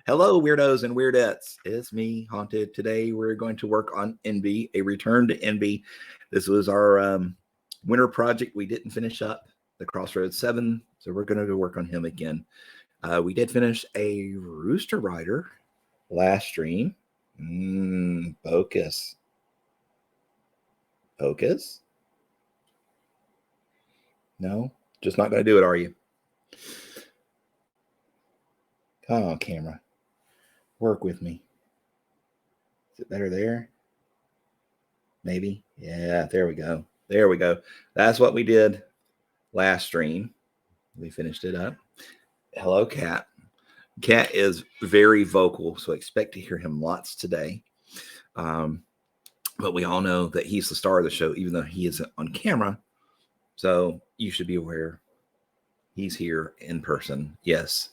Hello, weirdos and weirdettes. It's me, Haunted. Today we're going to work on Envy, a return to Envy. This was our winter project. We didn't finish up the Crossroads 7, so we're going to go work on him again. We did finish a Rooster Rider last stream. Focus. Focus? No? Just not going to do it, are you? Come on, camera. Work with me. Is it better there? Maybe. Yeah, there we go. There we go. That's what we did last stream. We finished it up. Hello, Cat. Cat is very vocal, so expect to hear him lots today. But we all know that he's the star of the show, even though he isn't on camera. So you should be aware he's here in person. Yes.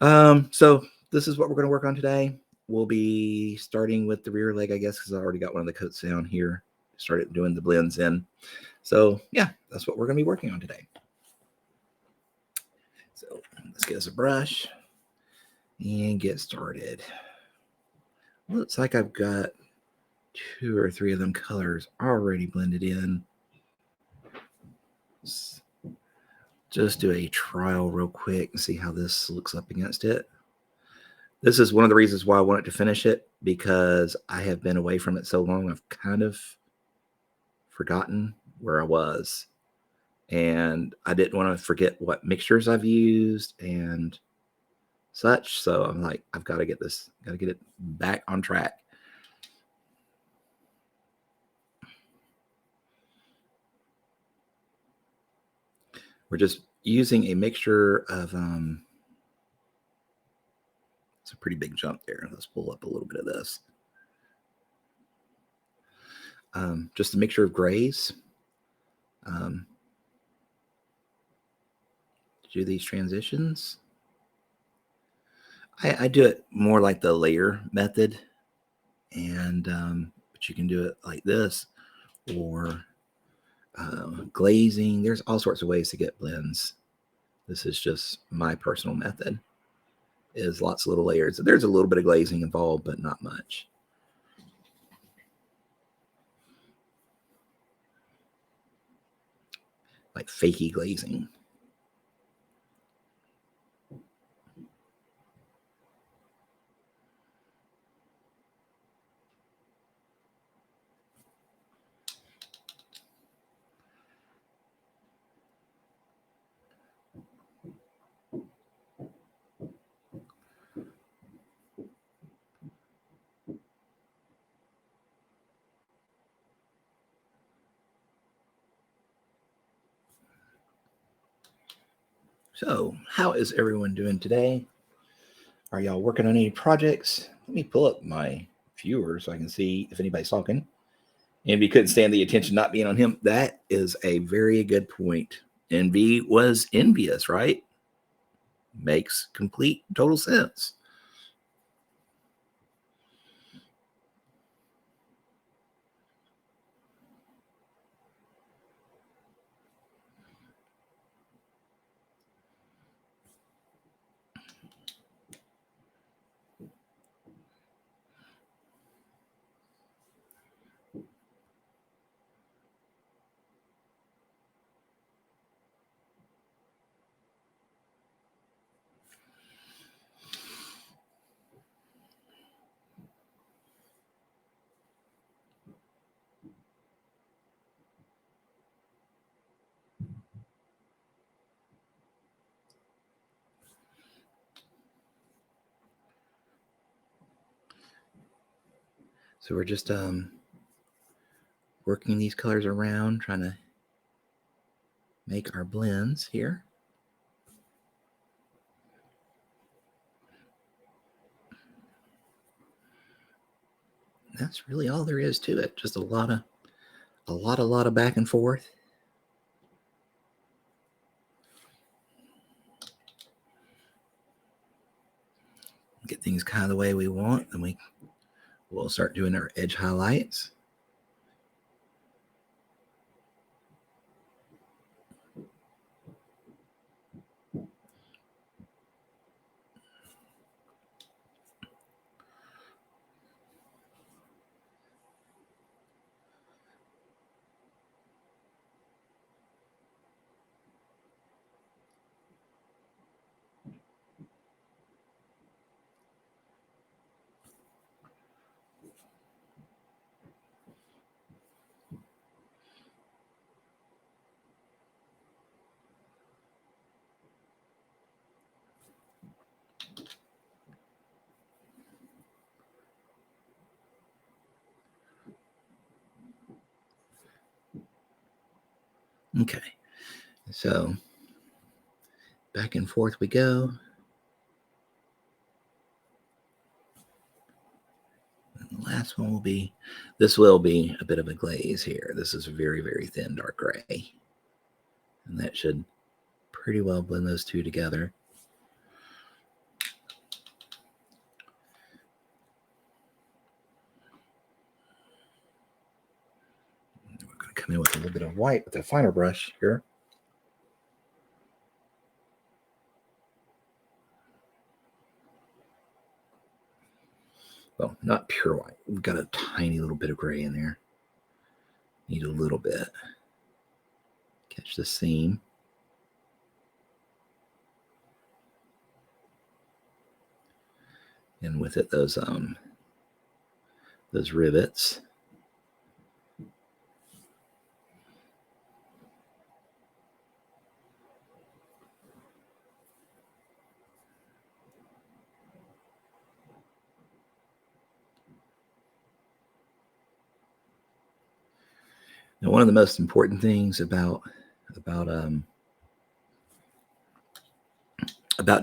So this is what we're going to work on today. We'll be starting with the rear leg, I guess, because I already got one of the coats down here. Started doing the blends in. So yeah, that's what we're going to be working on today. So let's get us a brush and get started. Looks like I've got 2 or 3 of them colors already blended in. Let's just do a trial real quick and see how this looks up against it. This is one of the reasons why I wanted to finish it, because I have been away from it so long. I've kind of forgotten where I was, and I didn't want to forget what mixtures I've used and such. So I'm like, I've got to get this, got to get it back on track. We're just using a mixture of, it's a pretty big jump there. Let's pull up a little bit of this. Just a mixture of grays. Do these transitions. I do it more like the layer method, and but you can do it like this, or glazing. There's all sorts of ways to get blends. This is just my personal method. Is lots of little layers. There's a little bit of glazing involved, but not much. Like fakey glazing. So, how is everyone doing today? Are y'all working on any projects? Let me pull up my viewers so I can see if anybody's talking. And if you couldn't stand the attention not being on him, that is a very good point. Envy was envious, right? Makes complete, total sense. So we're just working these colors around, trying to make our blends here. That's really all there is to it. Just a lot of back and forth. Get things kind of the way we want, and we'll start doing our edge highlights. Okay, so back and forth we go. And the last one will be, this will be a bit of a glaze here. This is a very, very thin dark gray. And that should pretty well blend those two together. We're going to come in with a little bit of white with a finer brush here. Well, not pure white. We've got a tiny little bit of gray in there. Need a little bit. Catch the seam. And with it, those rivets. Now, one of the most important things about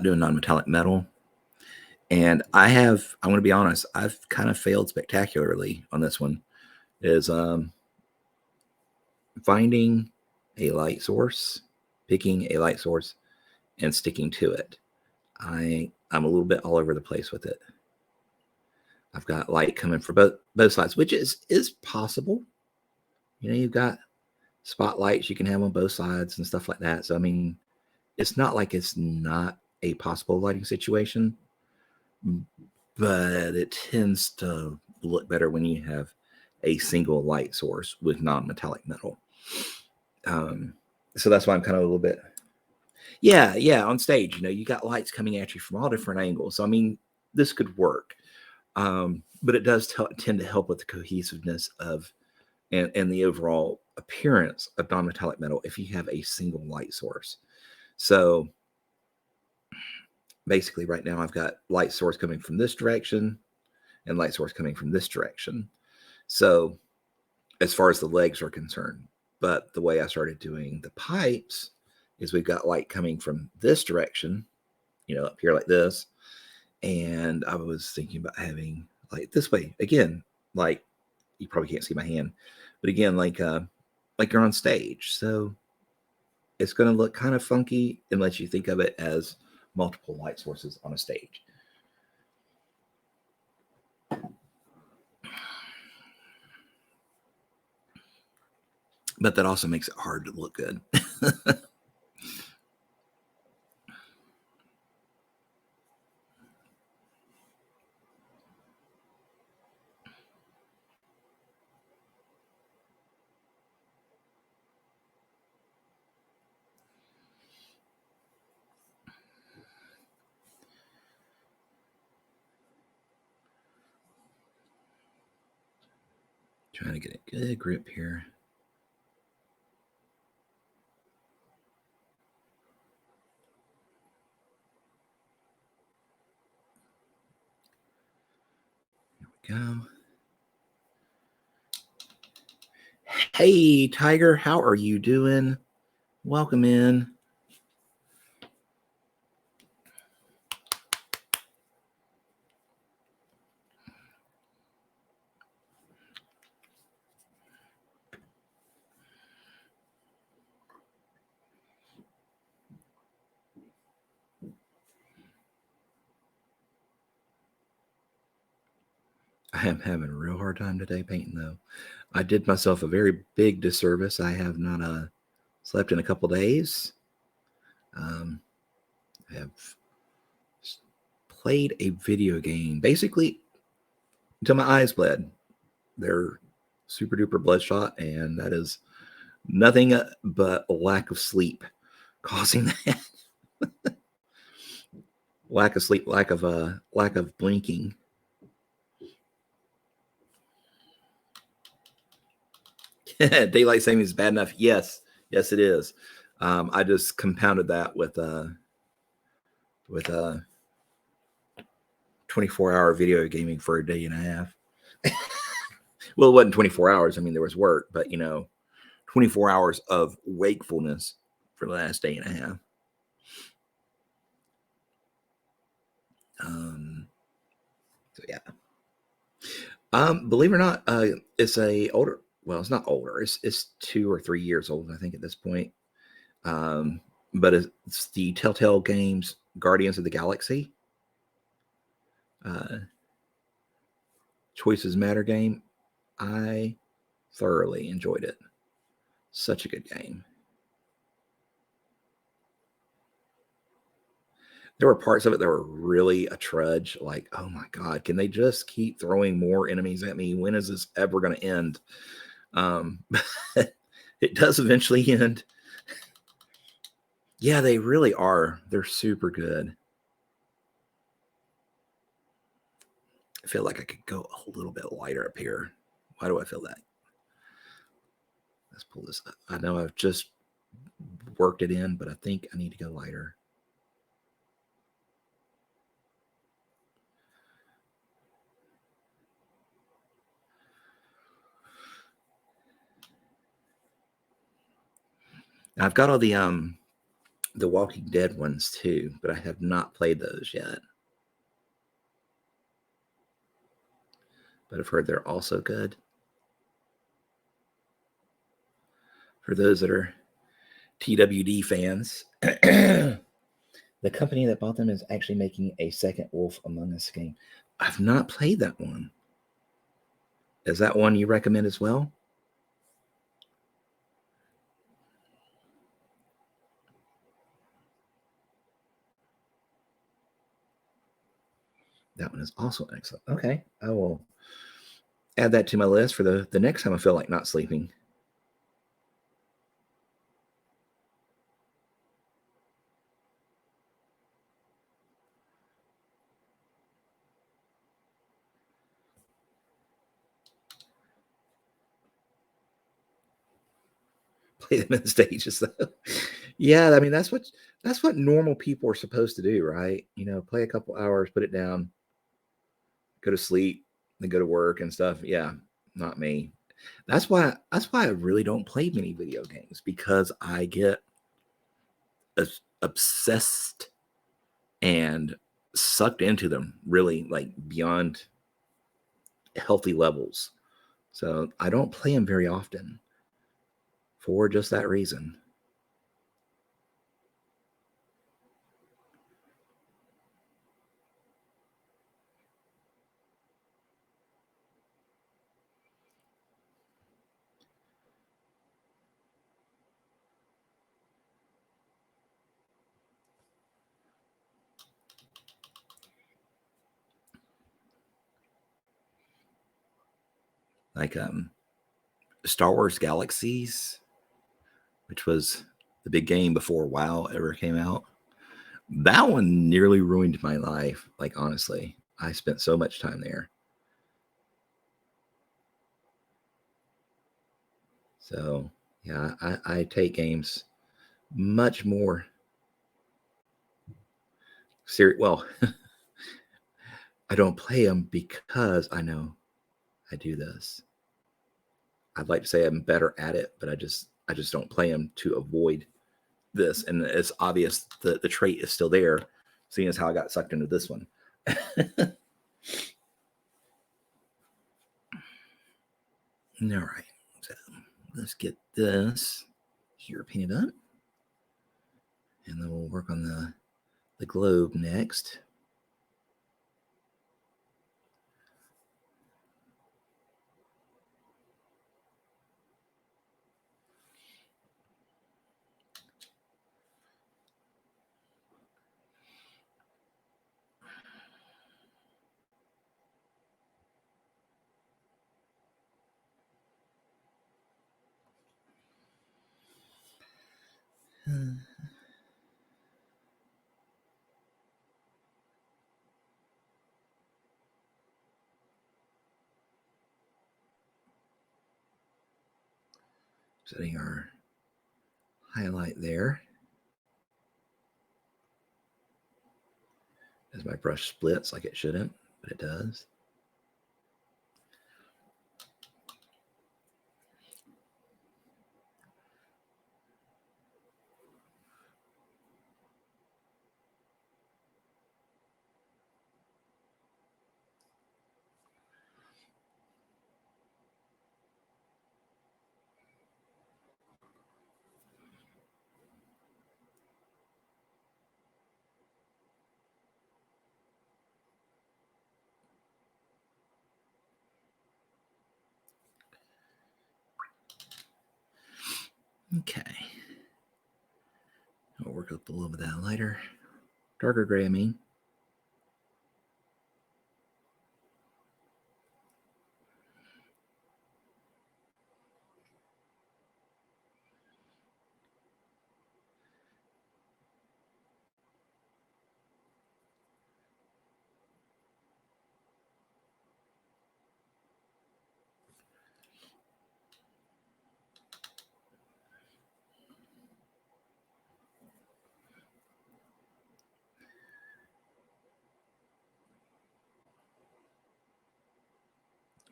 doing non-metallic metal, and I'm going to be honest, I've kind of failed spectacularly on this one, is finding a light source, picking a light source, and sticking to it. I'm a little bit all over the place with it. I've got light coming from both sides, which is possible. You know, you've got spotlights you can have on both sides and stuff like that. So, I mean, it's not like it's not a possible lighting situation, but it tends to look better when you have a single light source with non-metallic metal. So that's why I'm kind of a little bit, yeah, on stage, you know, you got lights coming at you from all different angles. So, I mean, this could work, but it does tend to help with the cohesiveness of and the overall appearance of non-metallic metal if you have a single light source. So basically right now I've got light source coming from this direction and light source coming from this direction. So as far as the legs are concerned, but the way I started doing the pipes is we've got light coming from this direction, you know, up here like this. And I was thinking about having like this way again, like you probably can't see my hand, but again, like you're on stage. So it's going to look kind of funky unless you think of it as multiple light sources on a stage. But that also makes it hard to look good. Trying to get a good grip here. Here we go. Hey, Tiger, how are you doing? Welcome in. I am having a real hard time today painting, though. I did myself a very big disservice. I have not slept in a couple days. I have played a video game basically until my eyes bled. They're super duper bloodshot, and that is nothing but lack of sleep causing that. Lack of sleep, lack of blinking. Daylight savings is bad enough. Yes, it is. I just compounded that with 24-hour video gaming for a day and a half. Well, it wasn't 24 hours. I mean, there was work, but you know, 24 hours of wakefulness for the last day and a half. So yeah. Believe it or not, it's a older. Well, it's not older. It's 2 or 3 years old, I think, at this point. But it's the Telltale Games Guardians of the Galaxy. Choices Matter game. I thoroughly enjoyed it. Such a good game. There were parts of it that were really a trudge. Like, oh my God, can they just keep throwing more enemies at me? When is this ever going to end? It does eventually end. Yeah, they really are. They're super good. I feel like I could go a little bit lighter up here. Why do I feel that? Let's pull this up. I know I've just worked it in, but I think I need to go lighter. Now, I've got all the Walking Dead ones too, but I have not played those yet. But I've heard they're also good. For those that are TWD fans, the company that bought them is actually making a second Wolf Among Us game. I've not played that one. Is that one you recommend as well? That one is also excellent. Okay, I will add that to my list for the next time I feel like not sleeping. Play them in the stages. Yeah, I mean that's what normal people are supposed to do, right? You know, play a couple hours, put it down, go to sleep, then go to work and stuff. Yeah, not me. That's why I really don't play many video games, because I get obsessed and sucked into them, really, like beyond healthy levels. So I don't play them very often for just that reason. Like Star Wars Galaxies, which was the big game before WoW ever came out. That one nearly ruined my life. Like, honestly, I spent so much time there. So yeah, I take games much more serious. Well, I don't play them because I know I do this. I'd like to say I'm better at it, but I just don't play them to avoid this. And it's obvious that the trait is still there, seeing as how I got sucked into this one. All right, so let's get this here painted up, and then we'll work on the globe next. Setting our highlight there. As my brush splits like it shouldn't, but it does. Okay. I'll work up a little bit of that lighter. Darker gray, I mean.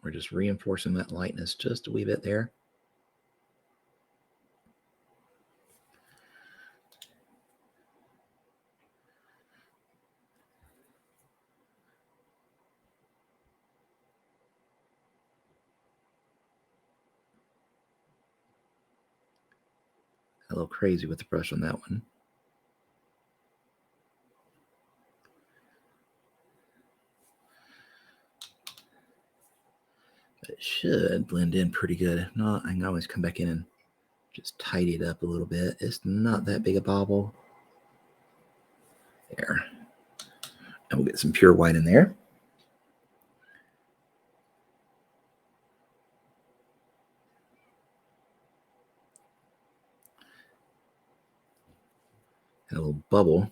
We're just reinforcing that lightness just a wee bit there. A little crazy with the brush on that one. But it should blend in pretty good. If not, I can always come back in and just tidy it up a little bit. It's not that big a bobble. There. And we'll get some pure white in there. And a little bubble.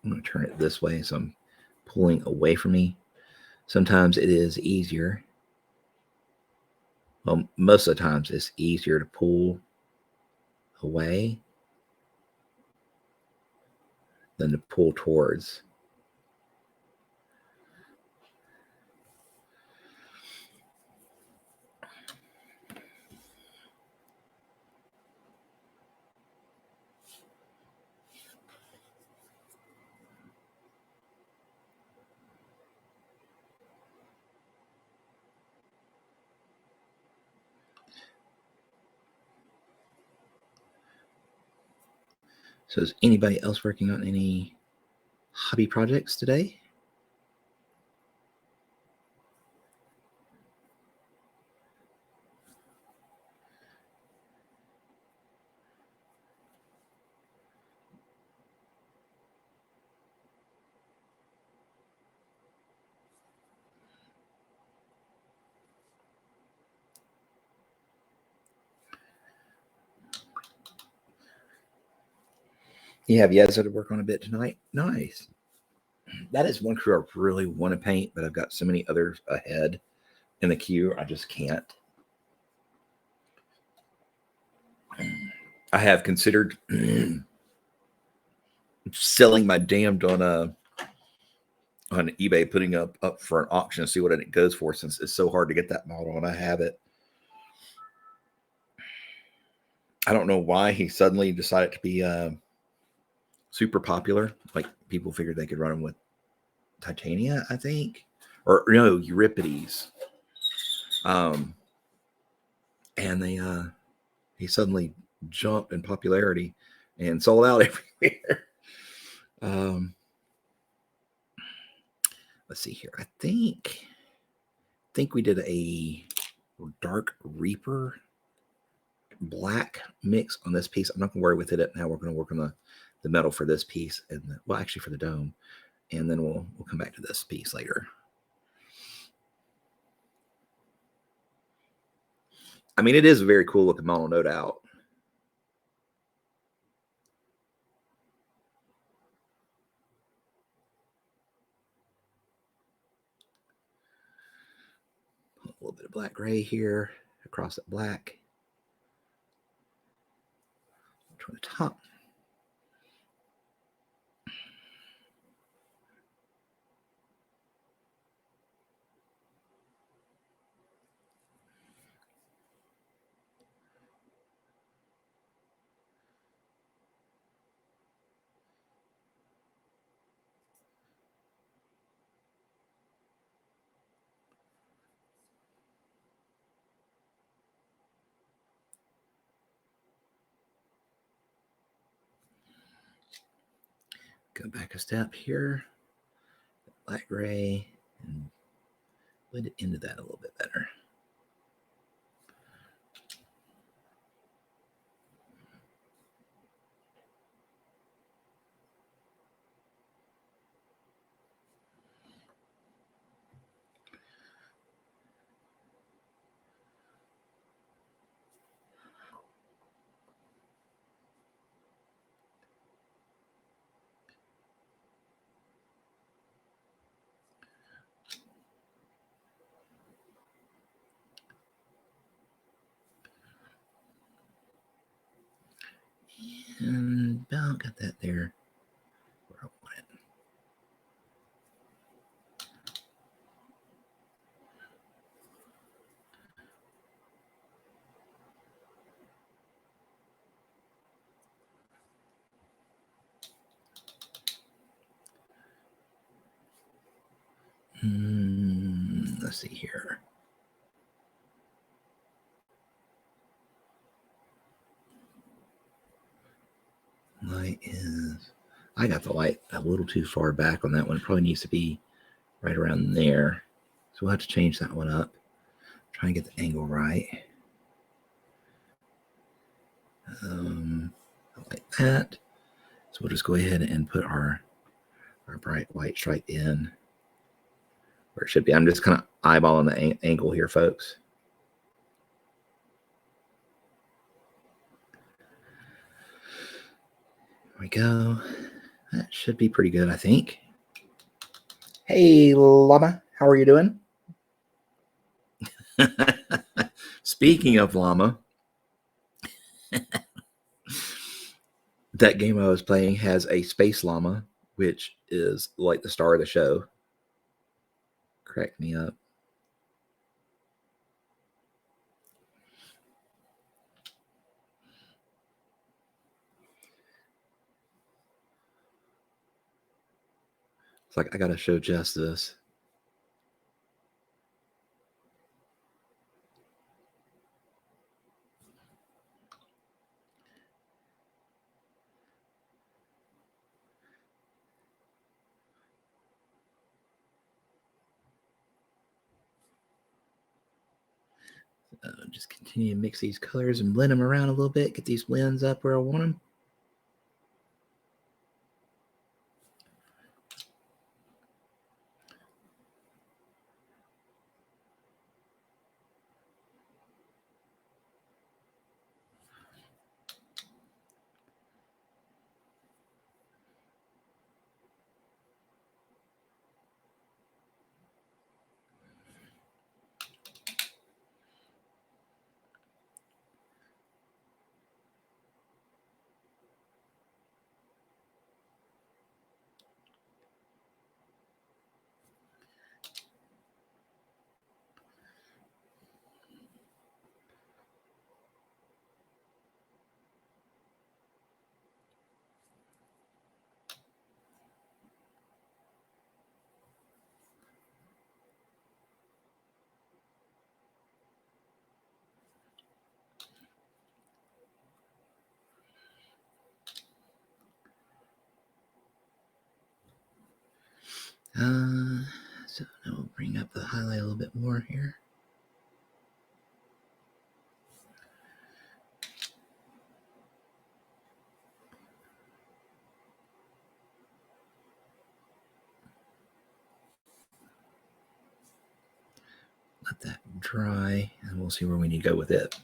I'm going to turn it this way so I'm pulling away from me. Sometimes it is easier. Well, most of the times it's easier to pull away than to pull towards. So is anybody else working on any hobby projects today? You have Yeza to work on a bit tonight? Nice. That is one crew I really want to paint, but I've got so many others ahead in the queue, I just can't. I have considered selling my damned on eBay, putting up for an auction and see what it goes for, since it's so hard to get that model and I have it. I don't know why he suddenly decided to be super popular. Like, people figured they could run him with Titania, I think, or no, Euripides. And he suddenly jumped in popularity and sold out everywhere. Let's see here. I think we did a Dark Reaper black mix on this piece. I'm not going to worry with it now. We're going to work on the metal for this piece, and well, actually for the dome, and then we'll come back to this piece later. I mean, it is a very cool looking model, no doubt. A little bit of black gray here across that black. To the top. Go back a step here. Black gray, and blend it into that a little bit better. about got that there where I want it. Let's see here. Light is, I got the light a little too far back on that one. It probably needs to be right around there. So we'll have to change that one up. Try and get the angle right. Like that. So we'll just go ahead and put our bright white stripe in where it should be. I'm just kind of eyeballing the angle here, folks. There we go. That should be pretty good, I think. Hey, Llama, how are you doing? Speaking of Llama, that game I was playing has a space llama, which is like the star of the show. Crack me up. It's like I gotta show Jess this. Just continue to mix these colors and blend them around a little bit. Get these blends up where I want them. So now we'll bring up the highlight a little bit more here. Let that dry, and we'll see where we need to go with it.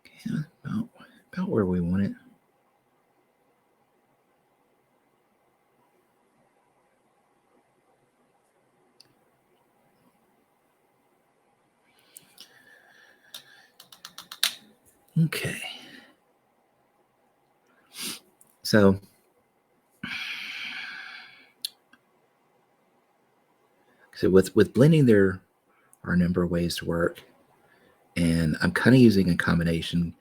Okay, about where we want it. Okay. So with blending, there are a number of ways to work, and I'm kind of using a combination.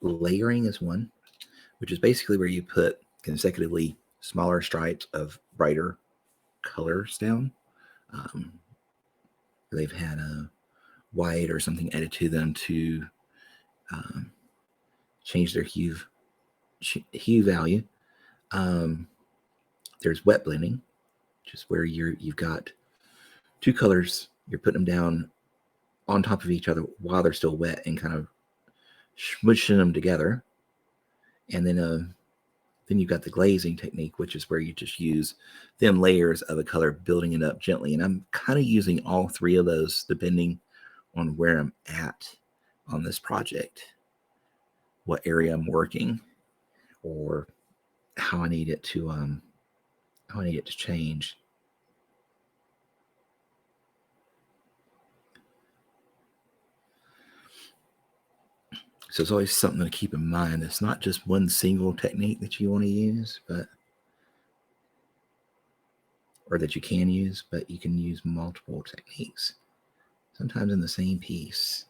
Layering is one, which is basically where you put consecutively smaller stripes of brighter colors down. They've had a white or something added to them to change their hue value. There's wet blending, which is where you've got two colors, you're putting them down on top of each other while they're still wet and kind of smushing them together. And then you've got the glazing technique, which is where you just use thin layers of a color, building it up gently. And I'm kind of using all three of those depending on where I'm at on this project, what area I'm working, or how I need it to change. So it's always something to keep in mind. It's not just one single technique that you want to use, or that you can use, but you can use multiple techniques, sometimes in the same piece.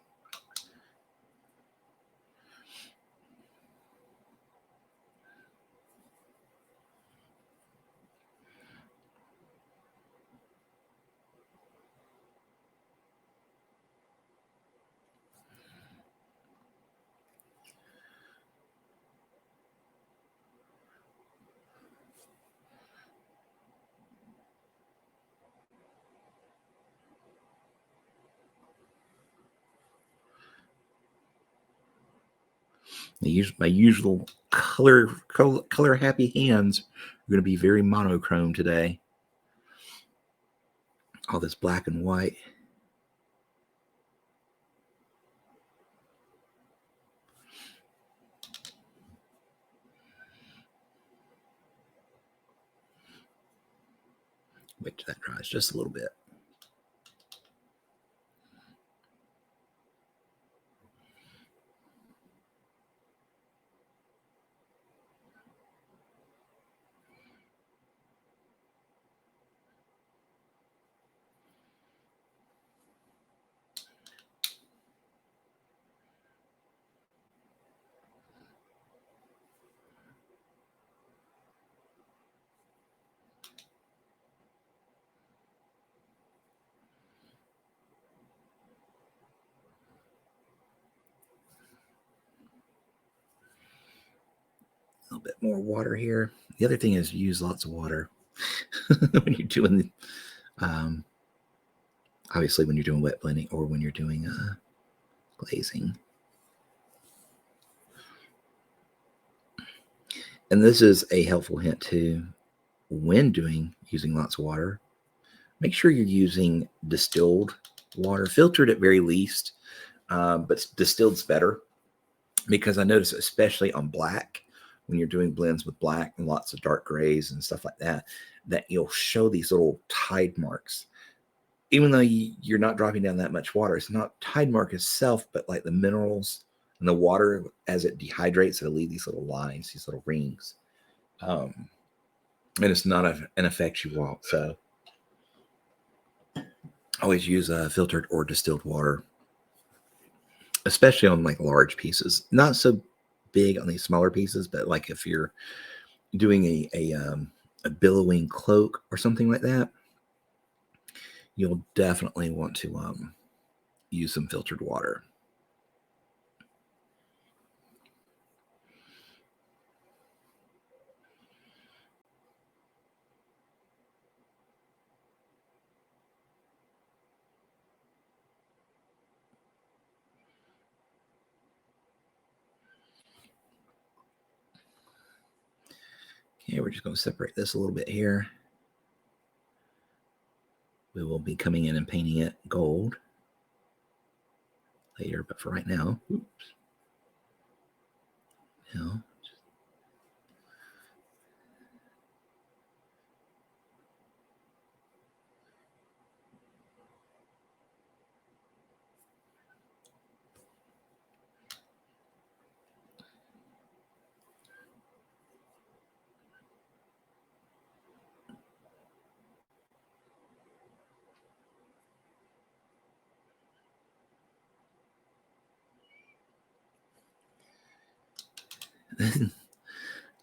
My usual color happy hands are going to be very monochrome today. All this black and white. Wait till that dries just a little bit. A little bit more water here. The other thing is use lots of water when you're doing, obviously when you're doing wet blending or when you're doing glazing. And this is a helpful hint too. When using lots of water, make sure you're using distilled water, filtered at very least, but distilled's better, because I notice especially on black, when you're doing blends with black and lots of dark grays and stuff like that, that you'll show these little tide marks. Even though you're not dropping down that much water, it's not tide mark itself, but like the minerals and the water as it dehydrates, it'll leave these little lines, these little rings. And it's not an effect you want. So always use filtered or distilled water, especially on like large pieces. Not so big on these smaller pieces, but like if you're doing a billowing cloak or something like that, you'll definitely want to use some filtered water. Okay, we're just going to separate this a little bit here. We will be coming in and painting it gold later, but for right now, oops. No.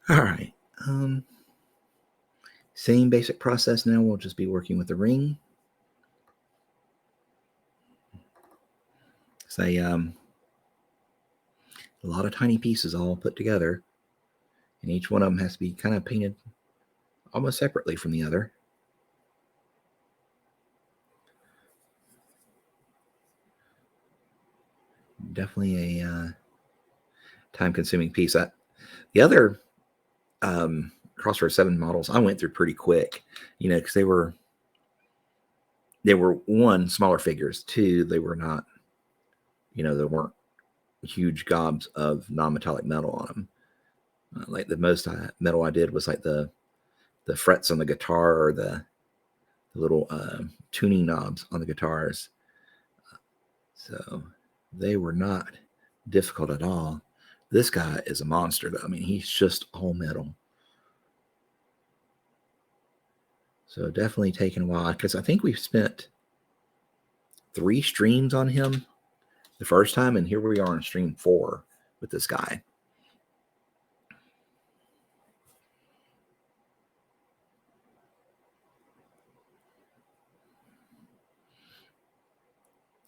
All right. Same basic process now. We'll just be working with the ring. Say a lot of tiny pieces all put together, and each one of them has to be kind of painted almost separately from the other. Definitely a time-consuming piece. The other Crossroads 7 models I went through pretty quick, because they were one, smaller figures. Two, they were not, they weren't huge gobs of non-metallic metal on them. Like the most metal I did was like the frets on the guitar, or the little tuning knobs on the guitars. So they were not difficult at all. This guy is a monster, though. I mean, he's just all metal. So definitely taking a while, because I think we've spent 3 streams on him the first time, and here we are on stream 4 with this guy.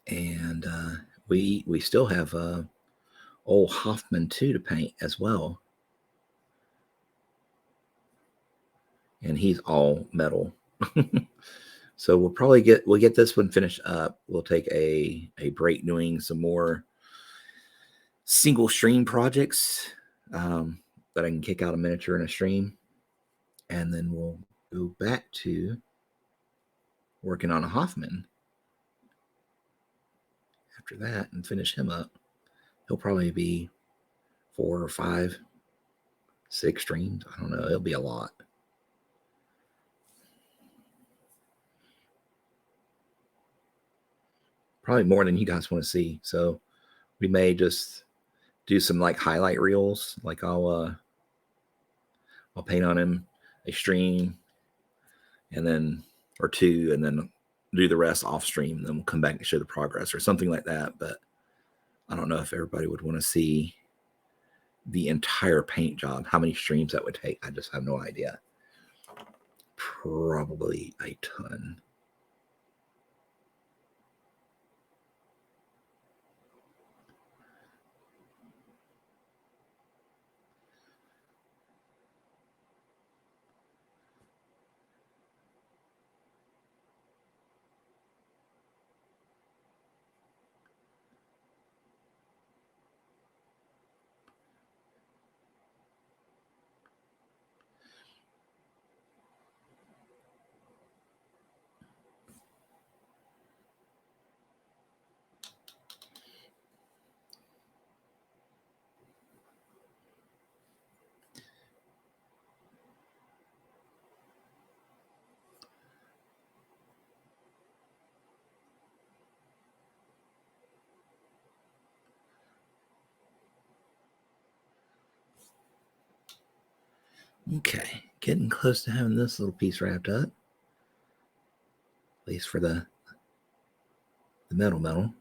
And we still have old Hoffman 2 to paint as well. And he's all metal. So we'll get this one finished up. We'll take a break doing some more single stream projects that I can kick out a miniature in a stream. And then we'll go back to working on a Hoffman after that and finish him up. He'll probably be 4 or 5, 6 streams. I don't know. It'll be a lot. Probably more than you guys want to see. So we may just do some like highlight reels. Like I'll paint on him a stream and then or 2, and then do the rest off stream. And then we'll come back and show the progress or something like that. But I don't know if everybody would want to see the entire paint job, how many streams that would take. I just have no idea. Probably a ton. Okay, getting close to having this little piece wrapped up. At least for the metal.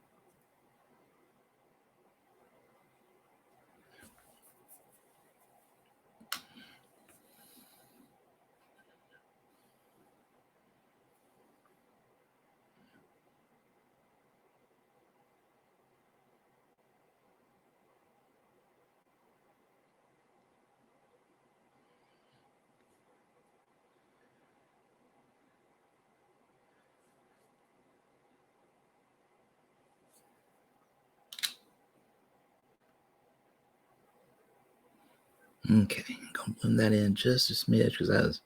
Okay, gonna bloom that in just a smidge because that was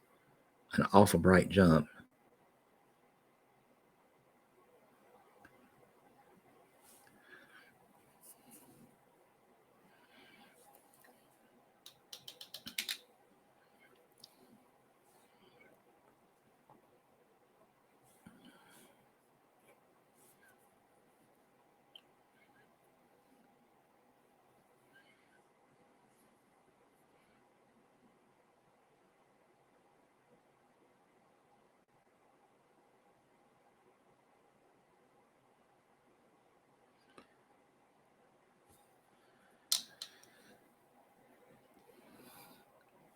an awful bright jump.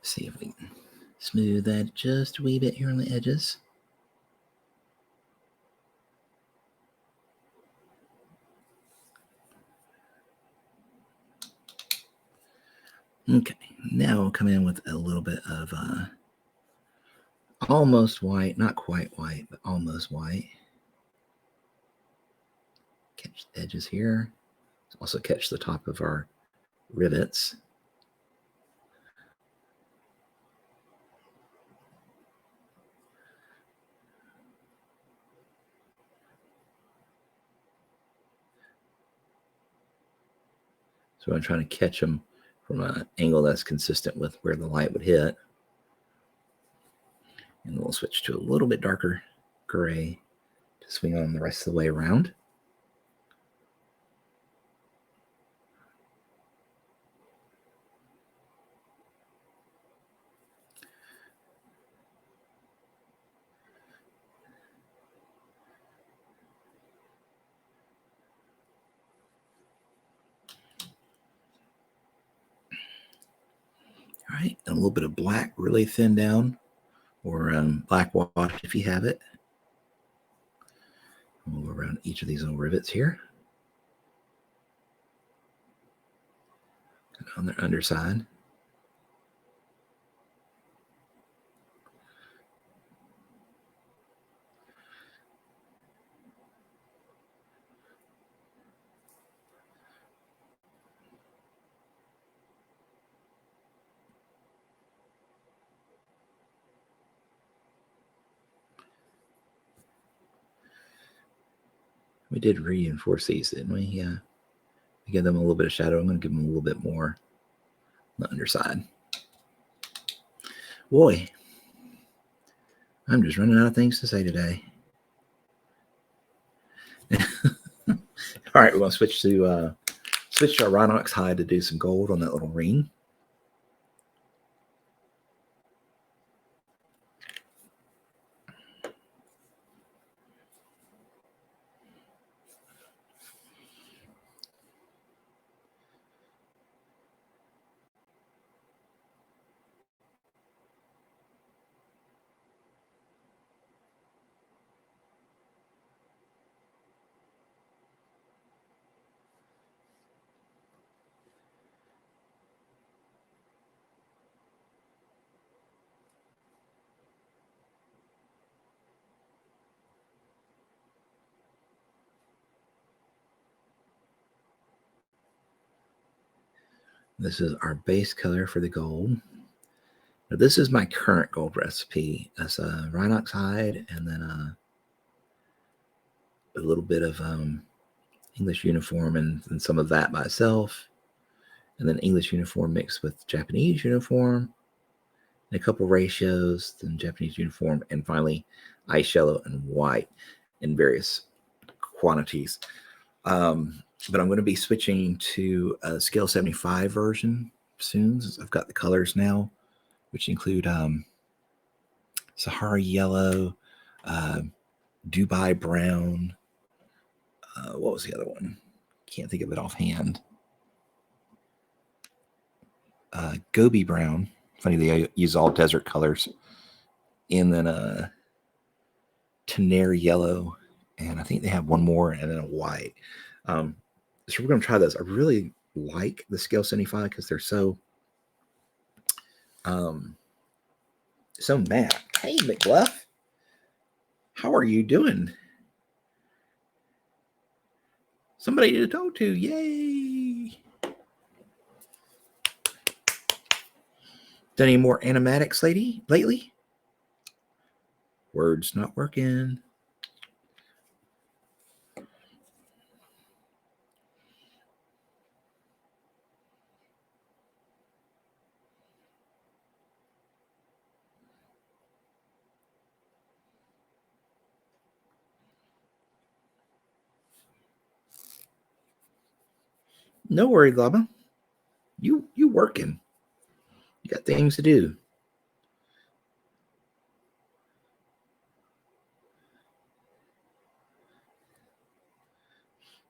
See if we can smooth that just a wee bit here on the edges. Okay, now we'll come in with a little bit of almost white, not quite white, but almost white. Catch the edges here. Also catch the top of our rivets. So I'm trying to catch them from an angle that's consistent with where the light would hit. And we'll switch to a little bit darker gray to swing on the rest of the way around. All right, and a little bit of black really thin down, or black wash if you have it. We'll go around each of these little rivets here. And on their underside. We did reinforce these, didn't we? Yeah. We give them a little bit of shadow. I'm going to give them a little bit more on the underside. Boy, I'm just running out of things to say today. All right, we're going to switch to our Rhinox hide to do some gold on that little ring. This is our base color for the gold. Now, this is my current gold recipe. That's a Rhinox hide and then a little bit of English uniform and some of that by itself. And then English uniform mixed with Japanese uniform. And a couple ratios, then Japanese uniform, and finally ice yellow and white in various quantities. But I'm going to be switching to a scale 75 version soon. I've got the colors now, which include Sahara Yellow, Dubai Brown. What was the other one? Can't think of it offhand. Gobi Brown. Funny, they use all desert colors. And then Tenere Yellow. And I think they have one more and then a white. So we're going to try this. I really like the scale 75 because they're so matte. Hey, McBluff. How are you doing? Somebody to talk to. Yay. Done any more animatics lately? Words not working. No worries, Lama. You working. You got things to do.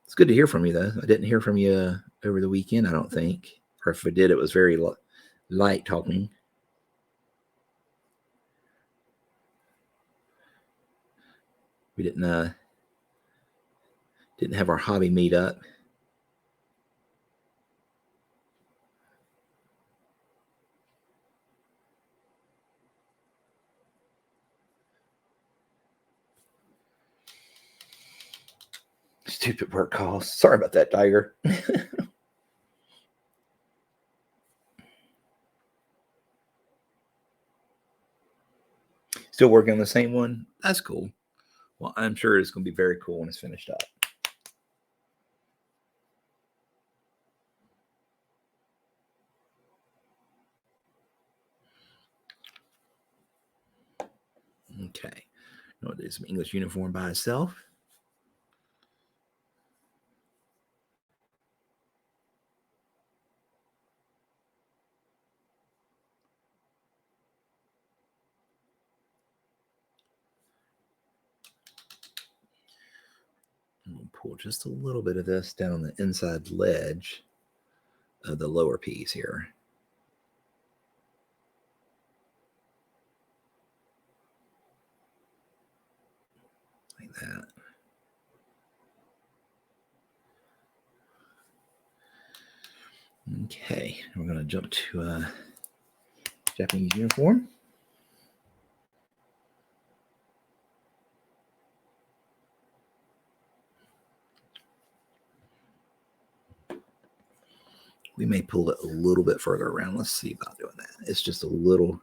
It's good to hear from you, though. I didn't hear from you over the weekend, I don't think. Or if I did, it was very light talking. We didn't have our hobby meet up. Stupid work calls. Sorry about that, Tiger. Still working on the same one? That's cool. Well, I'm sure it's going to be very cool when it's finished up. Okay. We'll do some English uniform by itself. We'll pull just a little bit of this down on the inside ledge of the lower piece here. Like that. Okay, we're going to jump to Japanese uniform. We may pull it a little bit further around. Let's see about doing that. It's just a little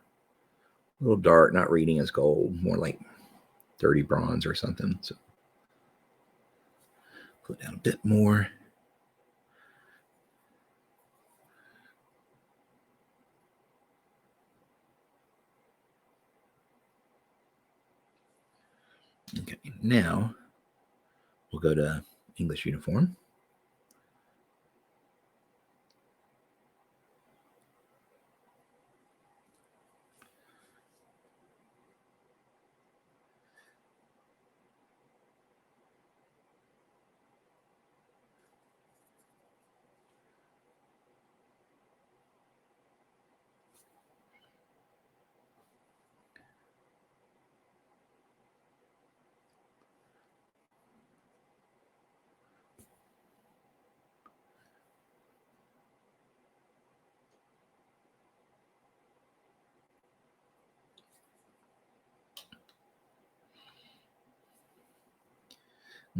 dark, not reading as gold, more like dirty bronze or something. So put down a bit more. Okay, now we'll go to English uniform.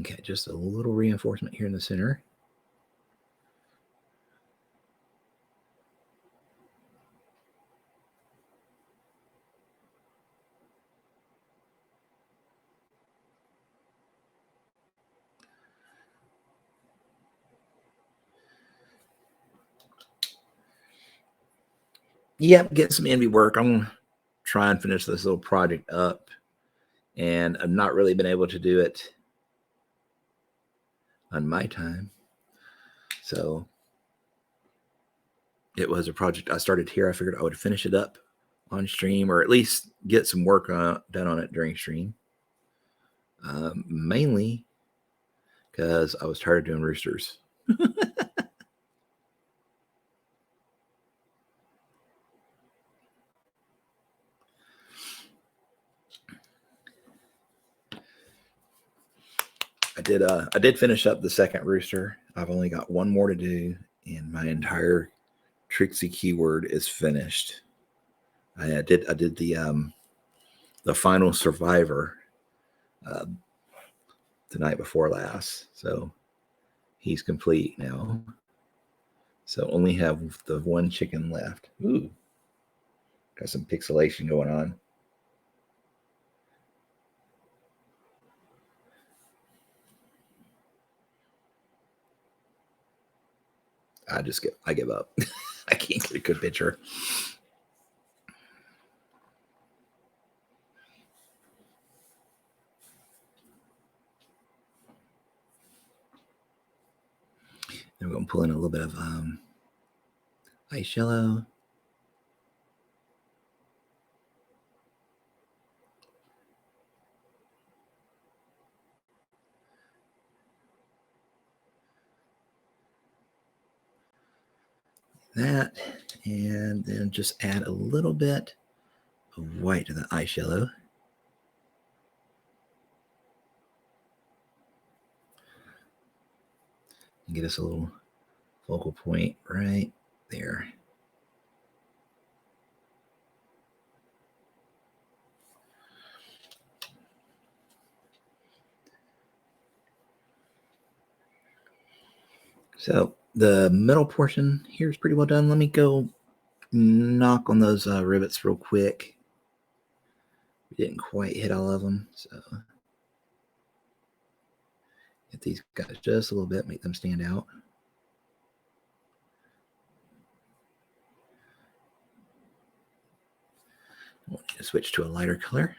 Okay, just a little reinforcement here in the center. Yep, getting some envy work. I'm gonna try and finish this little project up, and I've not really been able to do it on my time. So it was a project I started here. I figured I would finish it up on stream, or at least get some work done on it during stream. Mainly because I was tired of doing roosters. I did finish up the second rooster. I've only got one more to do, and my entire Trixie keyword is finished. I did the final survivor the night before last, so he's complete now. So only have the one chicken left. Ooh, got some pixelation going on. I give up. I can't get a good picture. Then we're going to pull in a little bit of ice yellow. That, and then just add a little bit of white to the ice yellow. And get us a little focal point right there. So the middle portion here is pretty well done. Let me go knock on those rivets real quick. We didn't quite hit all of them, so get these guys just a little bit, make them stand out. We'll need to switch to a lighter color.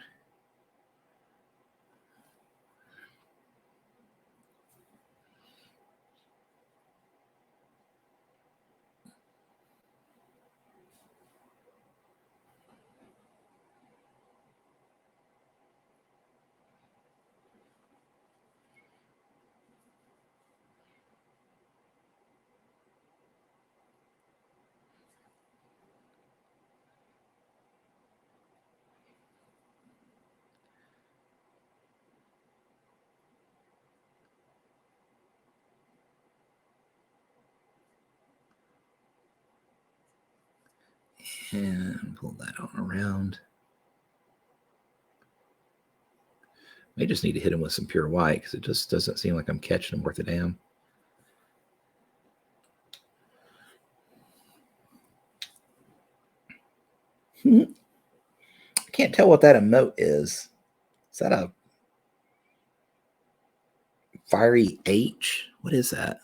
And pull that on around. I just need to hit him with some pure white because it just doesn't seem like I'm catching him worth a damn. I can't tell what that emote is. Is that a fiery H? What is that?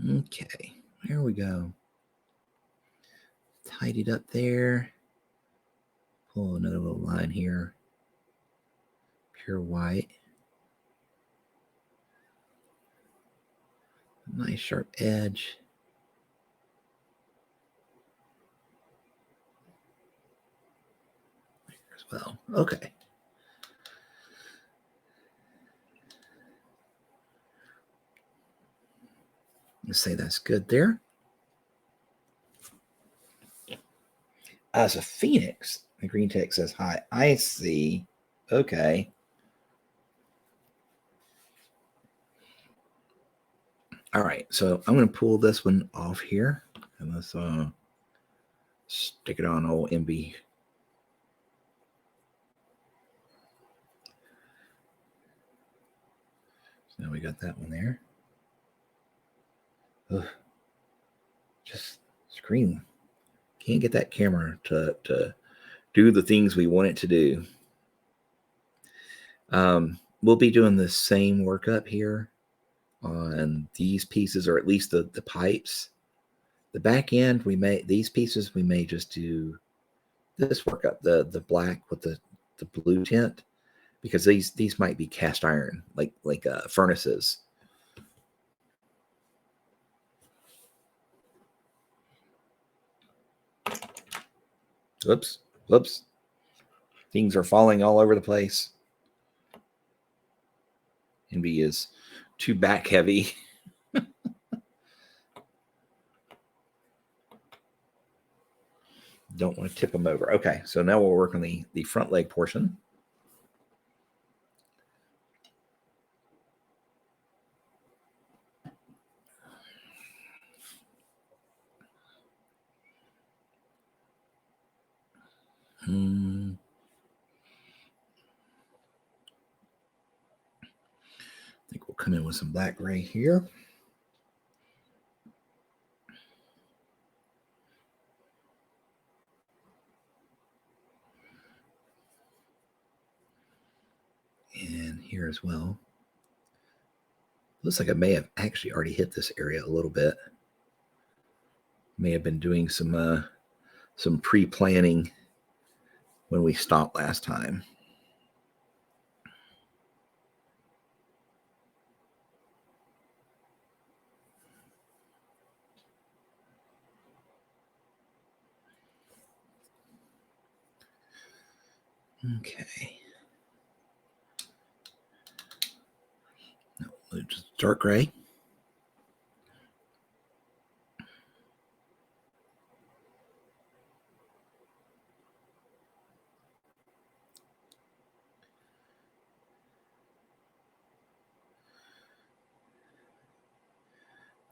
Okay, there we go. Tidied up there. Pull another little line here. Pure white. Nice sharp edge. There as well. Okay. Let's say that's good there. As a phoenix, the green text says hi. I see. Okay. All right. So I'm going to pull this one off here. And let's stick it on old MB. So now we got that one there. Ugh. Just scream. Can't get that camera to do the things we want it to do. We'll be doing the same workup here on these pieces, or at least the pipes. The back end, these pieces we may just do this workup, the black with the blue tint, because these might be cast iron, like furnaces. Whoops. Things are falling all over the place. Envy is too back heavy. Don't want to tip them over. Okay, so now we'll work on the front leg portion. I think we'll come in with some black gray here. And here as well. Looks like I may have actually already hit this area a little bit. May have been doing some pre-planning when we stopped last time. Okay. No, just dark gray.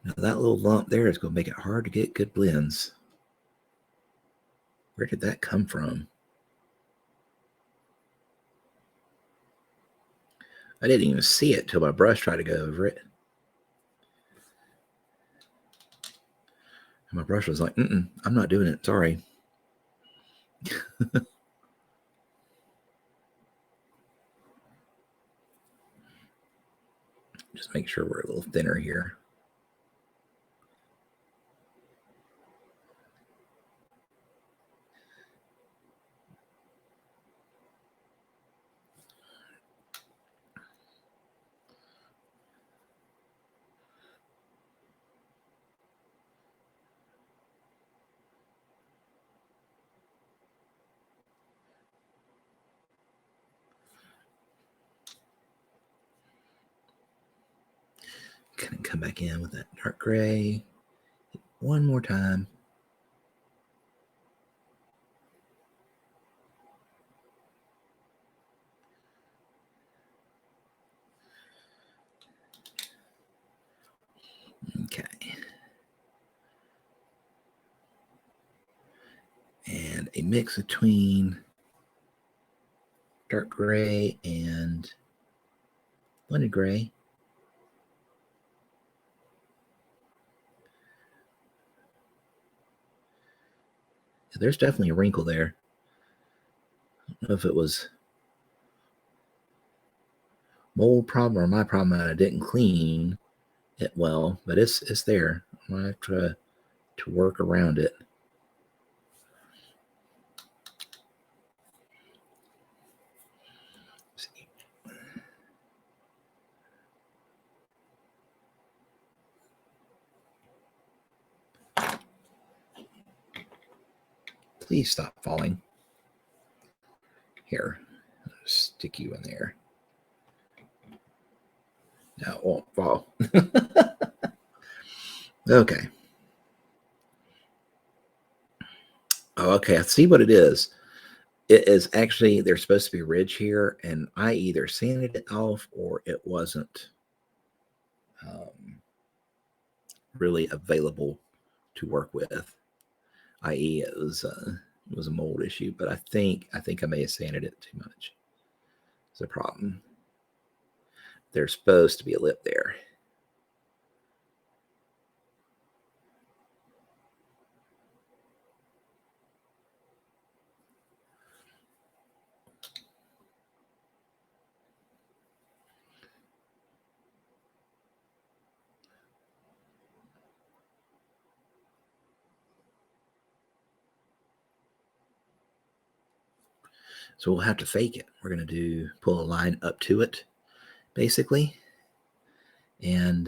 Now that little lump there is going to make it hard to get good blends. Where did that come from? I didn't even see it till my brush tried to go over it. And my brush was like, I'm not doing it. Sorry. Just make sure we're a little thinner here. Gonna come back in with that dark gray one more time. Okay. And a mix between dark gray and blended gray. There's definitely a wrinkle there. I don't know if it was mold problem or my problem that I didn't clean it well, but it's there. I'm gonna have to work around it. See. Please stop falling. Here, I'll stick you in there. Now it won't fall. Okay. Oh, okay. I see what it is. It is actually, there's supposed to be a ridge here, and I either sanded it off or it wasn't really available to work with, i.e., it was a mold issue. But I think I may have sanded it too much. It's a problem. There's supposed to be a lip there. So we'll have to fake it. We're going to pull a line up to it, basically, and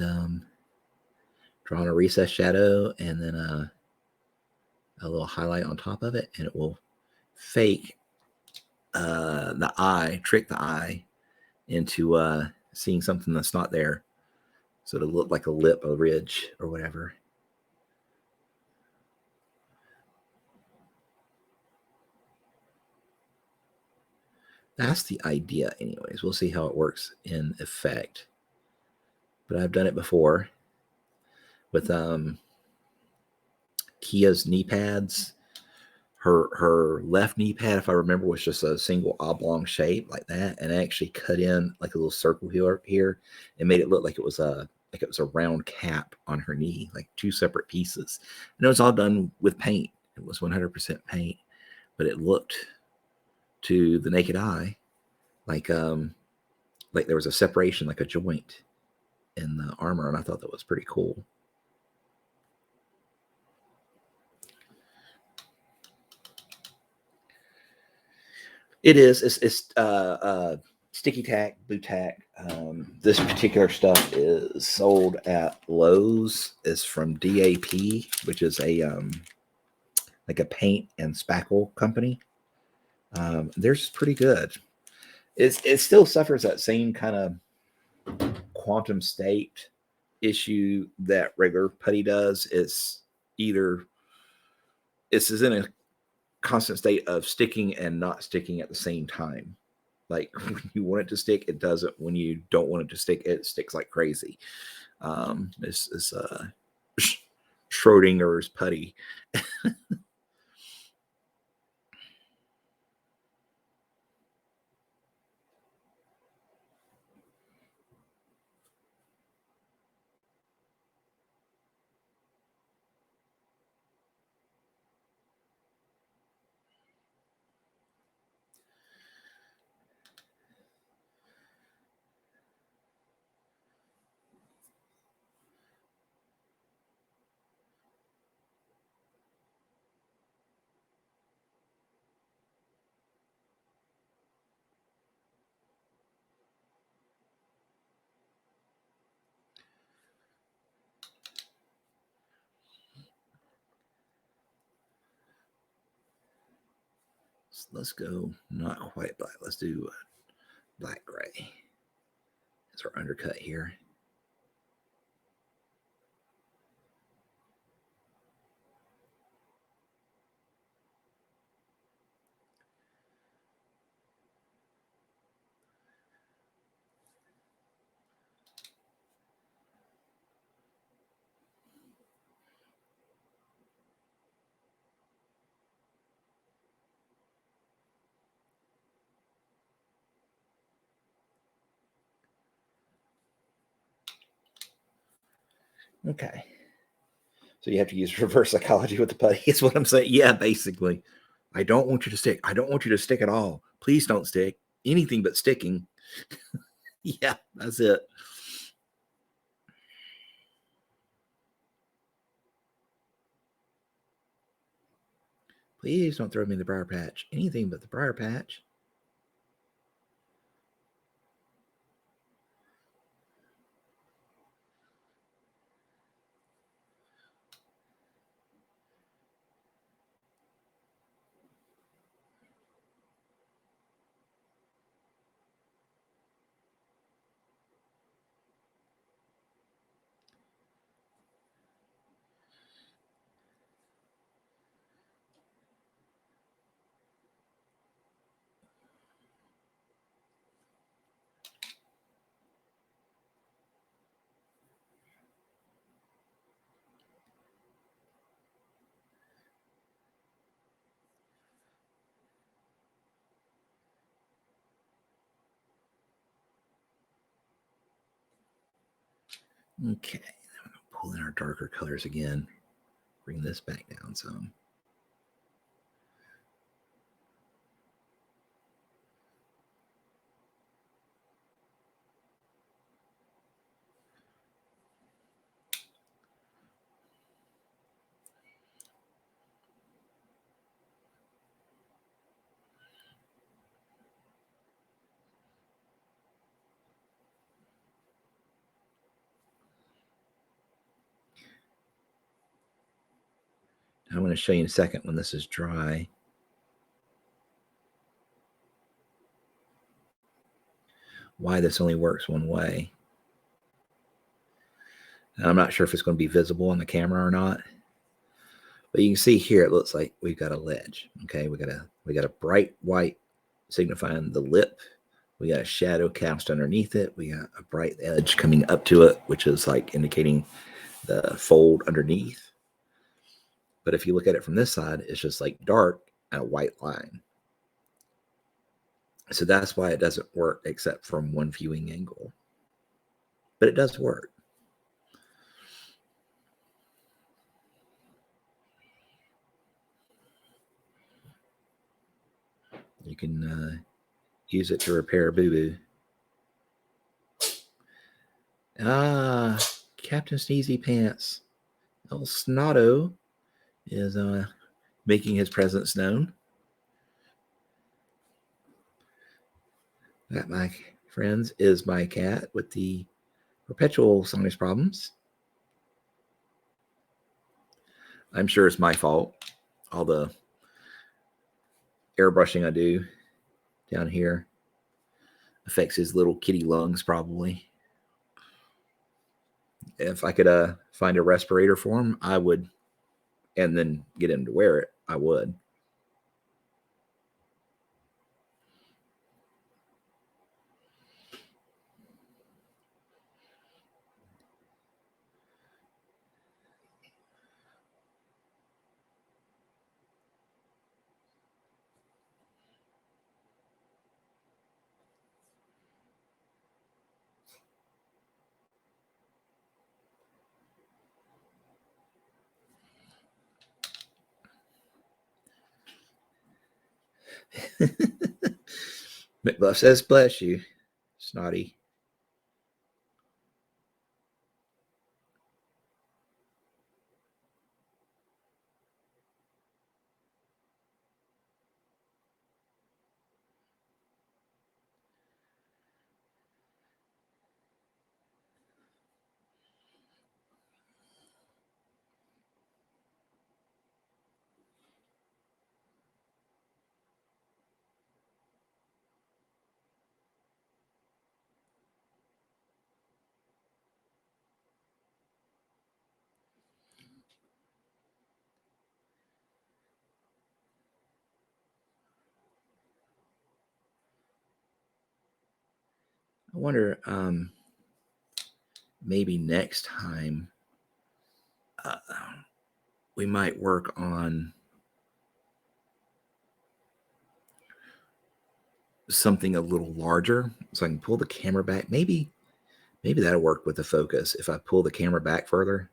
draw on a recessed shadow, and then a little highlight on top of it, and it will fake the eye, trick the eye into seeing something that's not there. So it'll look like a lip, a ridge, or whatever. That's the idea, anyways. We'll see how it works in effect. But I've done it before with Kia's knee pads. Her left knee pad, if I remember, was just a single oblong shape like that, and I actually cut in like a little circle here and made it look like it was a round cap on her knee, like two separate pieces. And it was all done with paint. It was 100% paint, but it looked to the naked eye like there was a separation, like a joint in the armor, and I thought that was pretty cool. It is. It's sticky tack, blue tack. This particular stuff is sold at Lowe's. It's from DAP, which is a like a paint and spackle company. They're pretty good. It still suffers that same kind of quantum state issue that regular putty does. It's in a constant state of sticking and not sticking at the same time. Like when you want it to stick, it doesn't. When you don't want it to stick, it sticks like crazy. It's Schrodinger's putty. Let's go not quite black. Let's do black gray. That's our undercut here. Okay. So you have to use reverse psychology with the putty, is what I'm saying. Yeah, basically. I don't want you to stick. I don't want you to stick at all. Please don't stick. Anything but sticking. Yeah, that's it. Please don't throw me in the briar patch. Anything but the briar patch. Okay. Pull in our darker colors again. Bring this back down some. I'm going to show you in a second when this is dry. Why this only works one way. And I'm not sure if it's going to be visible on the camera or not. But you can see here it looks like we've got a ledge. Okay, we got a bright white signifying the lip. We got a shadow cast underneath it. We got a bright edge coming up to it, which is like indicating the fold underneath. But if you look at it from this side, it's just like dark and a white line. So that's why it doesn't work except from one viewing angle. But it does work. You can use it to repair a boo-boo. Ah, Captain Sneezy Pants. El Snotto is making his presence known. That, my friends, is my cat with the perpetual sinus problems. I'm sure it's my fault. All the airbrushing I do down here affects his little kitty lungs, probably. If I could find a respirator for him, I would, and then get him to wear it, I would. McBluff says, bless you, Snotty. I wonder, maybe next time uh, we might work on something a little larger so I can pull the camera back. Maybe that'll work with the focus if I pull the camera back further.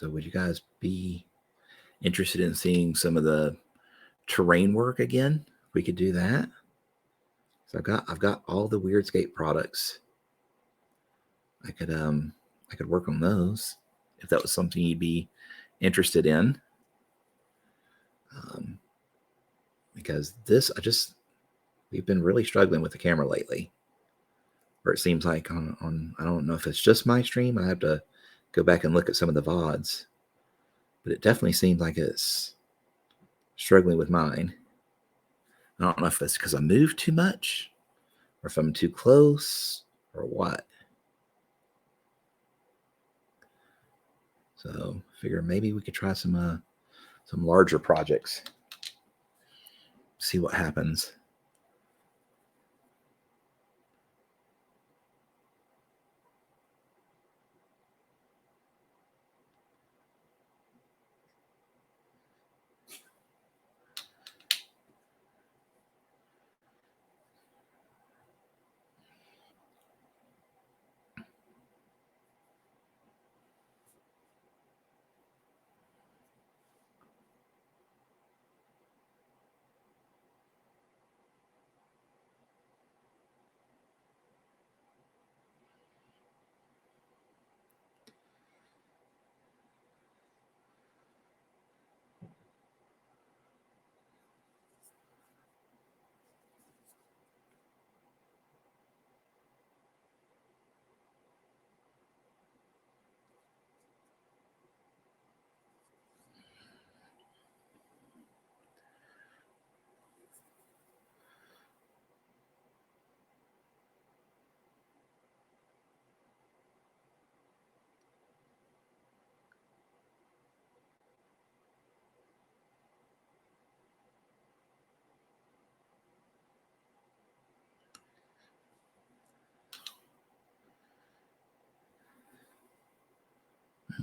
So would you guys be interested in seeing some of the terrain work again? We could do that. So I've got all the Weirdscape products. I could work on those if that was something you'd be interested in. Because we've been really struggling with the camera lately. Or it seems like on I don't know if it's just my stream. I have to go back and look at some of the VODs. But it definitely seems like it's struggling with mine. I don't know if it's because I moved too much or if I'm too close or what. So figure maybe we could try some larger projects. See what happens.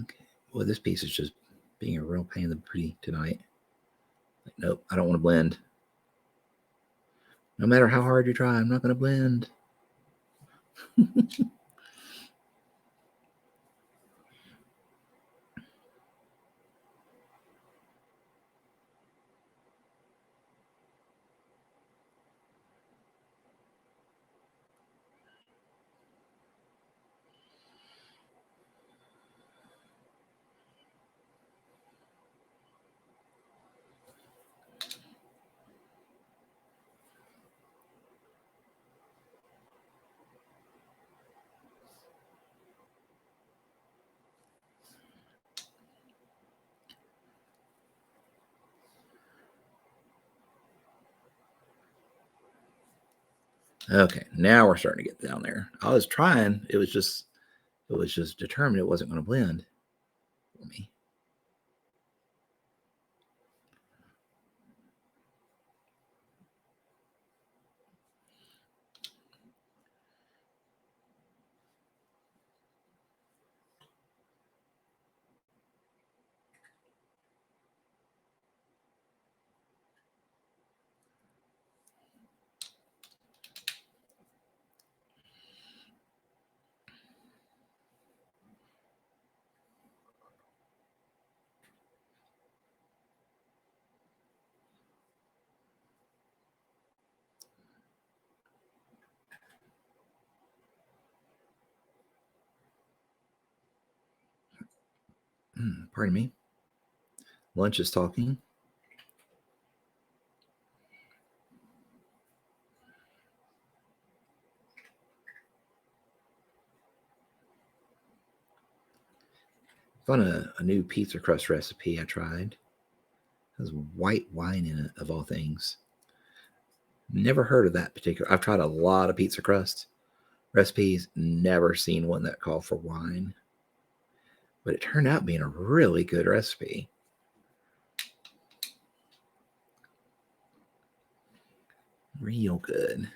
Okay. Well, this piece is just being a real pain in the booty tonight. Like, nope, I don't want to blend. No matter how hard you try, I'm not going to blend. Okay, now we're starting to get down there. I was trying. It was just determined it wasn't going to blend for me. Pardon me. Lunch is talking. Found a new pizza crust recipe I tried. It has white wine in it, of all things. Never heard of that particular. I've tried a lot of pizza crust recipes, never seen one that called for wine. But it turned out being a really good recipe. Real good.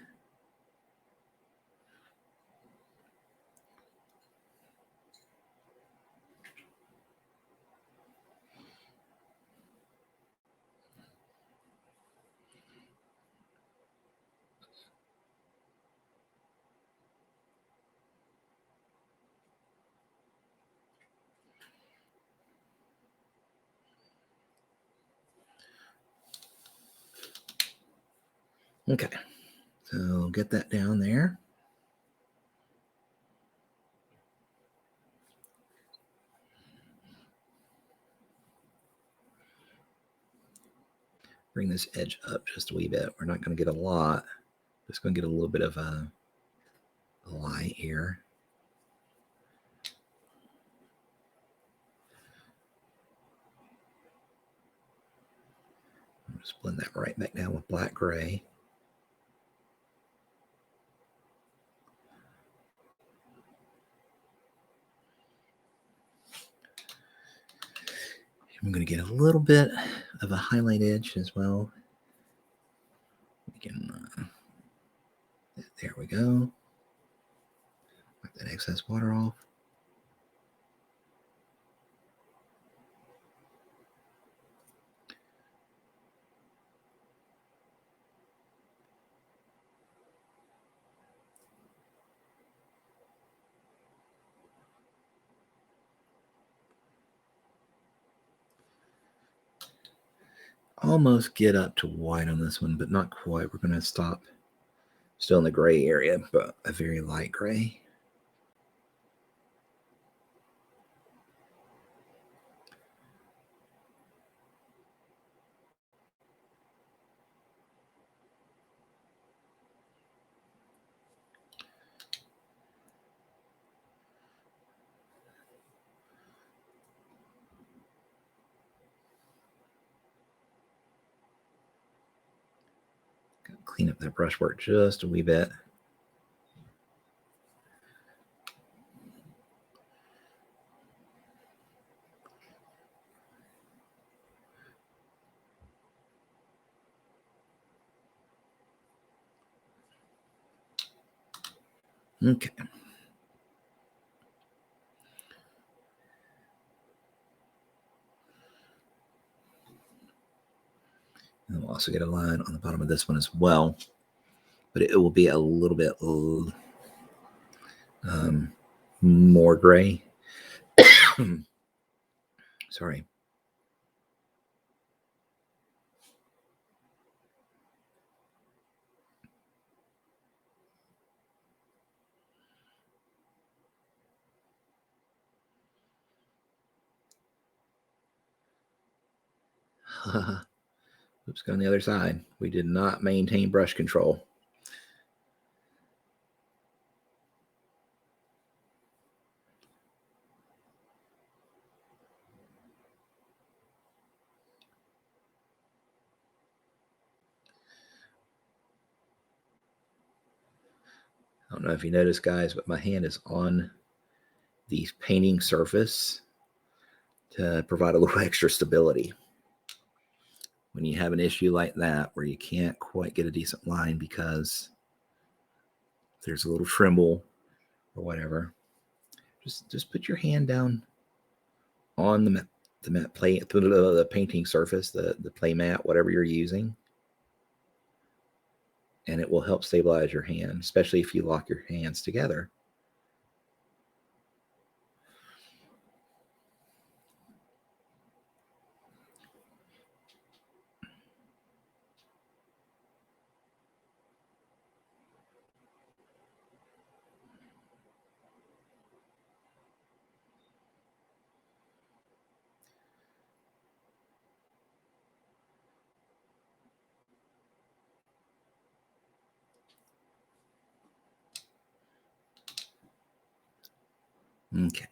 Okay, so get that down there. Bring this edge up just a wee bit. We're not going to get a lot. Just going to get a little bit of a light here. Just blend that right back down with black gray. I'm going to get a little bit of a highlight edge as well. We can, there we go. Wipe that excess water off. Almost get up to white on this one, but not quite. We're going to stop still in the gray area, but a very light gray. Clean up that brushwork just a wee bit. Okay. And we'll also get a line on the bottom of this one as well, but it will be a little bit more gray. Sorry. Oops, go on the other side. We did not maintain brush control. I don't know if you noticed, guys, but my hand is on the painting surface to provide a little extra stability. When you have an issue like that where you can't quite get a decent line because there's a little tremble or whatever, just put your hand down on the mat play, the painting surface, the play mat, whatever you're using, and it will help stabilize your hand, especially if you lock your hands together. Okay.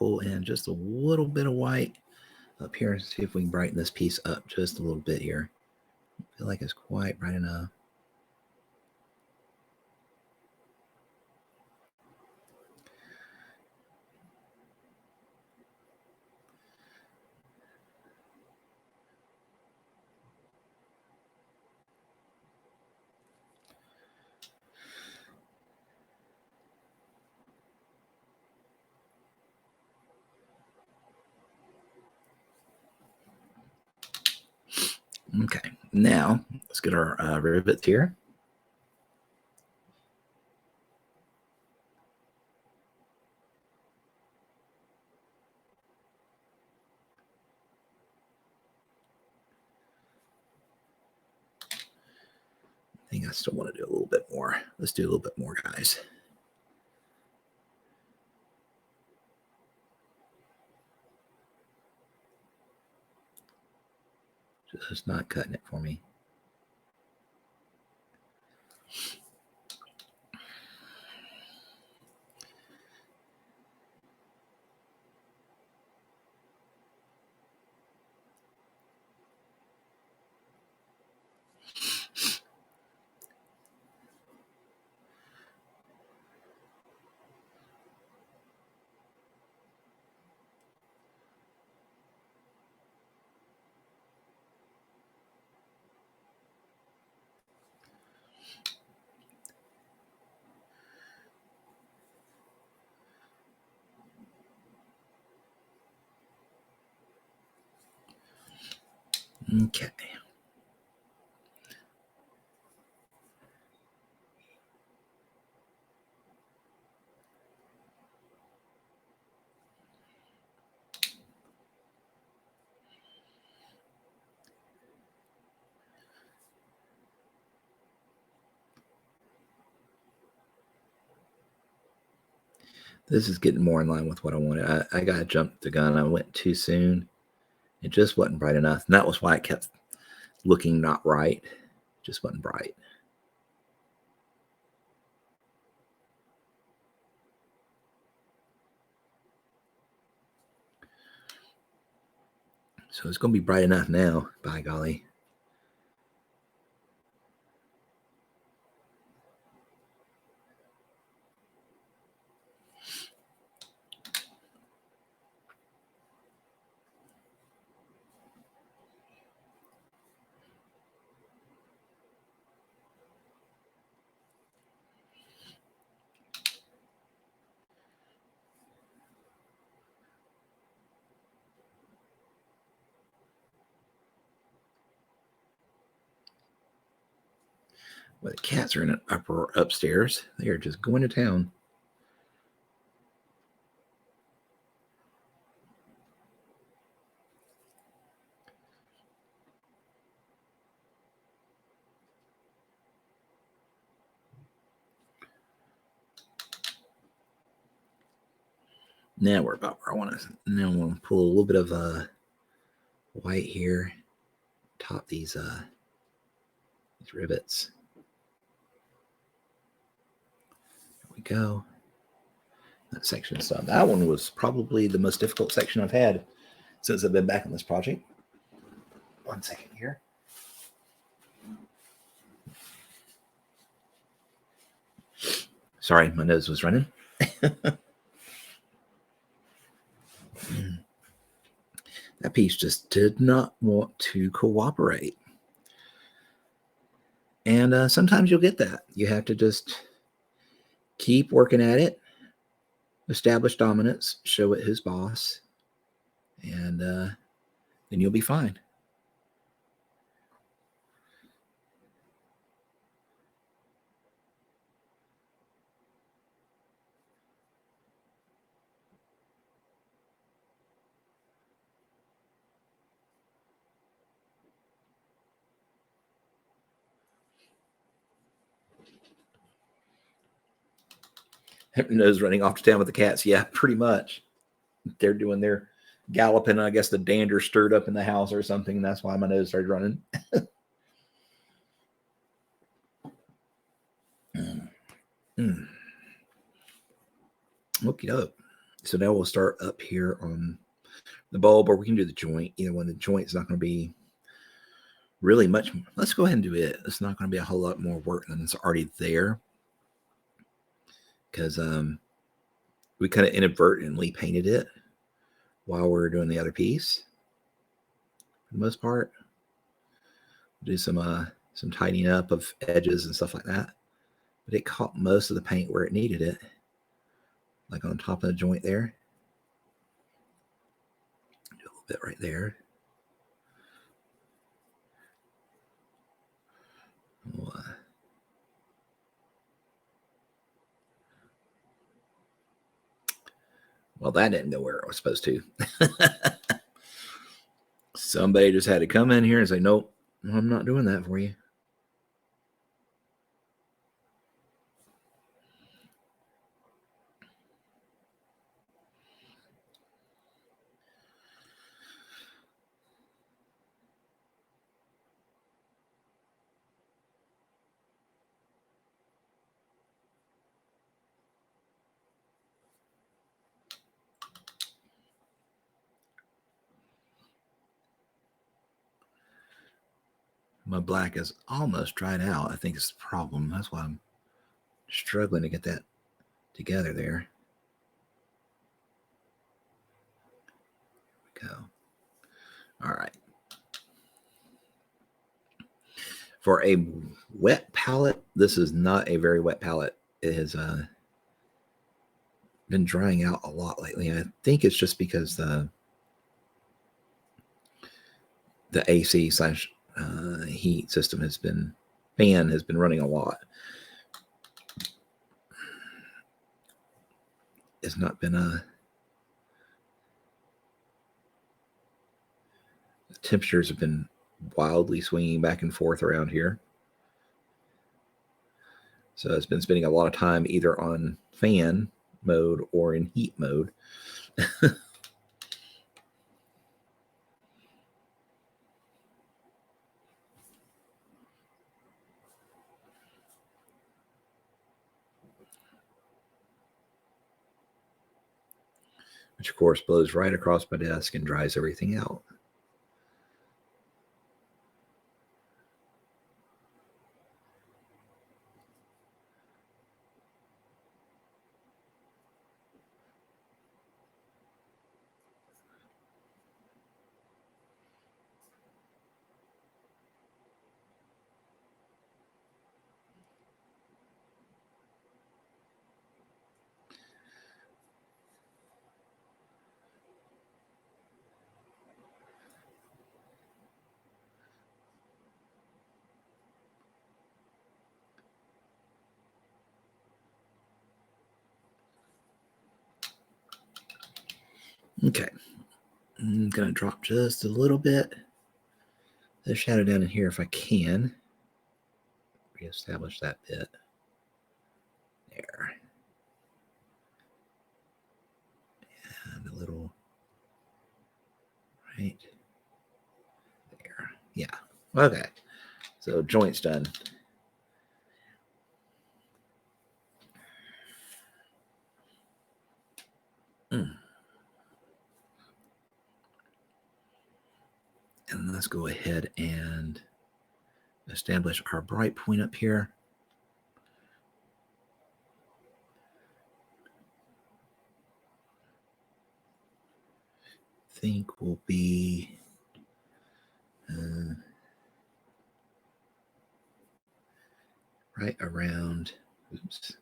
pull in just a little bit of white up here and see if we can brighten this piece up just a little bit here. I feel like it's quite bright enough. Okay, now let's get our rivets here. I think I still want to do a little bit more. Let's do a little bit more, guys. Just not cutting it for me. Okay. This is getting more in line with what I wanted. I got to jump the gun. I went too soon. It just wasn't bright enough. And that was why it kept looking not right. It just wasn't bright. So it's going to be bright enough now, by golly. Well, the cats are in an upstairs. They are just going to town. Now we're about where I want to. Now I'm going to pull a little bit of white here, top these rivets. There we go. That section's done. That one was probably the most difficult section I've had since I've been back on this project. 1 second here. Sorry, my nose was running. That piece just did not want to cooperate. And sometimes you'll get that. You have to just keep working at it, establish dominance, show it who's boss, and then you'll be fine. Nose running off to town with the cats. Yeah, pretty much. They're doing their galloping. I guess the dander stirred up in the house or something. And that's why my nose started running. Okie doke. So now we'll start up here on the bulb, or we can do the joint. Either one. The joint's not going to be really much. Let's go ahead and do it. It's not going to be a whole lot more work than it's already there, because we kind of inadvertently painted it while we were doing the other piece. For the most part, do some tidying up of edges and stuff like that. But it caught most of the paint where it needed it, like on top of the joint there. Do a little bit right there. Well, that didn't go where it was supposed to. Somebody just had to come in here and say, nope, I'm not doing that for you. My black is almost dried out. I think it's the problem. That's why I'm struggling to get that together there. There we go. All right. For a wet palette, this is not a very wet palette. It has been drying out a lot lately. I think it's just because the AC slash heat system fan has been running a lot. It's not been the temperatures have been wildly swinging back and forth around here. So it's been spending a lot of time either on fan mode or in heat mode. Which of course blows right across my desk and dries everything out. Okay, I'm going to drop just a little bit the shadow down in here if I can. Reestablish that bit. There. And a little right there. Yeah. Okay. So joint's done. And let's go ahead and establish our bright point up here. I think will be right around, oops.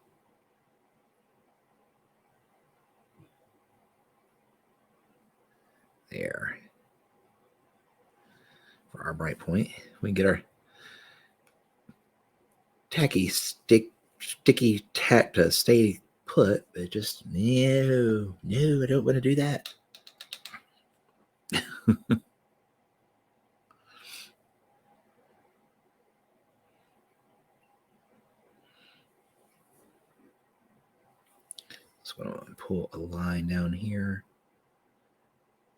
There. For our bright point, we can get our sticky tack to stay put, but just no, I don't want to do that. So I'm going to pull a line down here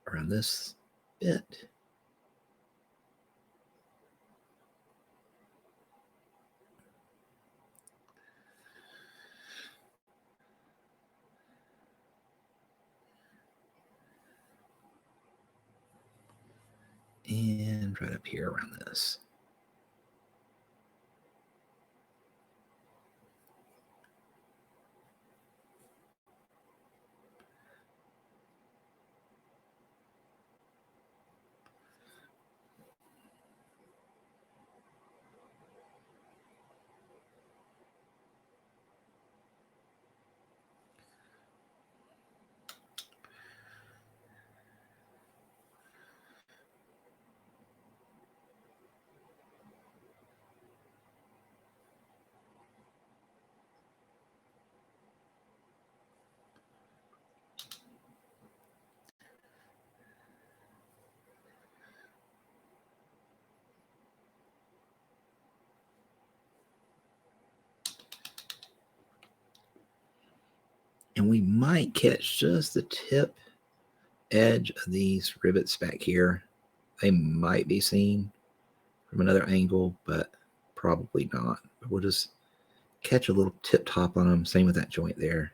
around this bit. comes right up here around this. And we might catch just the tip edge of these rivets back here. They might be seen from another angle, but probably not. But we'll just catch a little tip top on them. Same with that joint there.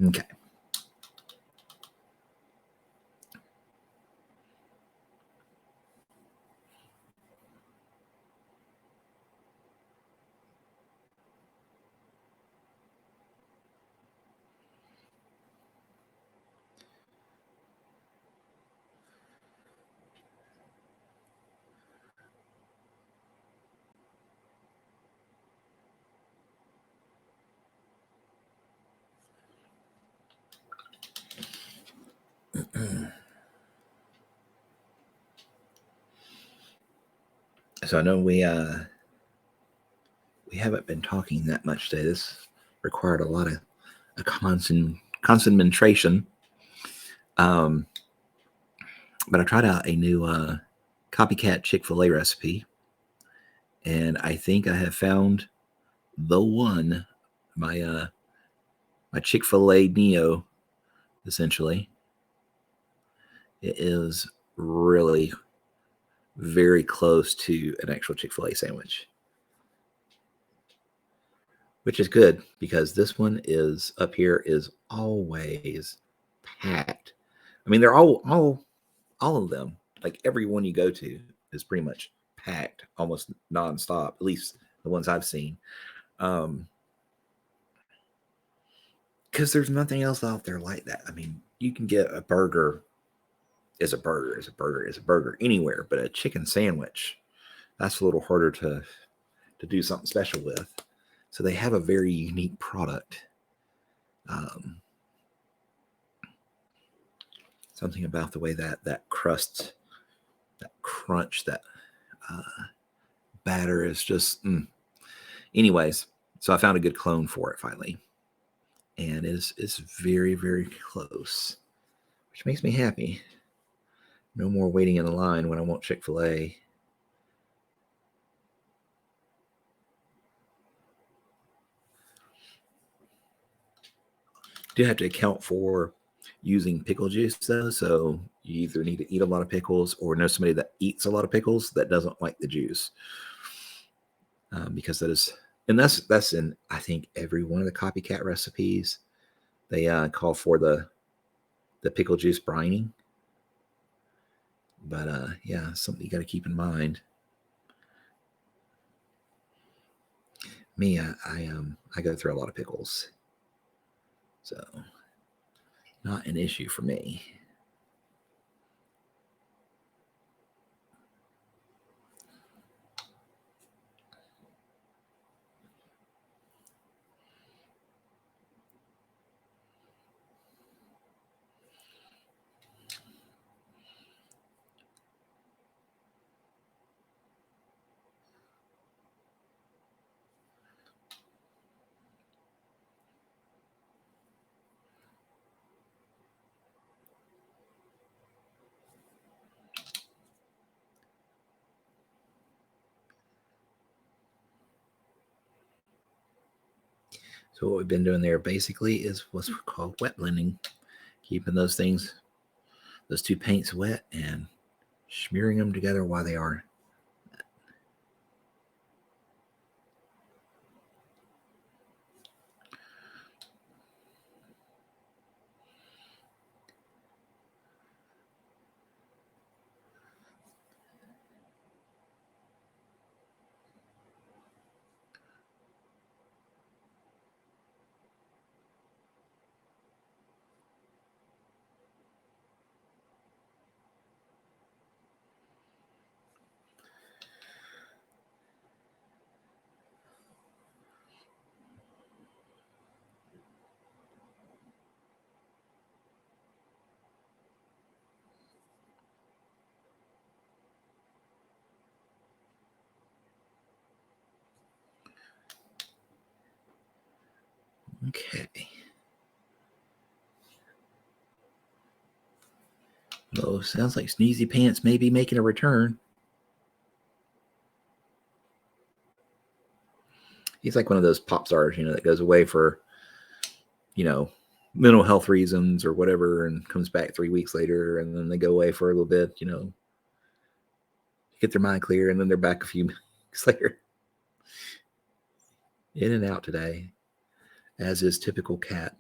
Okay. So I know we haven't been talking that much today. This required a lot of concentration. But I tried out a new copycat Chick-fil-A recipe, and I think I have found the one. My Chick-fil-A Neo, essentially. It is really very close to an actual Chick-fil-A sandwich, which is good because this one is up here is always packed. I mean, they're all of them, like every one you go to is pretty much packed almost nonstop, at least the ones I've seen. Because there's nothing else out there like that. I mean, you can get a burger is a burger, is a burger, is a burger anywhere, but a chicken sandwich, that's a little harder to do something special with. So they have a very unique product. Something about the way that crust, that crunch, that batter is just. Anyways, so I found a good clone for it finally, and it's very, very close, which makes me happy. No more waiting in the line when I want Chick-fil-A. Do have to account for using pickle juice though, so you either need to eat a lot of pickles or know somebody that eats a lot of pickles that doesn't like the juice, because that is, and that's in I think every one of the copycat recipes. They call for the pickle juice brining, but yeah, something you got to keep in mind. Me, I go through a lot of pickles, so not an issue for me. So what we've been doing there basically is what's called wet blending, keeping those things, those two paints wet and smearing them together while they are. Okay. Oh, sounds like Sneezy Pants may be making a return. He's like one of those pop stars, that goes away for, mental health reasons or whatever, and comes back 3 weeks later, and then they go away for a little bit, get their mind clear, and then they're back a few weeks later. In and out today, as is typical cat.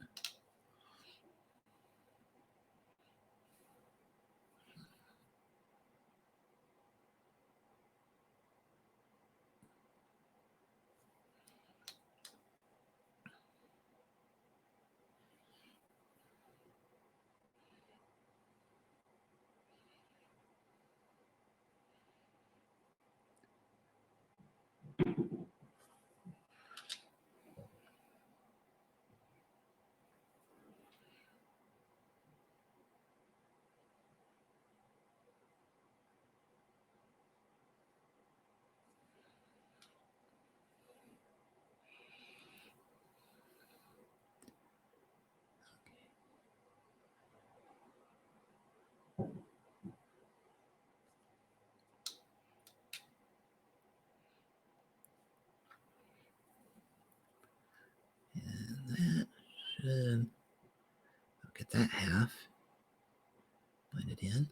And that should get that half. Blend it in.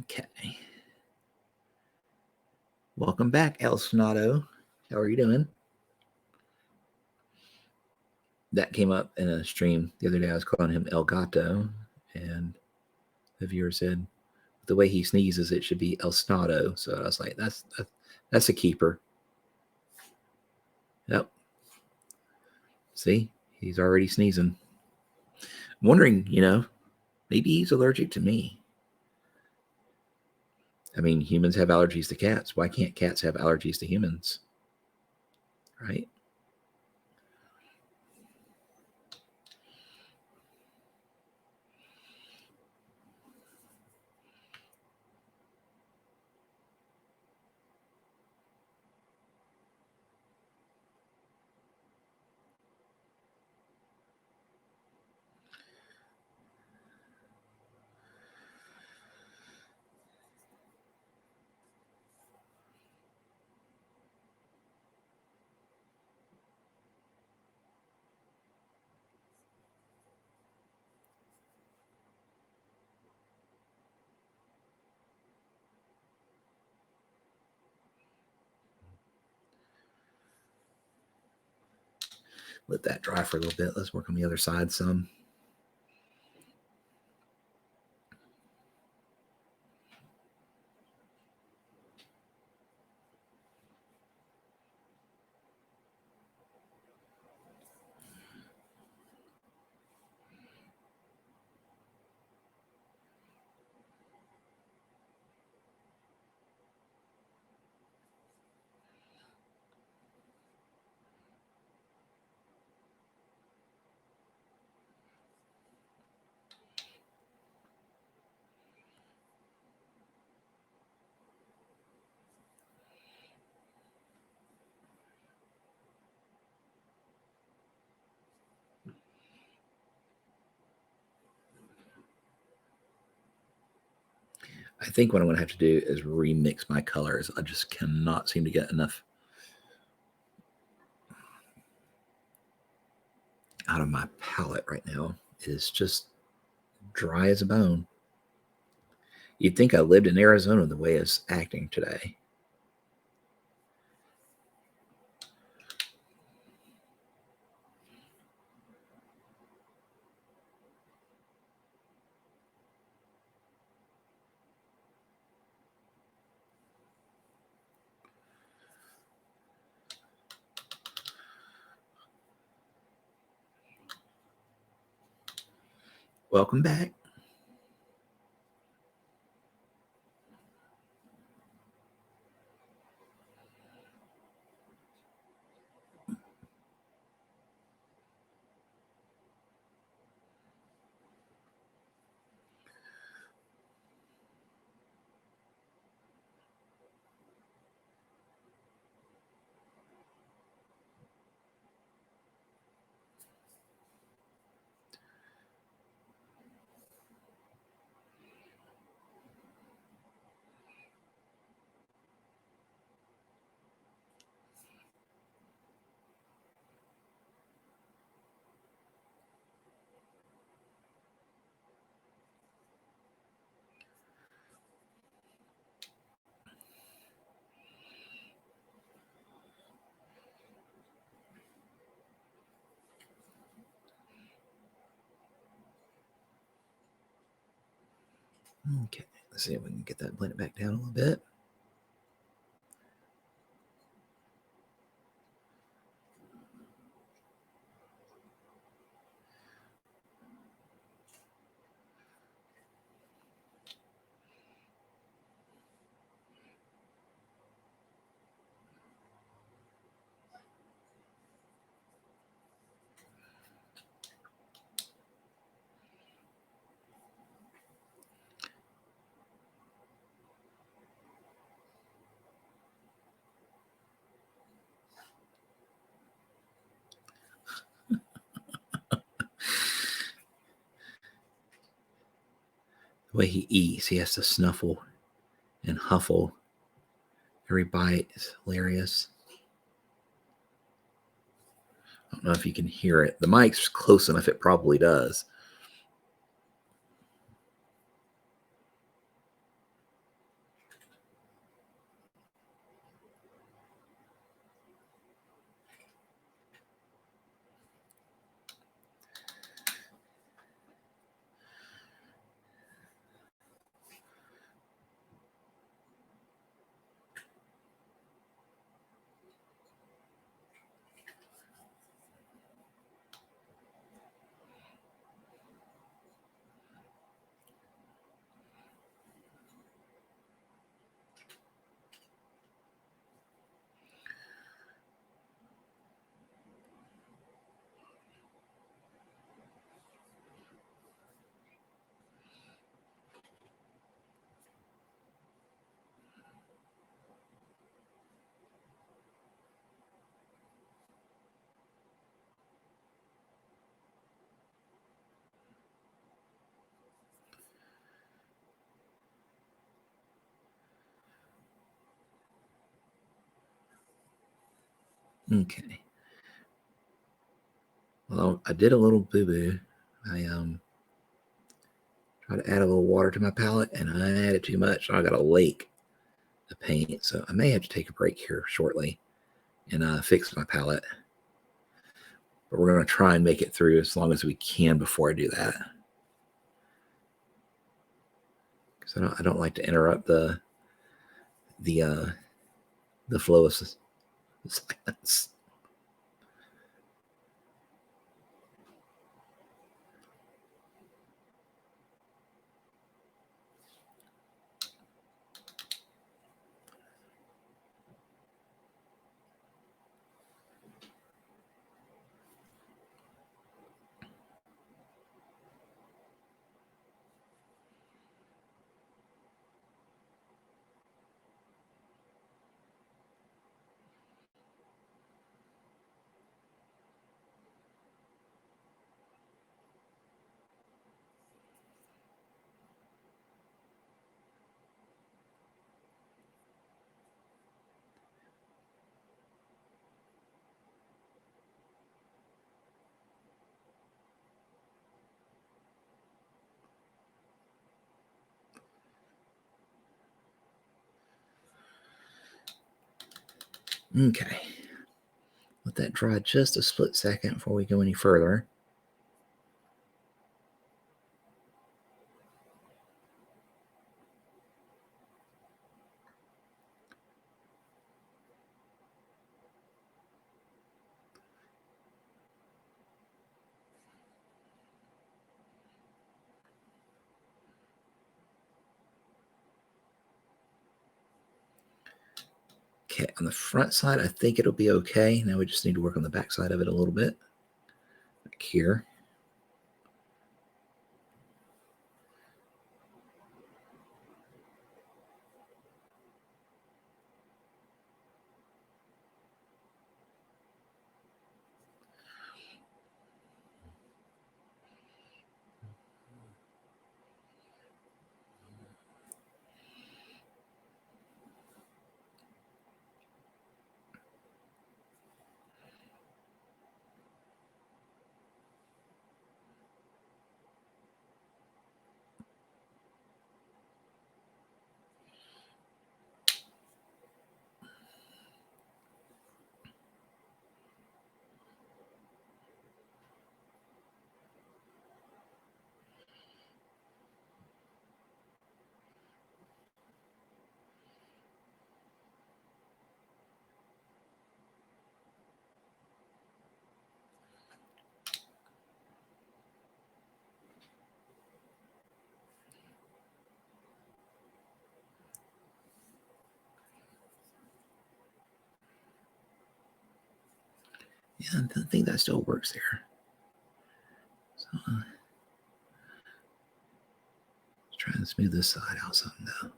Okay. Welcome back, El Sonato. How are you doing? That came up in a stream the other day. I was calling him El Gato, and the viewer said the way he sneezes, it should be El Snato. So I was like, that's a keeper. Yep. See, he's already sneezing. I'm wondering, maybe he's allergic to me. I mean, humans have allergies to cats. Why can't cats have allergies to humans? Right? Let that dry for a little bit. Let's work on the other side some. I think what I'm going to have to do is remix my colors. I just cannot seem to get enough out of my palette right now. It is just dry as a bone. You'd think I lived in Arizona the way it's acting today. Welcome back. Okay, let's see if we can get that blended back down a little bit. The way he eats, he has to snuffle and huffle every bite. Is hilarious. I don't know if you can hear it. The mic's close enough, it probably does. Okay. Well, I did a little boo-boo. I tried to add a little water to my palette, and I added too much. So I got a lake of paint. So I may have to take a break here shortly and fix my palette. But we're going to try and make it through as long as we can before I do that. Because I don't like to interrupt the flow of silence. Okay. Let that dry just a split second before we go any further. Okay, on the front side, I think it'll be okay. Now we just need to work on the back side of it a little bit. Back here. Yeah, I think that still works there. So let's try and smooth this side out some though.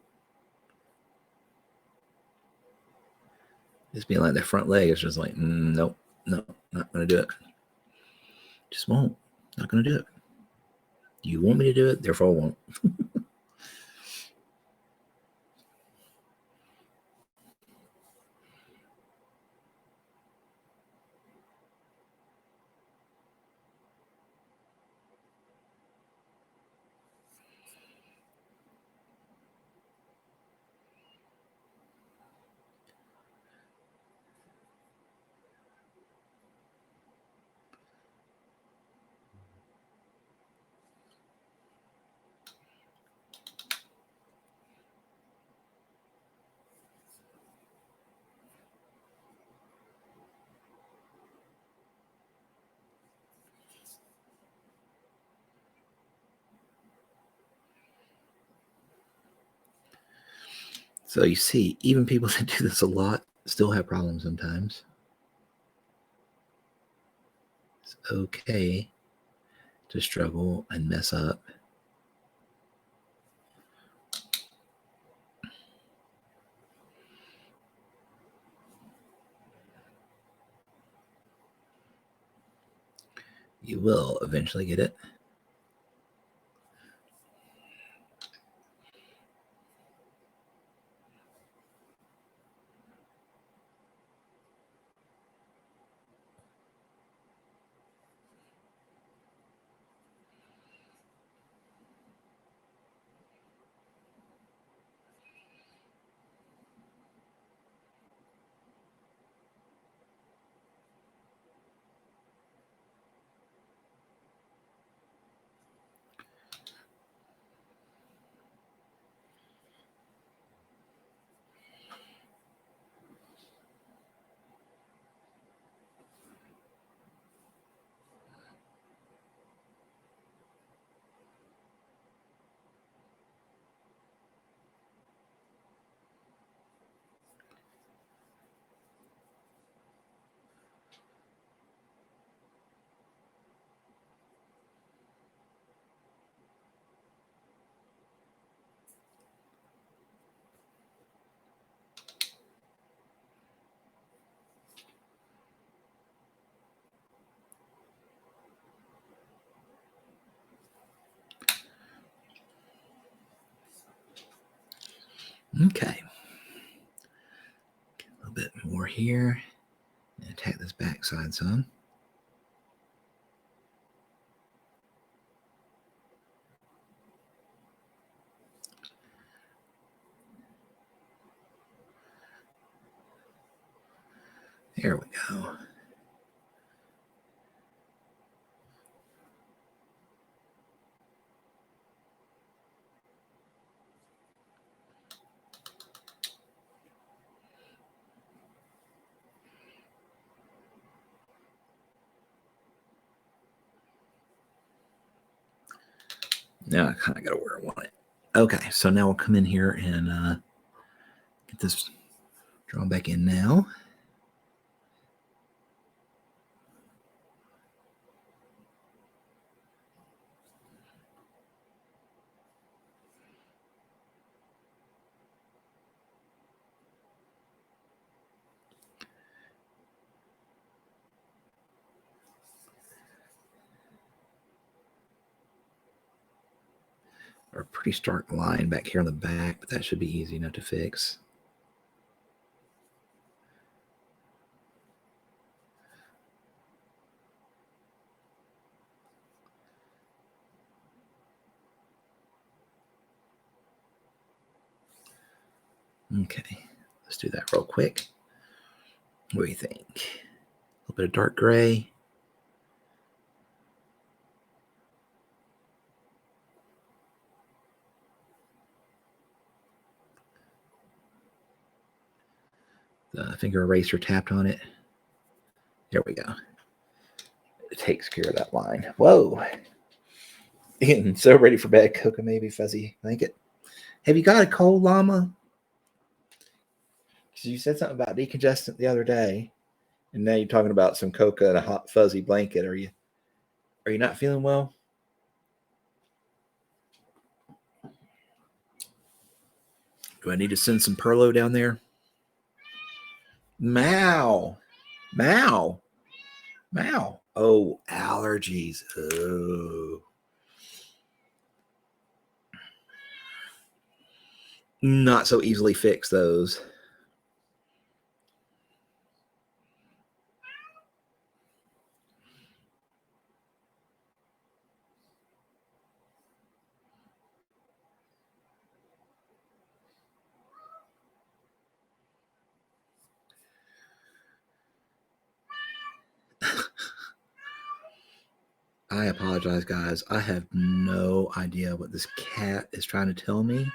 Just being like that front leg is just like, nope, no, not gonna do it. Just won't. Not gonna do it. You want me to do it, therefore I won't. So you see, even people that do this a lot still have problems sometimes. It's okay to struggle and mess up. You will eventually get it. Okay. A little bit more here. And attack this back side some. There we go. Now I kind of got to where I want it. Okay, so now we'll come in here and get this Draw them back in now. Or a pretty stark line back here on the back, but that should be easy enough to fix. Okay, let's do that real quick. What do you think? A little bit of dark gray. The finger eraser tapped on it. There we go. It takes care of that line. Whoa. Getting so ready for bed, Coca, maybe fuzzy blanket. Have you got a cold, llama? Because you said something about decongestant the other day, and now you're talking about some coca and a hot fuzzy blanket. Are you not feeling well? Do I need to send some Perlo down there? Mow. Oh, allergies. Oh. Not so easily fix those. I apologize, guys. I have no idea what this cat is trying to tell me.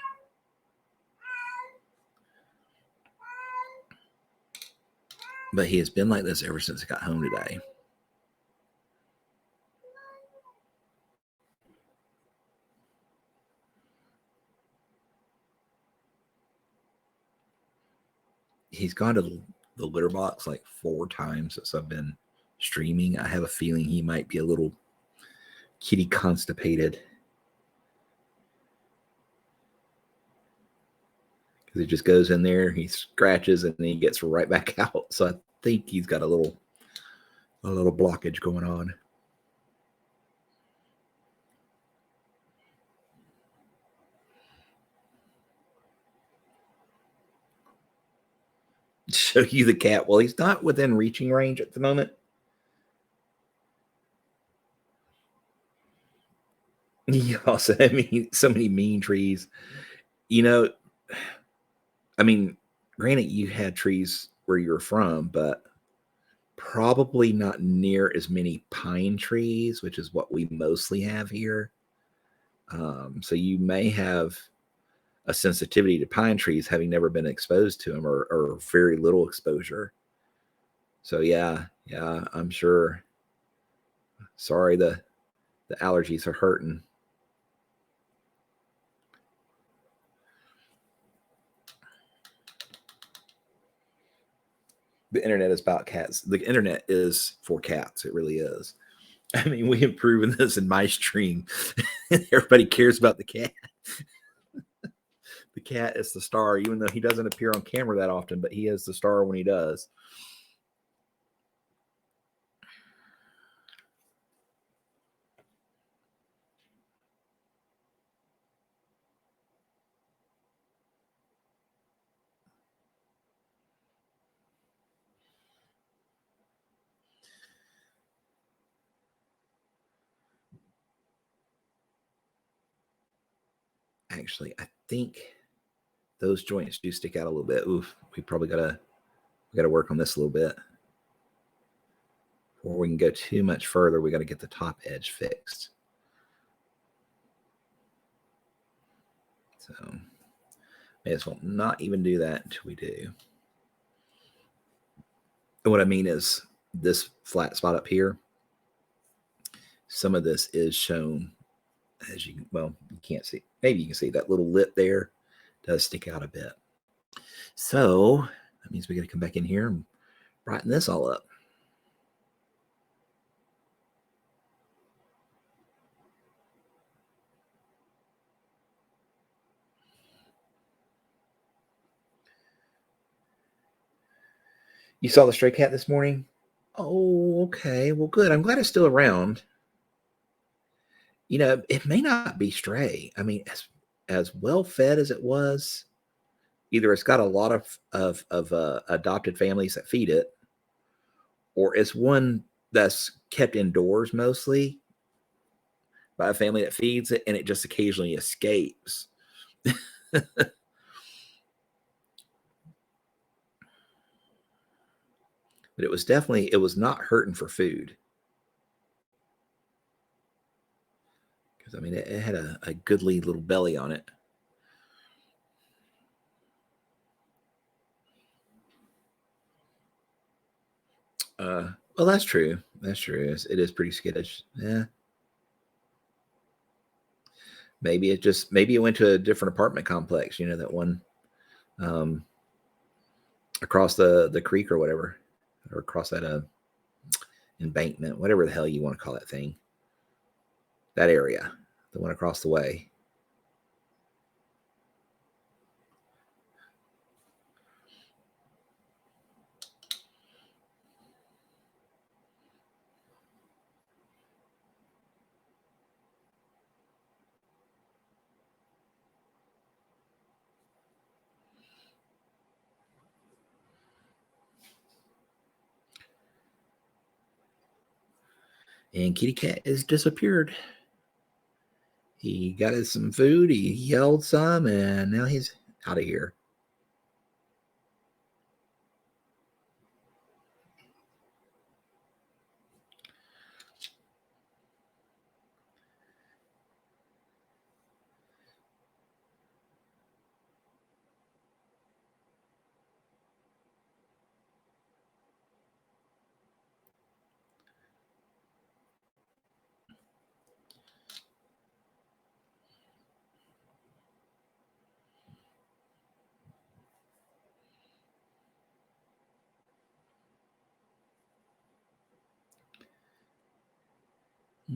But he has been like this ever since I got home today. He's gone to the litter box like 4 times since I've been streaming. I have a feeling he might be a little kitty constipated. Because he just goes in there, he scratches, and then he gets right back out. So I think he's got a little blockage going on. Show you the cat. Well, he's not within reaching range at the moment. He also, I mean, so many mean trees. You know, I mean, granted, you had trees where you're from, but probably not near as many pine trees, which is what we mostly have here. So you may have a sensitivity to pine trees, having never been exposed to them or very little exposure. So yeah, I'm sure. Sorry, the allergies are hurting. The internet is about cats. The internet is for cats. It really is. I mean, we have proven this in my stream. Everybody cares about the cat. The cat is the star, even though he doesn't appear on camera that often, but he is the star when he does. Actually, I think those joints do stick out a little bit. Oof, we probably gotta work on this a little bit. Before we can go too much further, we got to get the top edge fixed. So may as well not even do that until we do. And what I mean is this flat spot up here, some of this is shown as you can't see. Maybe you can see that little lip there does stick out a bit. So That means we got to come back in here and brighten this all up. You saw the stray cat this morning? Oh, okay. Well, good. I'm glad it's still around. It may not be stray. I mean, as well fed as it was, either it's got a lot of adopted families that feed it, or it's one that's kept indoors mostly by a family that feeds it, and it just occasionally escapes. But it was not hurting for food. Because, I mean, it had a goodly little belly on it. Well, that's true. That's true. It is pretty skittish. Yeah. Maybe it went to a different apartment complex, that one um, across the creek or whatever, or across that embankment, whatever the hell you want to call that thing. That area, the one across the way. And Kitty Cat has disappeared. He got us some food, he yelled some, and now he's out of here.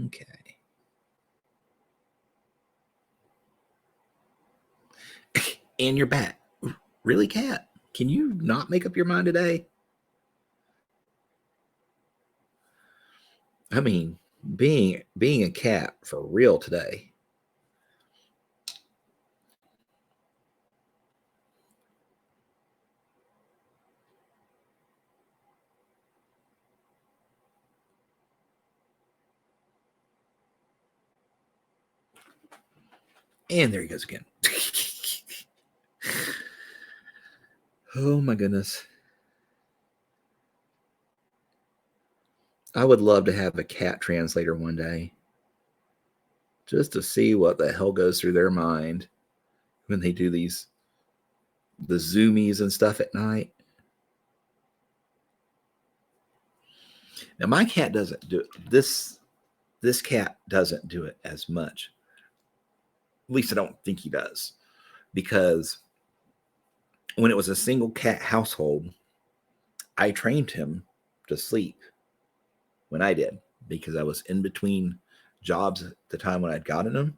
Okay. And you're back. Really, Cat? Can you not make up your mind today? I mean, being a cat for real today. And there he goes again. Oh my goodness. I would love to have a cat translator one day, just to see what the hell goes through their mind when they do the zoomies and stuff at night. Now my cat doesn't do this. This cat doesn't do it as much. At least I don't think he does, because when it was a single cat household, I trained him to sleep when I did, because I was in between jobs at the time when I'd gotten him.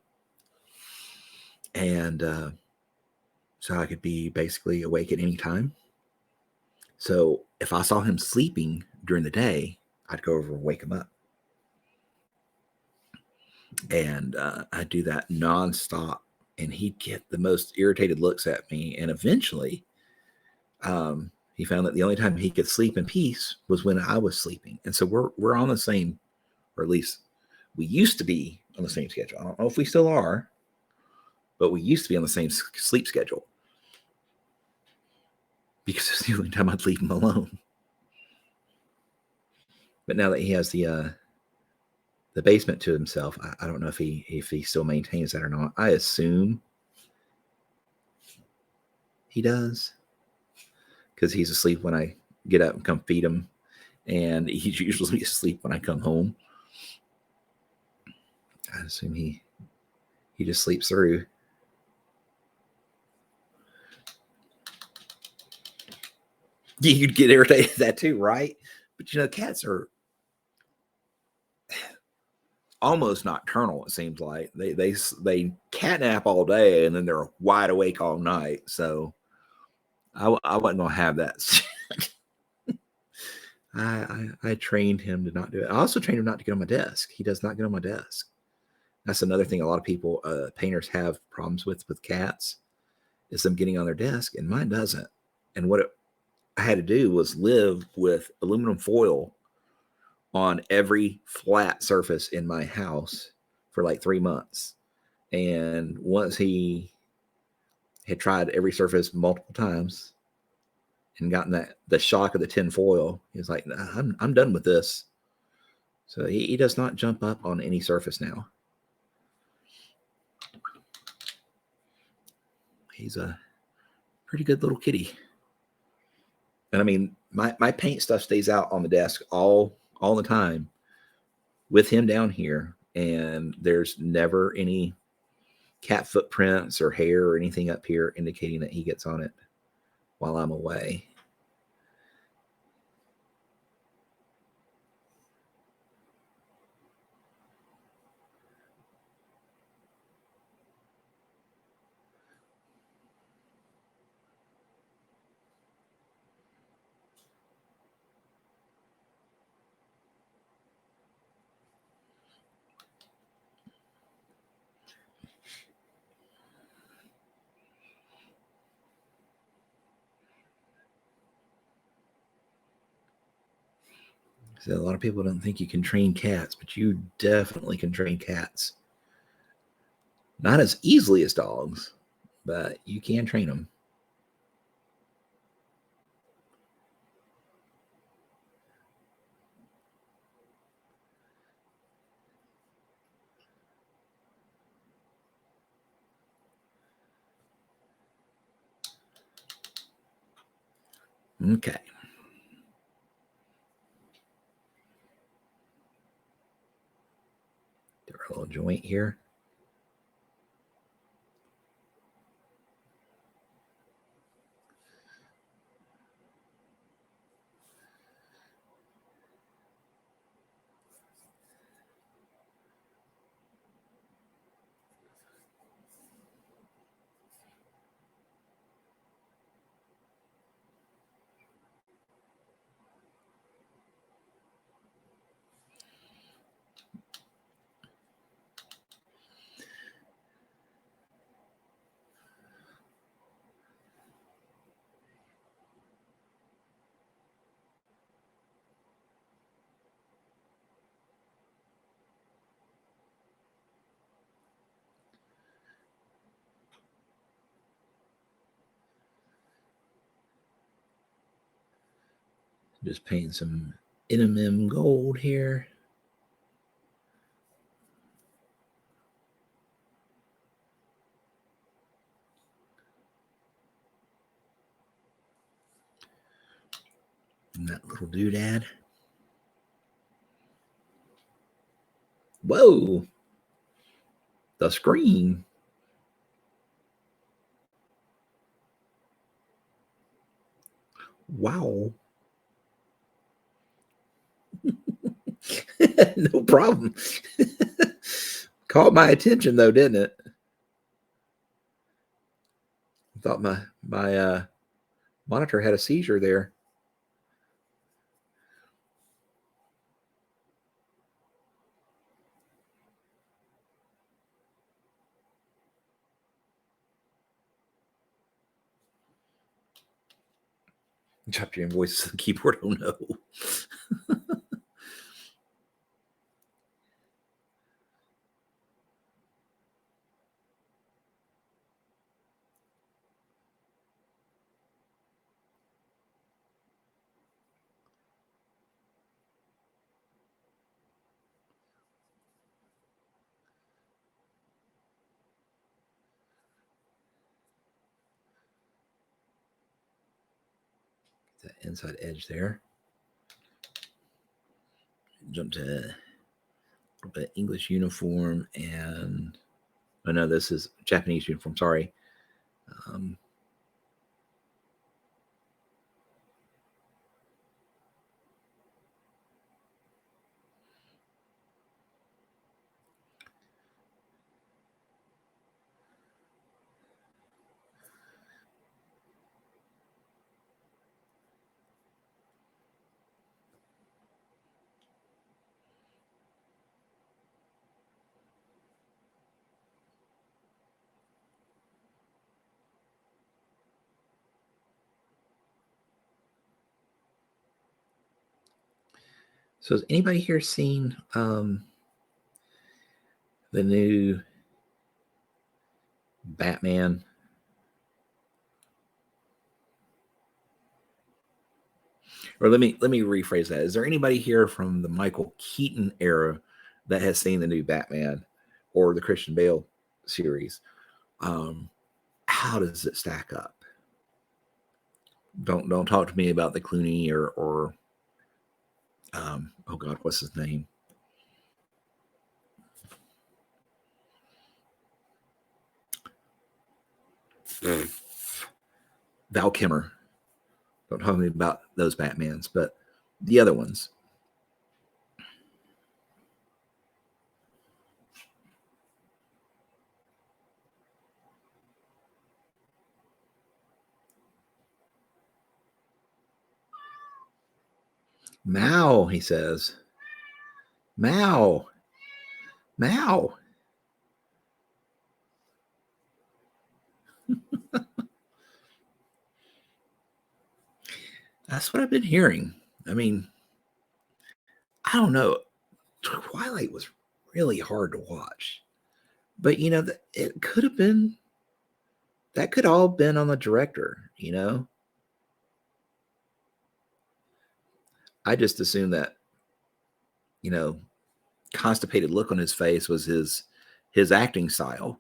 And so I could be basically awake at any time. So if I saw him sleeping during the day, I'd go over and wake him up. And I'd do that nonstop. And he'd get the most irritated looks at me. And eventually, he found that the only time he could sleep in peace was when I was sleeping. And so we're on the same, or at least we used to be on the same schedule. I don't know if we still are, but we used to be on the same sleep schedule, because it's the only time I'd leave him alone. But now that he has the basement to himself, I don't know if he still maintains that or not. I assume he does, because he's asleep when I get up and come feed him, and he's usually asleep when I come home. I assume he just sleeps through. You'd get irritated at that too, right? But cats are almost nocturnal. It seems like they catnap all day and then they're wide awake all night. So I wasn't gonna have that. I trained him to not do it. I also trained him not to get on my desk. He does not get on my desk. That's another thing a lot of people, painters, have problems with cats, is them getting on their desk, and mine doesn't. And I had to do was live with aluminum foil on every flat surface in my house for like 3 months. And once he had tried every surface multiple times and gotten the shock of the tin foil, he was like, nah, I'm done with this. So he does not jump up on any surface now. He's a pretty good little kitty. And I mean, my paint stuff stays out on the desk all the time with him down here, and there's never any cat footprints or hair or anything up here indicating that he gets on it while I'm away. So a lot of people don't think you can train cats, but you definitely can train cats. Not as easily as dogs, but you can train them. Okay. Do a little joint here. Just painting some NMM gold here. And that little doodad. Whoa. The screen. Wow. No problem. Caught my attention though, didn't it? I thought my monitor had a seizure there. Dropped your voice to the keyboard. Oh no. That inside edge there. Jump to a little bit English uniform, and oh no, this is Japanese uniform. Sorry. So has anybody here seen the new Batman? Or let me rephrase that. Is there anybody here from the Michael Keaton era that has seen the new Batman or the Christian Bale series? How does it stack up? Don't talk to me about the Clooney or oh God, what's his name? Val Kilmer. Don't talk to me about those Batmans, but the other ones. Mao, he says. Mao. Mao. That's what I've been hearing. I mean, I don't know. Twilight was really hard to watch. But it could have been that could all been on the director. I just assumed that, you know, constipated look on his face was his acting style.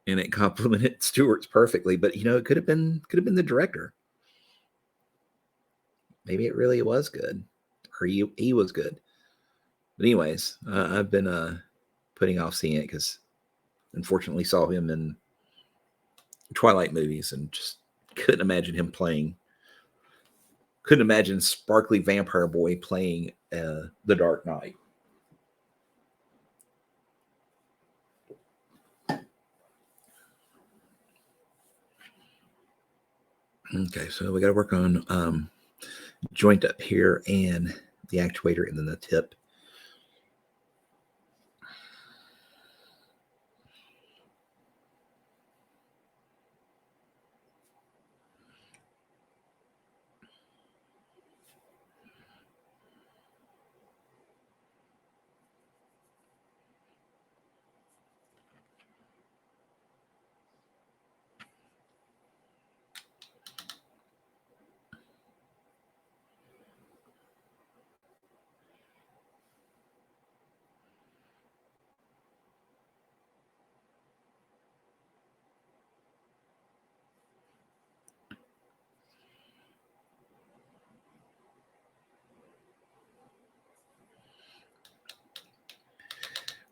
And it complemented Stewart's perfectly, but it could have been the director. Maybe it really was good. Or he was good. But anyways, I've been putting off seeing it because unfortunately saw him in Twilight movies and just couldn't imagine him playing. Couldn't imagine sparkly vampire boy playing the Dark Knight. Okay, so we got to work on joint up here and the actuator and then the tip.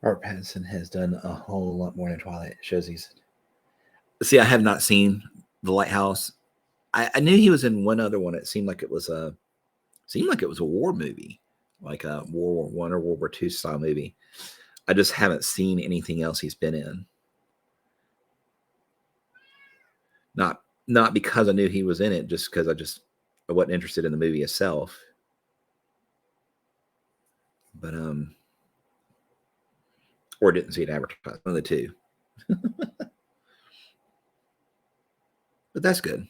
Robert Pattinson has done a whole lot more than Twilight. It shows he's. See, I have not seen The Lighthouse. I knew he was in one other one. It seemed like it was a war movie, like a World War One or World War II style movie. I just haven't seen anything else he's been in. Not because I knew he was in it, just because I wasn't interested in the movie itself. But or didn't see it advertised. One of the two. But that's good.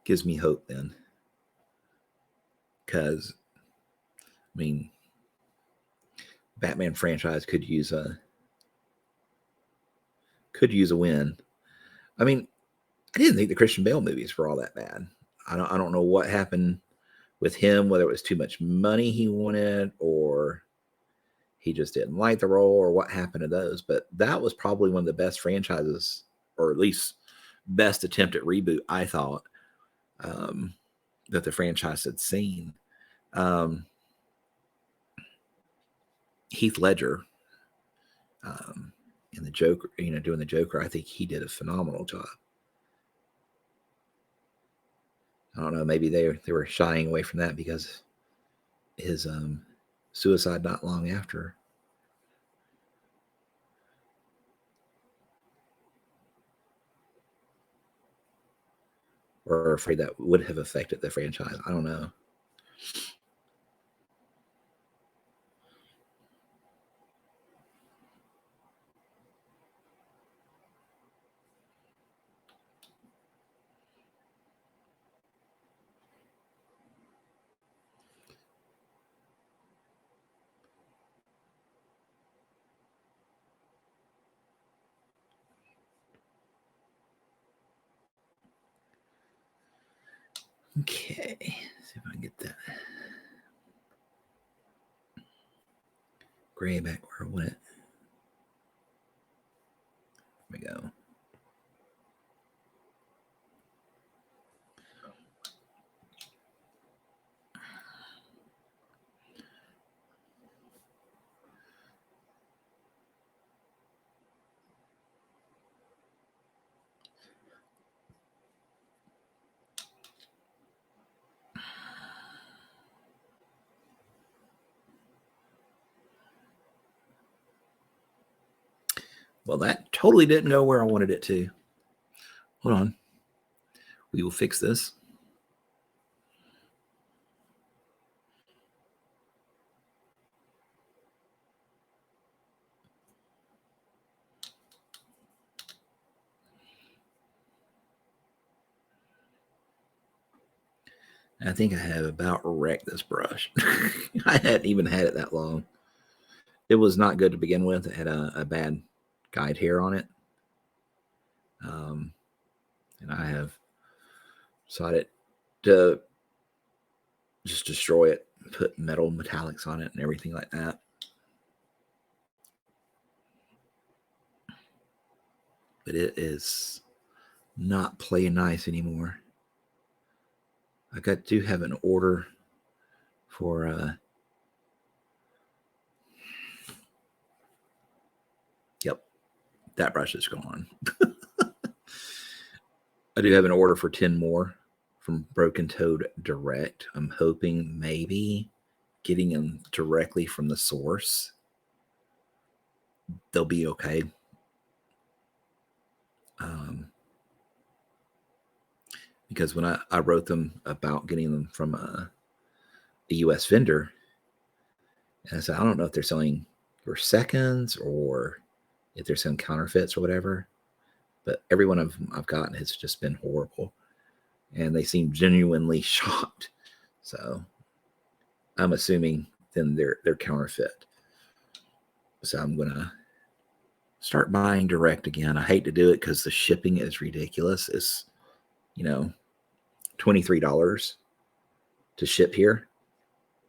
Gives me hope then. Because, I mean, Batman franchise could use a win. I mean, I didn't think the Christian Bale movies were all that bad. I don't know what happened with him, whether it was too much money he wanted or he just didn't like the role or what happened to those. But that was probably one of the best franchises, or at least best attempt at reboot, I thought, that the franchise had seen. Heath Ledger in the Joker, doing the Joker, I think he did a phenomenal job. I don't know, maybe they were shying away from that because his suicide not long after. Or afraid that would have affected the franchise. I don't know. Okay, see if I can get that gray back where I want it. There we go. Well, that totally didn't go where I wanted it to. Hold on. We will fix this. I think I have about wrecked this brush. I hadn't even had it that long. It was not good to begin with. It had a bad guide hair on it. And I have decided to just destroy it, put metal metallics on it and everything like that. But it is not playing nice anymore. I do have an order for yep, that brush is gone. I do have an order for 10 more from Broken Toad Direct. I'm hoping maybe getting them directly from the source, they'll be okay. Because when I wrote them about getting them from a US vendor, and I said, I don't know if they're selling for seconds or if they're selling counterfeits or whatever, but every one of them I've gotten has just been horrible. And they seem genuinely shocked. So I'm assuming then they're counterfeit. So I'm gonna start buying direct again. I hate to do it because the shipping is ridiculous. It's $23 to ship here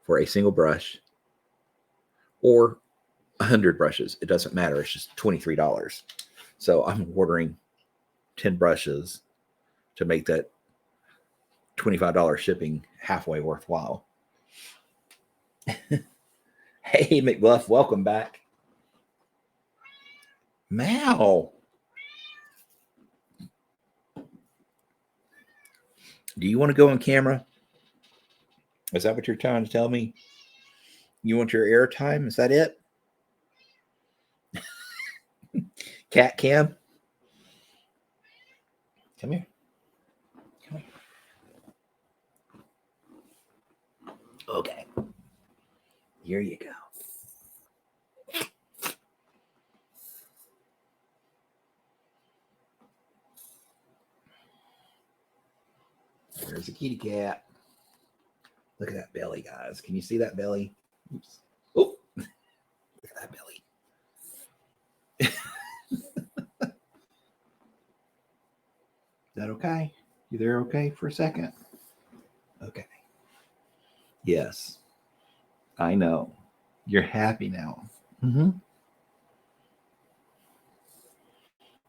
for a single brush, or 100 brushes. It doesn't matter. It's just $23. So I'm ordering 10 brushes to make that $25 shipping halfway worthwhile. Hey, McBluff, welcome back. Mal, do you want to go on camera? Is that what you're trying to tell me? You want your airtime? Is that it? Cat Cam? Come here. Come here. Okay. Here you go. There's a kitty cat. Look at that belly, guys. Can you see that belly? Oops. Oh, look at that belly. Is that okay? You there okay for a second? Okay. Yes. I know. You're happy now. Mm-hmm.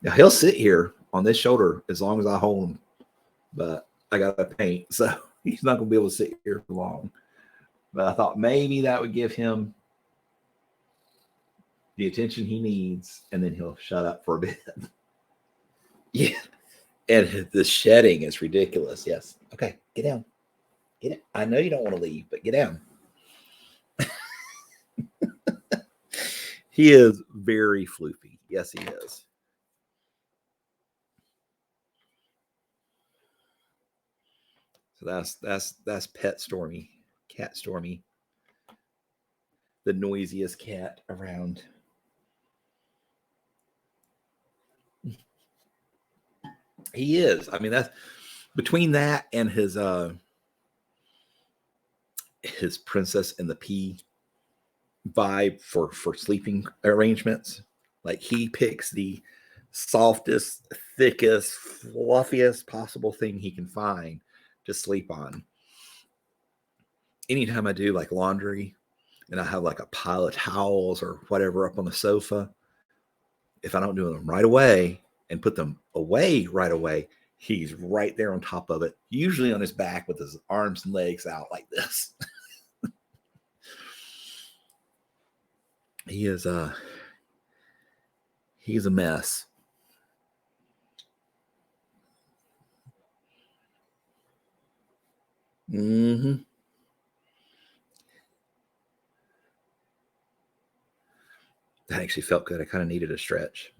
Now, he'll sit here on this shoulder as long as I hold him, but I got to paint, so he's not going to be able to sit here for long. But I thought maybe that would give him the attention he needs, and then he'll shut up for a bit. Yeah. And the shedding is ridiculous. Yes. Okay. Get down. Get it. I know you don't want to leave, but get down. He is very floofy. Yes, he is. So that's Pet Stormy, Cat Stormy, the noisiest cat around. He is. I mean, that's between that and his Princess and the Pea vibe for sleeping arrangements. Like, he picks the softest, thickest, fluffiest possible thing he can find to sleep on. Anytime I do like laundry and I have like a pile of towels or whatever up on the sofa, if I don't do them right away and put them away right away, he's right there on top of it, usually on his back with his arms and legs out like this. He's a mess. Mm-hmm. That actually felt good. I kind of needed a stretch.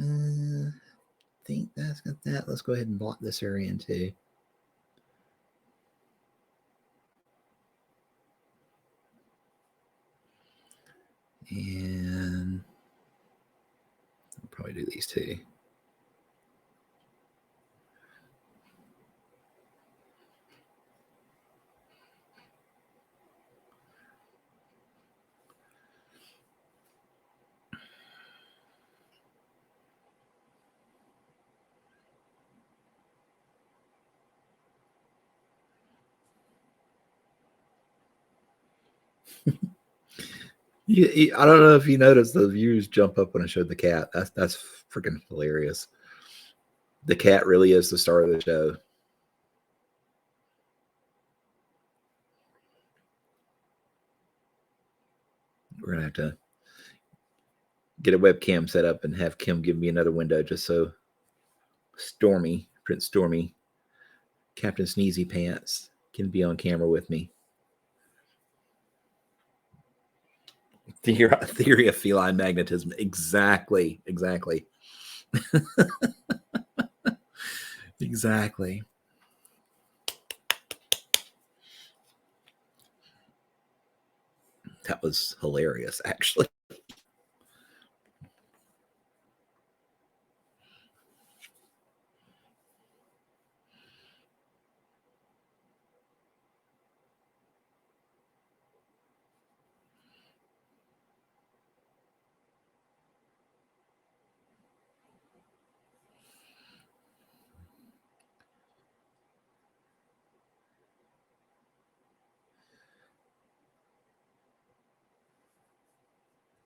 I think that's got that. Let's go ahead and block this area in too. And I'll probably do these two. I don't know if you noticed the views jump up when I showed the cat. That's freaking hilarious. The cat really is the star of the show. We're gonna have to get a webcam set up and have Kim give me another window just so Stormy, Prince Stormy, Captain Sneezy Pants can be on camera with me. Theory of feline magnetism. Exactly. Exactly. That was hilarious, actually.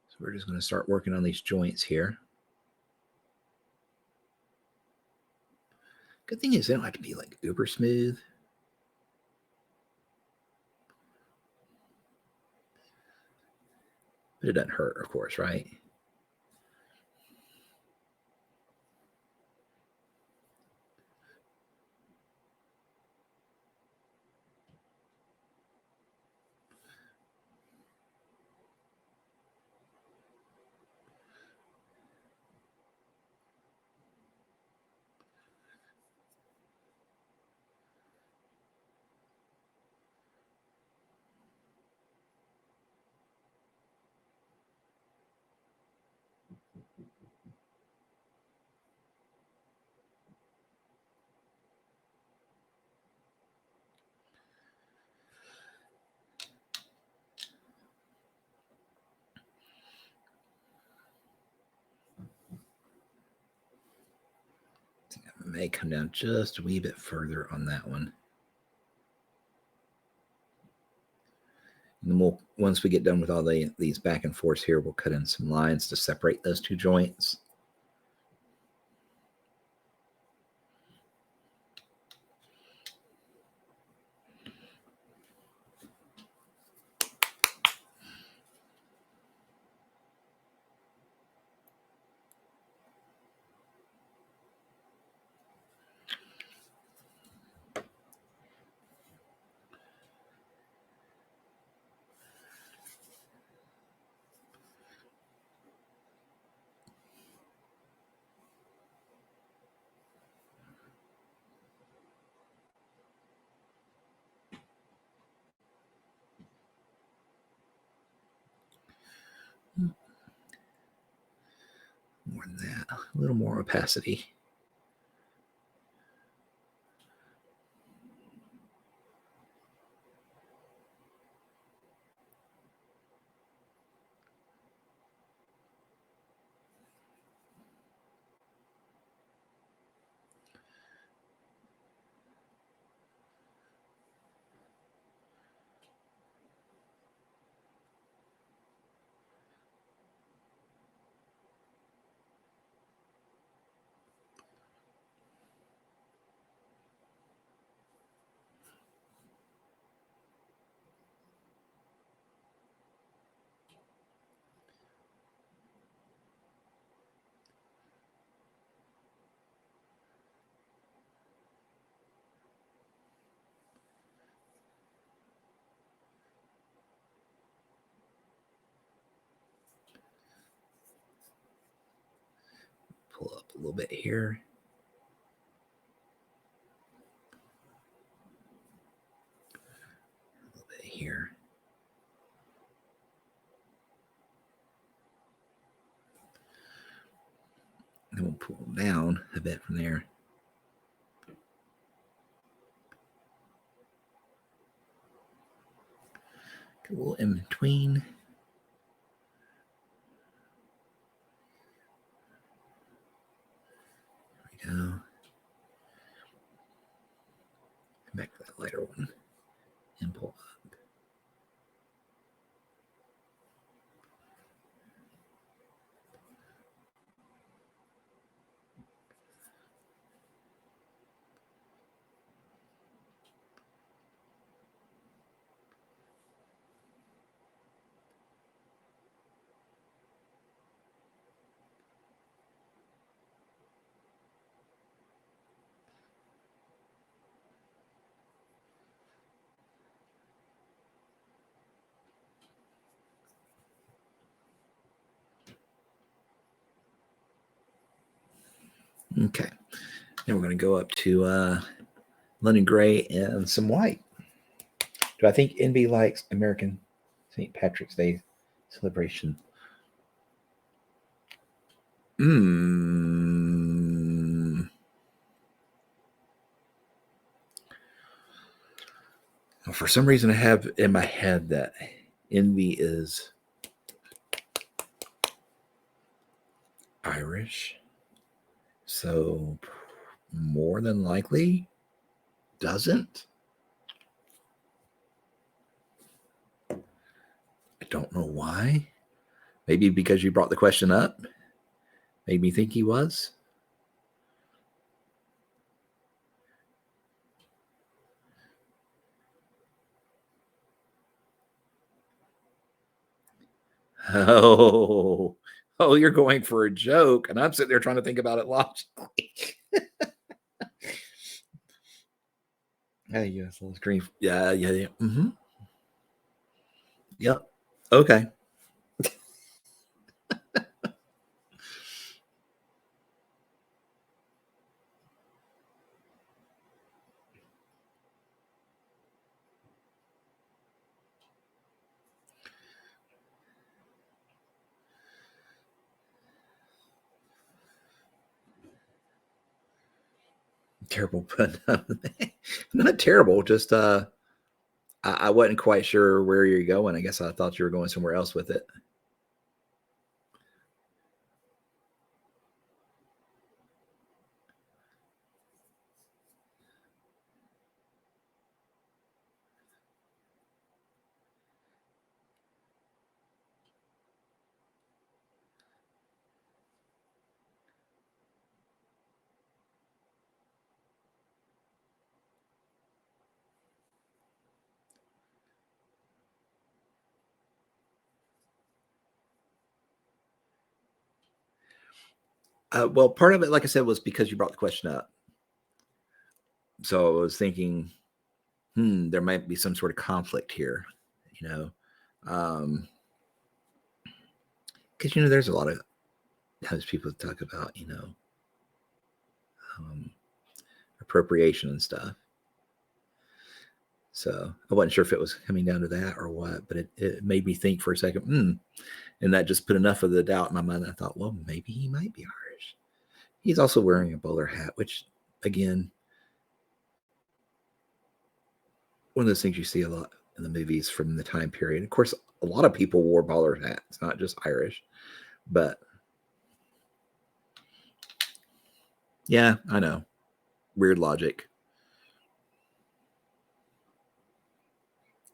So we're just going to start working on these joints here. Good thing is they don't have to be like uber smooth. But it doesn't hurt, of course, right? I may come down just a wee bit further on that one. And then once we get done with all these back and forths here, we'll cut in some lines to separate those two joints. More than that, a little more opacity. a little bit here. A little bit here. And we'll pull down a bit from there. A little in between. There we go. Back to that lighter one and pull up. Okay. Now we're going to go up to London Gray and some white. Do I think Envy likes American St. Patrick's Day celebration? For some reason, I have in my head that Envy is Irish. So more than likely doesn't. I don't know why. Maybe because you brought the question up. Made me think he was. Oh, you're going for a joke. And I'm sitting there trying to think about it logically. Hey, yes, little screen. Yeah. Mm-hmm. Yep. Okay. Terrible, but not terrible. Just I wasn't quite sure where you're going. I guess I thought you were going somewhere else with it. Well, part of it, like I said, was because you brought the question up. So I was thinking, there might be some sort of conflict here, you know, because there's a lot of times people talk about appropriation and stuff. So I wasn't sure if it was coming down to that or what, but it made me think for a second, and that just put enough of the doubt in my mind. I thought, well, maybe he might be Irish. He's also wearing a bowler hat, which, again, one of those things you see a lot in the movies from the time period. Of course, a lot of people wore bowler hats, not just Irish, but yeah, I know. Weird logic.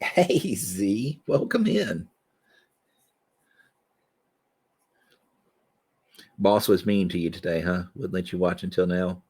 Hey, Z, welcome in. Boss was mean to you today, huh? Wouldn't let you watch until now.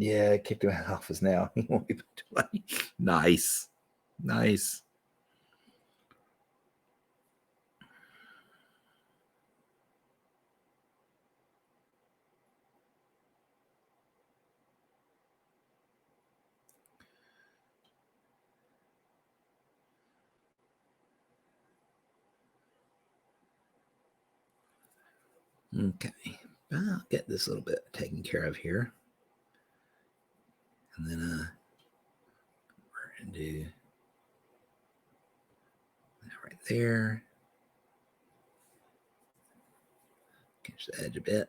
Yeah, kicked him out of the office now. He won't be back to play. Nice. Nice. Okay. I'll get this a little bit taken care of here. And then we're going to do that right there. Catch the edge a bit.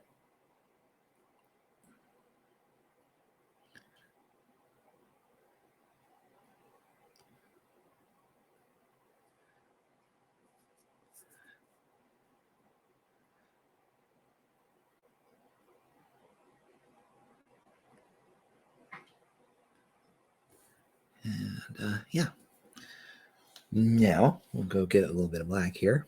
And yeah. Now we'll go get a little bit of black here.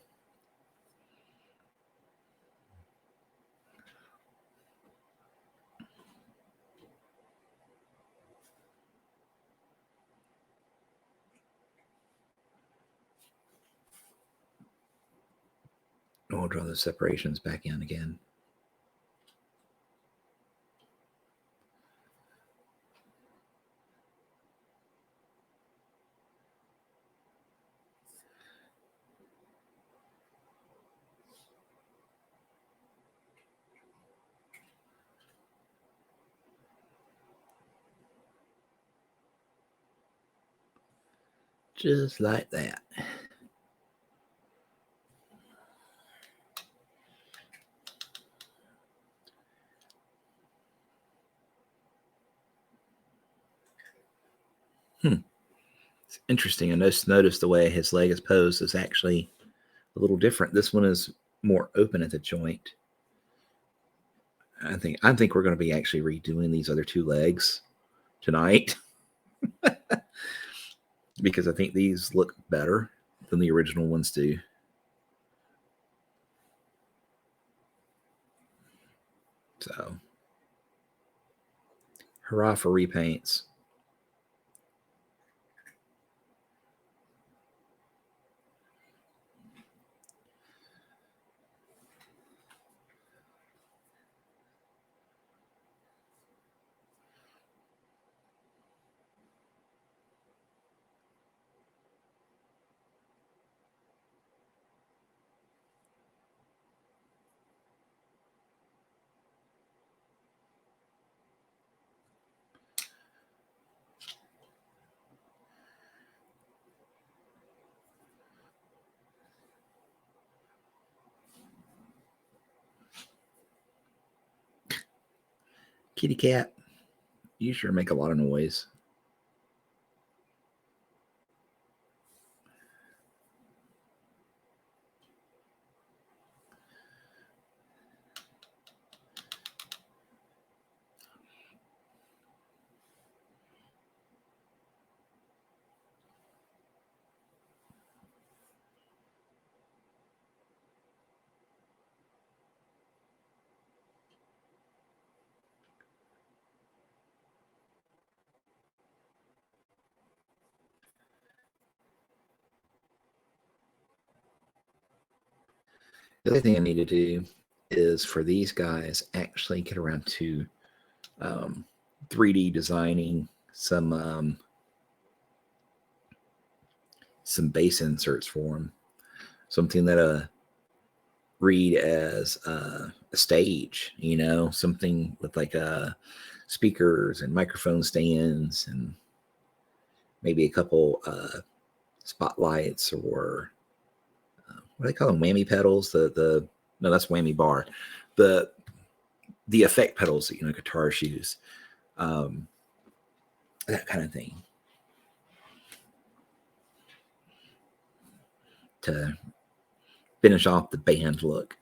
And we'll draw the separations back in again. Just like that. It's interesting. I noticed the way his leg is posed is actually a little different. This one is more open at the joint. I think we're going to be actually redoing these other two legs tonight because I think these look better than the original ones do. So, hurrah for repaints. Kitty cat, you sure make a lot of noise. The other thing I need to do is for these guys actually get around to 3D designing some base inserts for them, something that read as a stage, something with like speakers and microphone stands and maybe a couple spotlights or what do they call them? Whammy pedals. The no, that's whammy bar. The effect pedals that guitarists use, that kind of thing, to finish off the band look.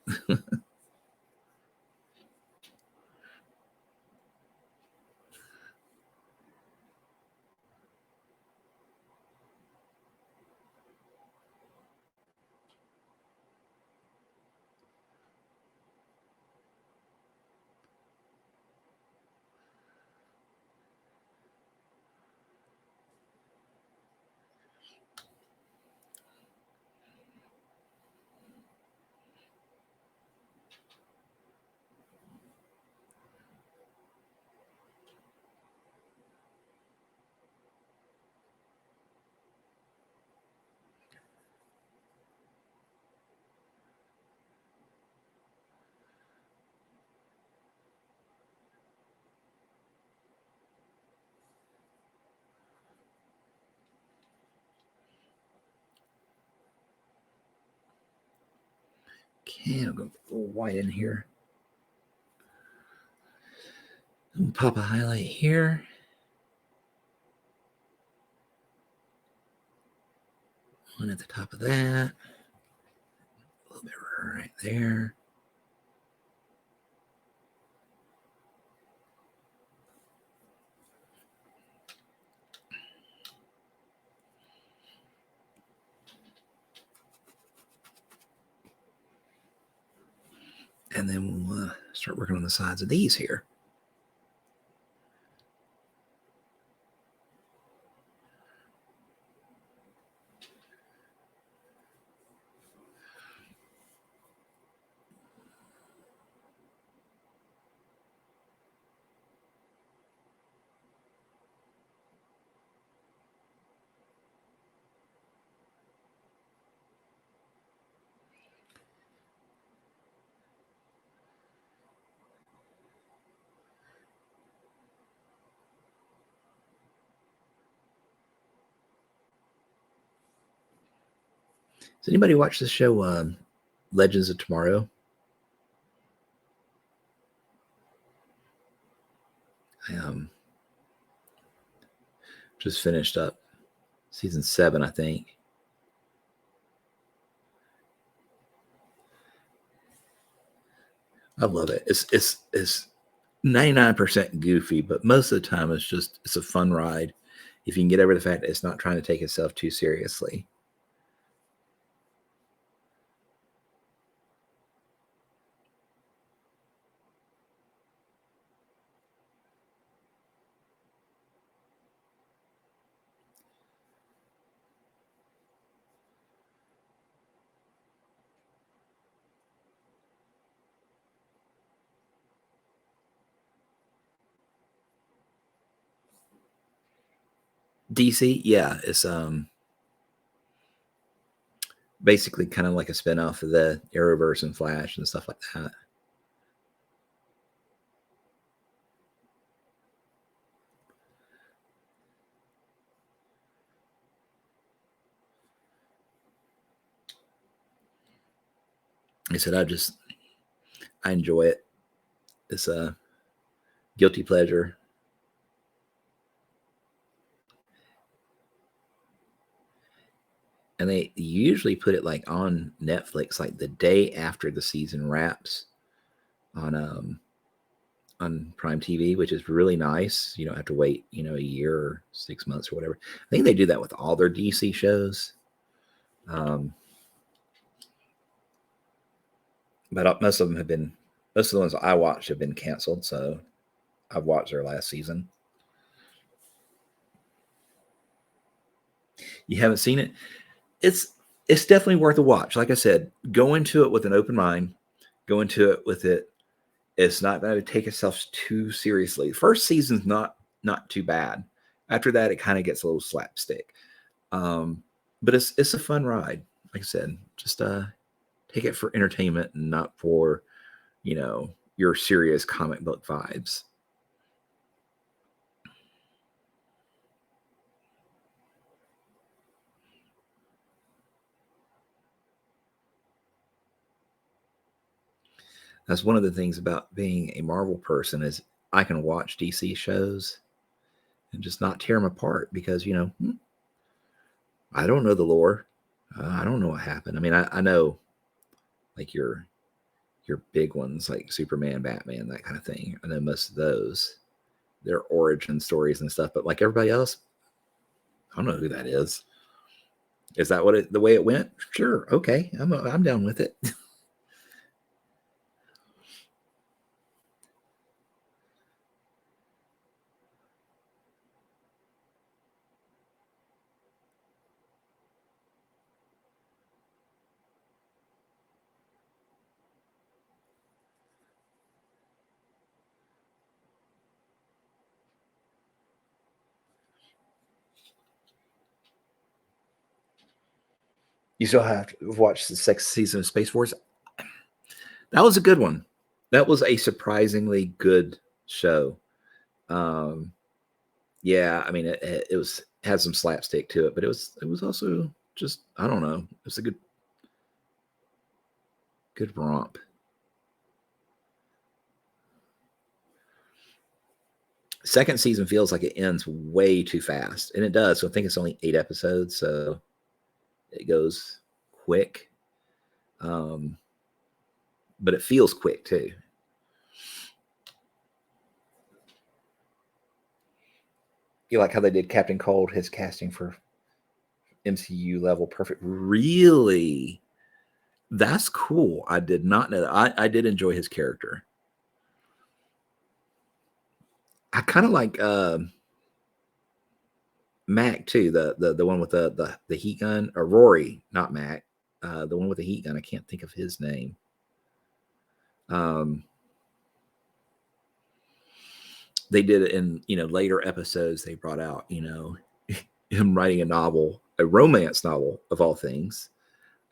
Okay, I'll go a little white in here. And pop a highlight here. One at the top of that. A little bit right there. And then we'll start working on the sides of these here. Does anybody watch the show Legends of Tomorrow? I just finished up season 7, I think. I love it. It's 99% goofy, but most of the time it's a fun ride. If you can get over the fact that it's not trying to take itself too seriously. DC, yeah, it's basically kind of like a spinoff of the Arrowverse and Flash and stuff like that. Like I said, I enjoy it. It's a guilty pleasure. And they usually put it like on Netflix like the day after the season wraps on Prime TV, which is really nice. You don't have to wait, a year or 6 months or whatever. I think they do that with all their DC shows. But most of the ones I watched have been canceled. So I've watched their last season. You haven't seen it? It's definitely worth a watch. Like I said, go into it with an open mind. Go into it with it. It's not going to take itself too seriously. First season's not too bad. After that, it kind of gets a little slapstick. But it's a fun ride. Like I said, just take it for entertainment and not for your serious comic book vibes. That's one of the things about being a Marvel person is I can watch DC shows and just not tear them apart because I don't know the lore. I don't know what happened. I mean, I know like your big ones like Superman, Batman, that kind of thing. I know most of those, their origin stories and stuff. But like everybody else, I don't know who that is. Is that the way it went? Sure, okay, I'm down with it. You still have to watch the sixth season of Space Force. That was a good one. That was a surprisingly good show. Um, yeah, I mean, it was had some slapstick to it, but it was also just I don't know. It was a good. Good romp. Second season feels like it ends way too fast, and it does. So I think it's only 8 episodes, so it goes quick. But it feels quick too. You like how they did Captain Cold, his casting for MCU level perfect. Really? That's cool. I did not know that. I did enjoy his character. I kind of like Mac too, the one with the heat gun, or Rory, not Mac. The one with the heat gun. I can't think of his name. They did it in later episodes. They brought out him writing a novel, a romance novel of all things,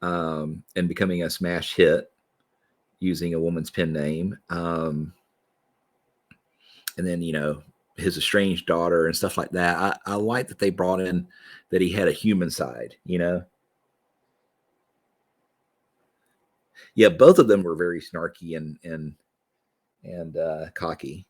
and becoming a smash hit using a woman's pen name. And then his estranged daughter and stuff like that. I like that they brought in that he had a human side. Yeah, both of them were very snarky and cocky.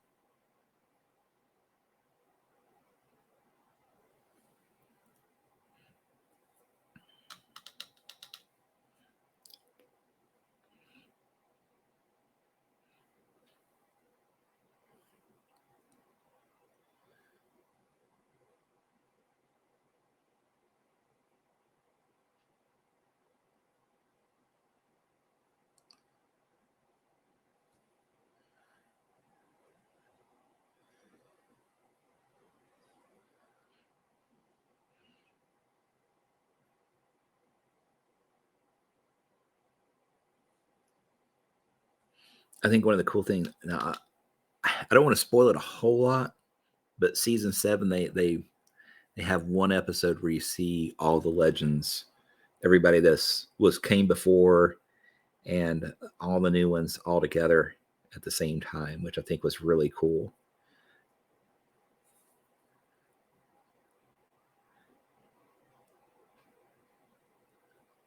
I think one of the cool things. Now, I don't want to spoil it a whole lot, but season 7 they have one episode where you see all the legends, everybody that came before, and all the new ones all together at the same time, which I think was really cool.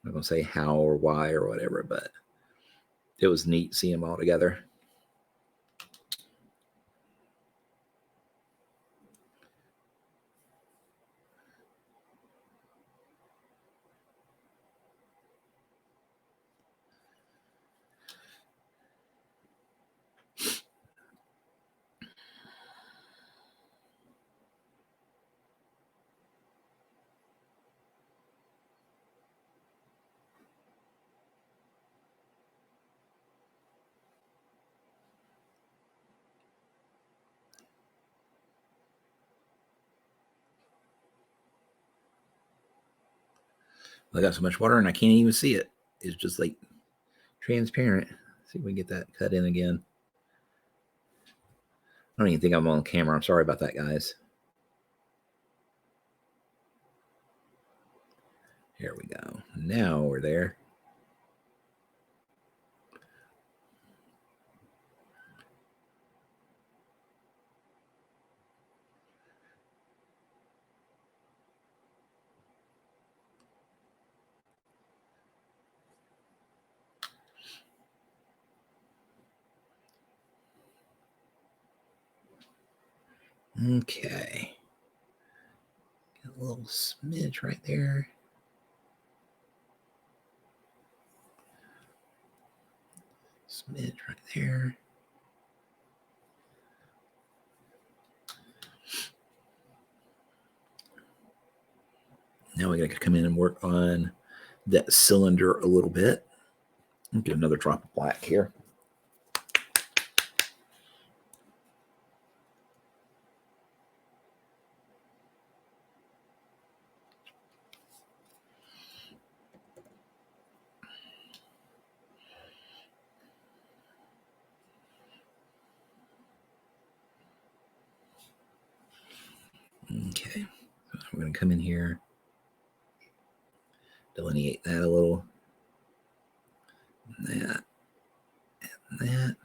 I'm not gonna say how or why or whatever, but it was neat seeing them all together. I got so much water and I can't even see it. It's just like transparent. Let's see if we can get that cut in again. I don't even think I'm on camera. I'm sorry about that, guys. Here we go. Now we're there. Okay. Got a little smidge right there. Smidge right there. Now we're going to come in and work on that cylinder a little bit. Get another drop of black here. Okay, we're going to come in here, delineate that a little. That and that.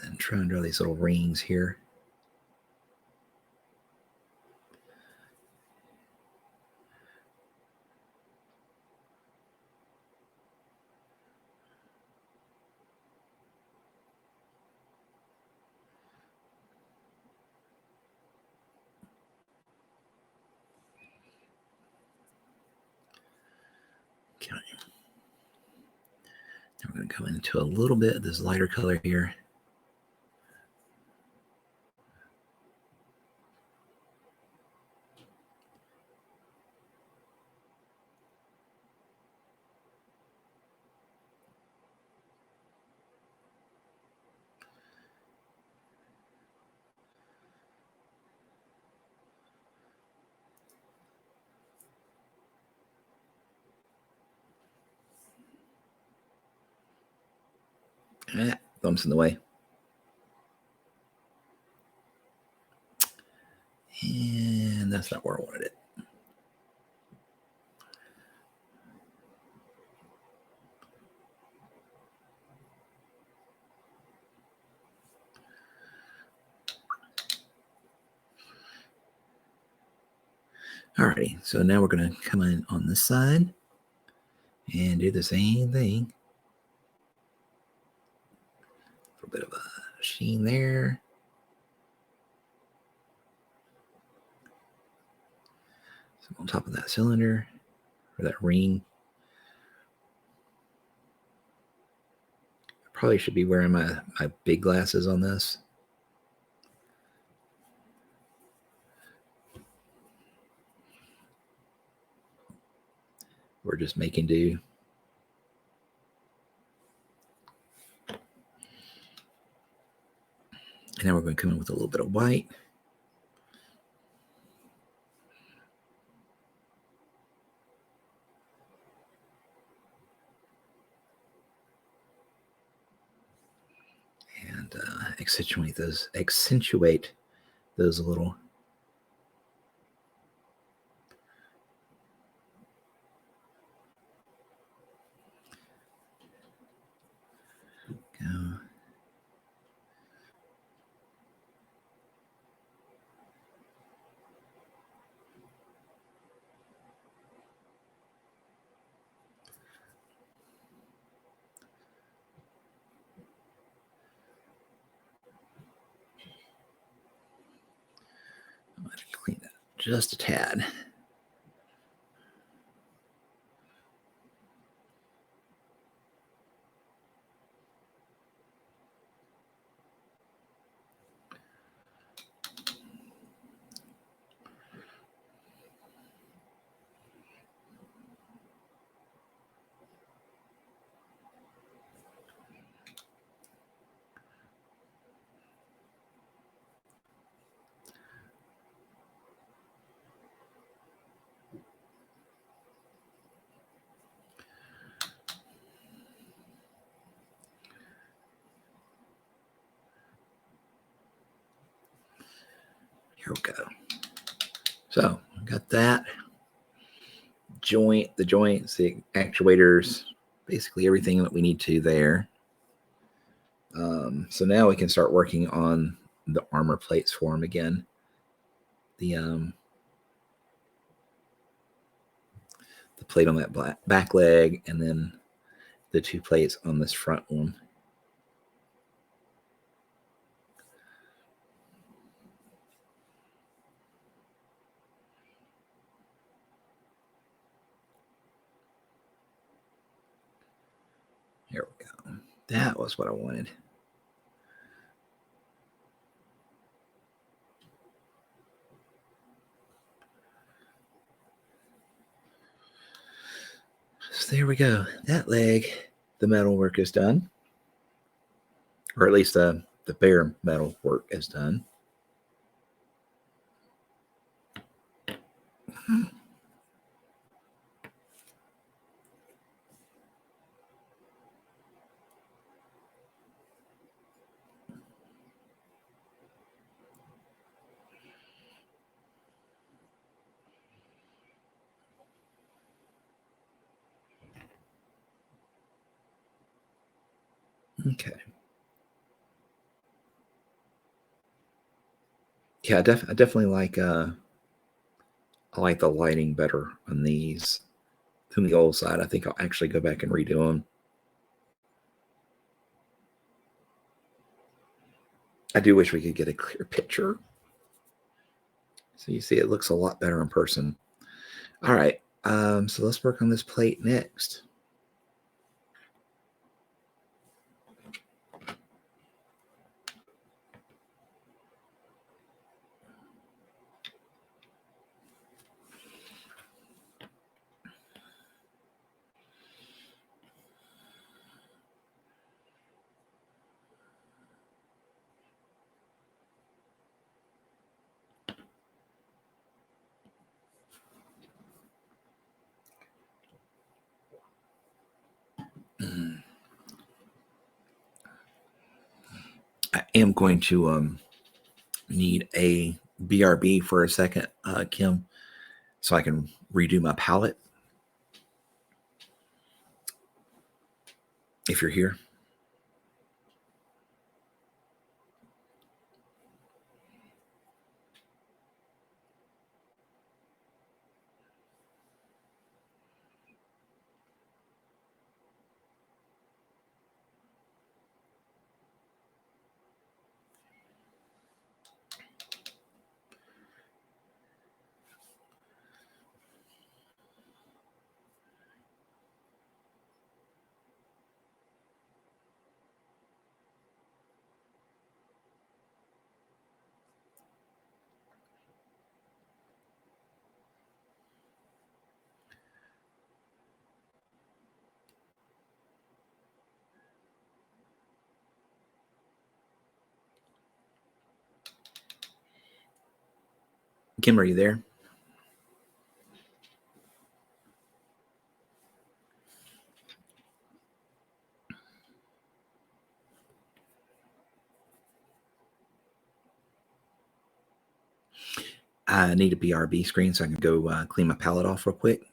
And try and draw these little rings here. Okay. Now we're going to go into a little bit of this lighter color here. Thumbs in the way. And that's not where I wanted it. Alrighty, so now we're going to come in on this side and do the same thing. A little bit of a sheen there. So on top of that cylinder, or that ring. I probably should be wearing my big glasses on this. We're just making do. And now we're going to come in with a little bit of white. And accentuate those a little. Go. I'm going to clean that just a tad. Here we go. So I got that joint, the joints, the actuators, basically everything that we need to there. So now we can start working on the armor plates for them again. The plate on that back leg, and then the two plates on this front one. Here we go. That was what I wanted. So there we go. That leg, the metal work is done. Or at least the bare metal work is done. Okay. Yeah, I definitely like I like the lighting better on these than the old side. I think I'll actually go back and redo them. I do wish we could get a clear picture. So you see it looks a lot better in person. All right. So let's work on this plate next. I am going to need a BRB for a second, Kim, so I can redo my palette. If you're here. Kim, are you there? I need a BRB screen so I can go clean my palette off real quick.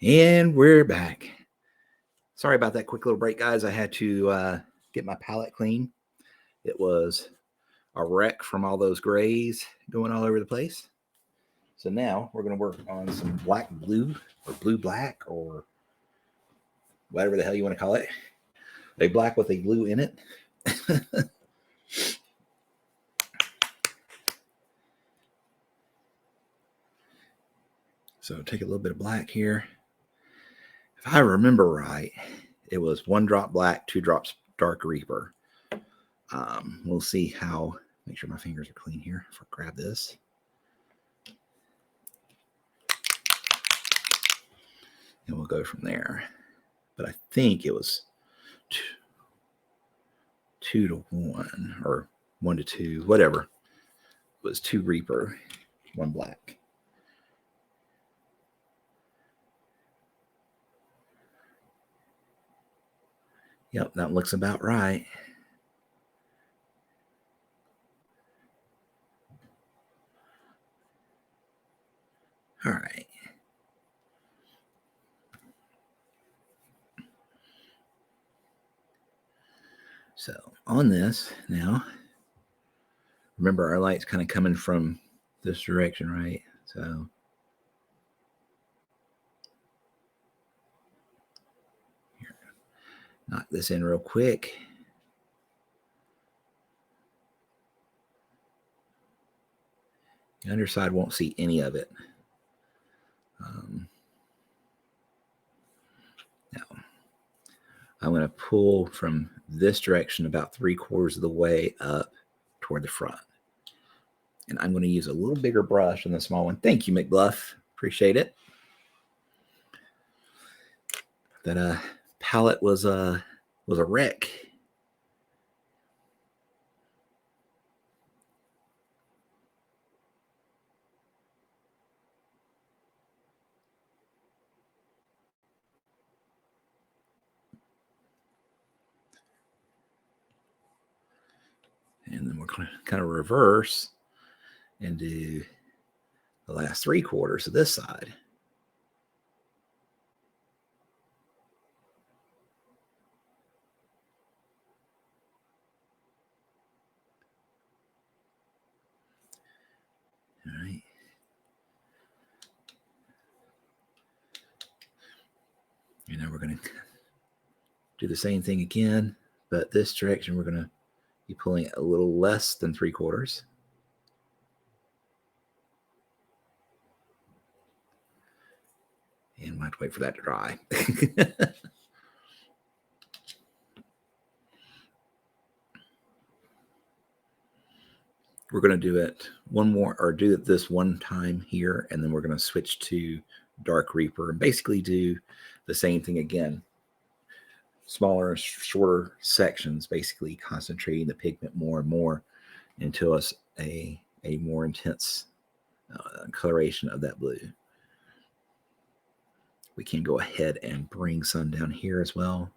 And we're back. Sorry about that quick little break, guys. I had to get my palette clean. It was a wreck from all those grays going all over the place. So now we're going to work on some black blue or blue black or whatever the hell you want to call it. A black with a blue in it. So take a little bit of black here. If I remember right, it was 1 drop black, 2 drops dark reaper. We'll see how, make sure my fingers are clean here if I grab this. and we'll go from there. But I think it was 2-1 or 1-2, whatever. It was 2 Reaper, 1 black. Yep, that looks about right. All right. So on this now, remember our light's kind of coming from this direction, right? So here, knock this in real quick. The underside won't see any of it. Now, I'm going to pull from this direction about 3/4 of the way up toward the front. And I'm going to use a little bigger brush than the small one. Thank you, McBluff. Appreciate it. That palette was a wreck. And then we're going to kind of reverse and do the last 3/4 of this side. All right. And now we're going to do the same thing again, but this direction we're going to be pulling a little less than 3/4. And we'll have to wait for that to dry. We're going to do it one more, or do it this one time here, and then we're going to switch to Dark Reaper and basically do the same thing again. Smaller, shorter sections, basically concentrating the pigment more and more until it's a more intense coloration of that blue. We can go ahead and bring some down here as well.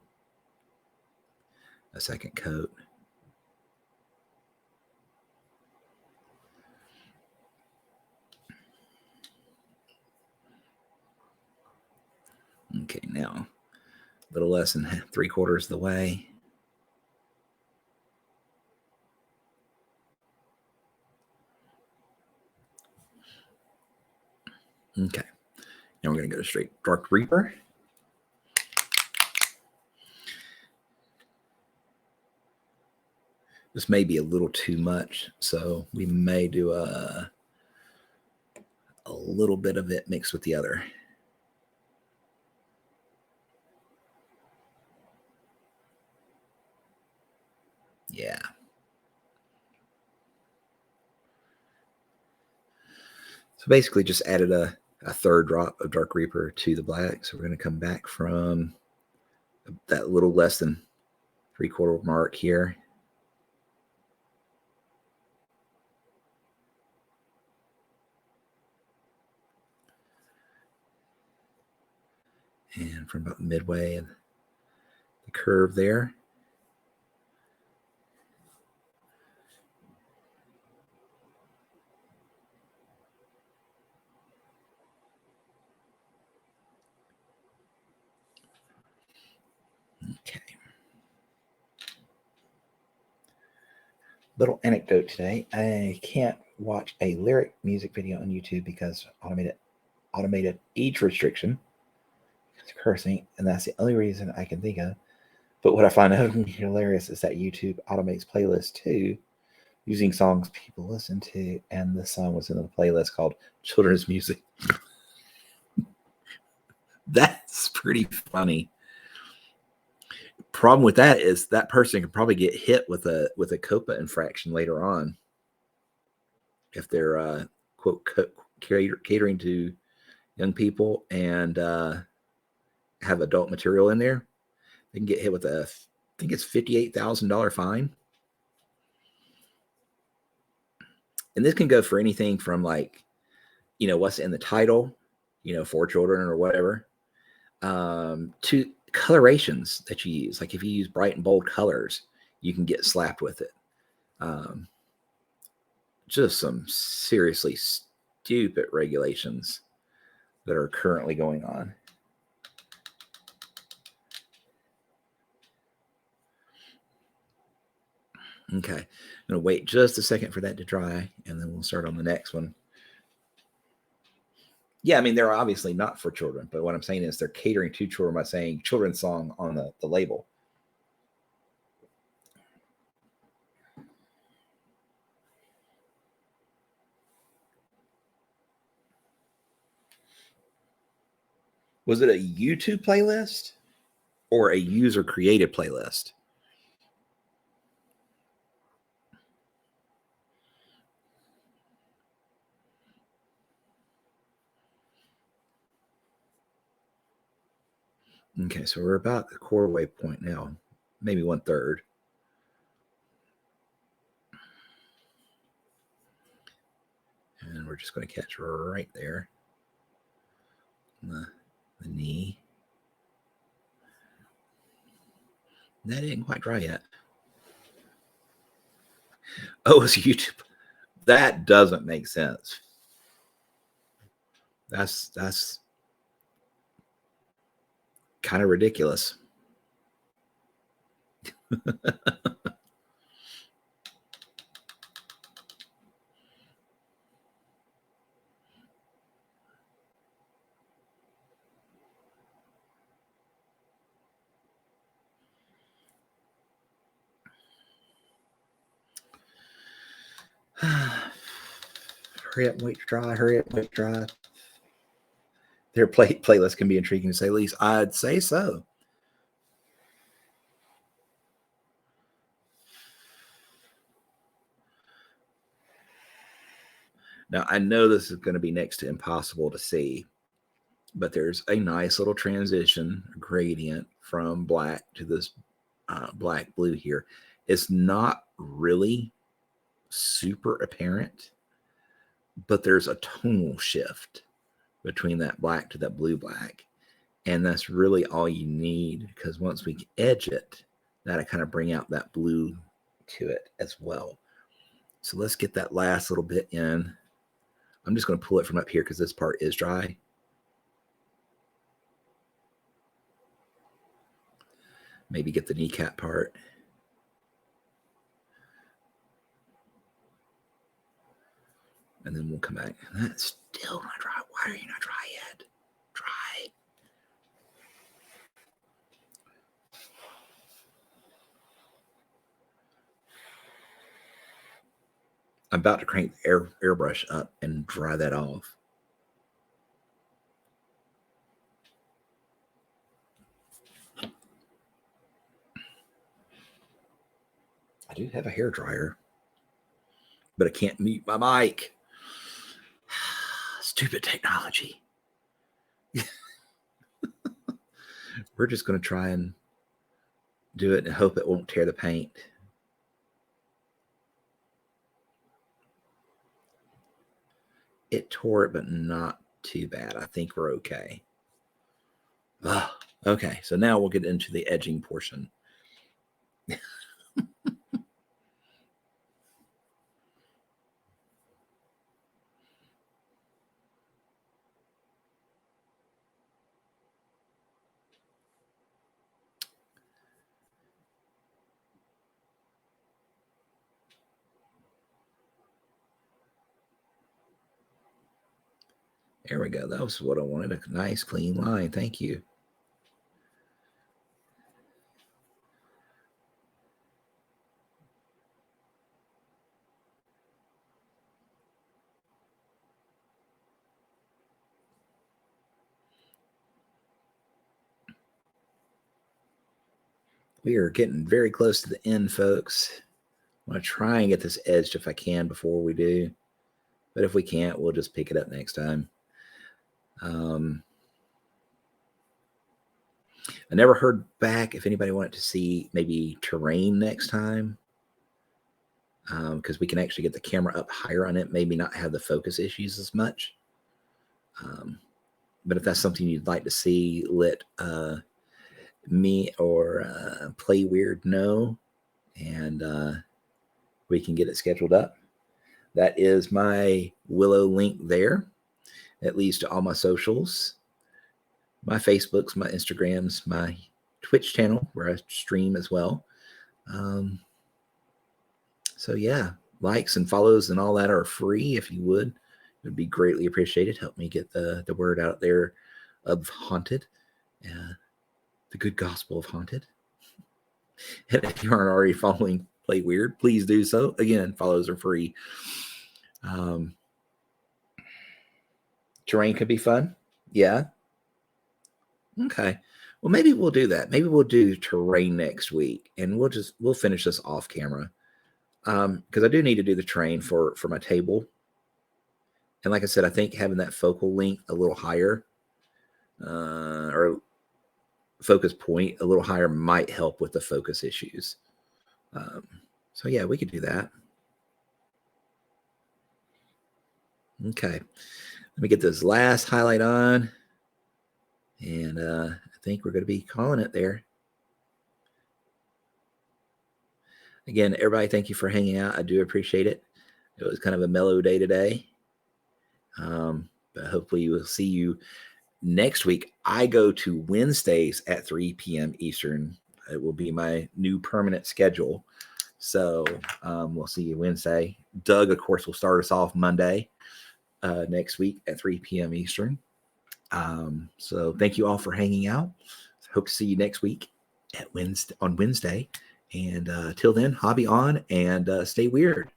A second coat. Okay, now a little less than 3/4 of the way. Okay, now we're going to go straight Dark Reaper. This may be a little too much, so we may do a little bit of it mixed with the other. Yeah. So basically just added a third drop of Dark Reaper to the black. So we're going to come back from that little less than 3/4 mark here. And from about midway in the curve there. Okay. Little anecdote today. I can't watch a lyric music video on YouTube because automated age restriction. It's cursing, and that's the only reason I can think of. But what I find out hilarious is that YouTube automates playlists too, using songs people listen to, and this song was in the playlist called Children's Music. That's pretty funny. Problem with that is that person can probably get hit with a COPA infraction later on if they're quote catering to young people and have adult material in there, they can get hit with I think it's $58,000 fine. And this can go for anything from like, what's in the title, for children or whatever, to colorations that you use. Like if you use bright and bold colors, you can get slapped with it. Just some seriously stupid regulations that are currently going on. Okay, I'm going to wait just a second for that to dry, and then we'll start on the next one. Yeah, I mean, they're obviously not for children, but what I'm saying is they're catering to children by saying children's song on the label. Was it a YouTube playlist or a user created playlist? Okay, so we're about the core waypoint now, maybe 1/3. And we're just going to catch right there. The knee. That didn't quite dry yet. Oh, it's YouTube. That doesn't make sense. That's kind of ridiculous. Hurry up, wait to dry. Hurry up, wait to dry. Their playlist can be intriguing to say the least. I'd say so. Now, I know this is going to be next to impossible to see, but there's a nice little transition gradient from black to this black blue here. It's not really super apparent, but there's a tonal shift between that black to that blue black. And that's really all you need, because once we edge it, that'll kind of bring out that blue to it as well. So let's get that last little bit in. I'm just going to pull it from up here because this part is dry. Maybe get the kneecap part. And then we'll come back. That's still not dry. Why are you not dry yet? Dry. I'm about to crank the airbrush up and dry that off. I do have a hair dryer, but I can't mute my mic. Stupid technology. We're just going to try and do it and hope it won't tear the paint. It tore it, but not too bad. I think we're okay. Okay, so now we'll get into the edging portion. There we go. That was what I wanted. A nice, clean line. Thank you. We are getting very close to the end, folks. I'm going to try and get this edged if I can before we do. But if we can't, we'll just pick it up next time. I never heard back if anybody wanted to see maybe terrain next time, because we can actually get the camera up higher on it, maybe not have the focus issues as much. But if that's something you'd like to see, let me or Play Weird know, and we can get it scheduled up. That is my Willow link there. It leads to all my socials, my Facebooks, my Instagrams, my Twitch channel where I stream as well. So yeah, likes and follows and all that are free. If you would, it would be greatly appreciated. Help me get the word out there of Haunted, the good gospel of Haunted. And if you aren't already following Play Weird, please do so. Again, follows are free. Terrain could be fun. Yeah. Okay. Well, maybe we'll do that. Maybe we'll do terrain next week, and we'll finish this off camera. Because I do need to do the terrain for my table. And like I said, I think having that focal length a little higher, or focus point a little higher, might help with the focus issues. So yeah, we could do that. Okay. Let me get this last highlight on. And I think we're going to be calling it there. Again, everybody, thank you for hanging out. I do appreciate it. It was kind of a mellow day today. But hopefully we'll see you next week. I go to Wednesdays at 3 p.m. Eastern. It will be my new permanent schedule. So we'll see you Wednesday. Doug, of course, will start us off Monday next week at 3 p.m. Eastern. So thank you all for hanging out. Hope to see you next week on Wednesday. And till then, hobby on and stay weird.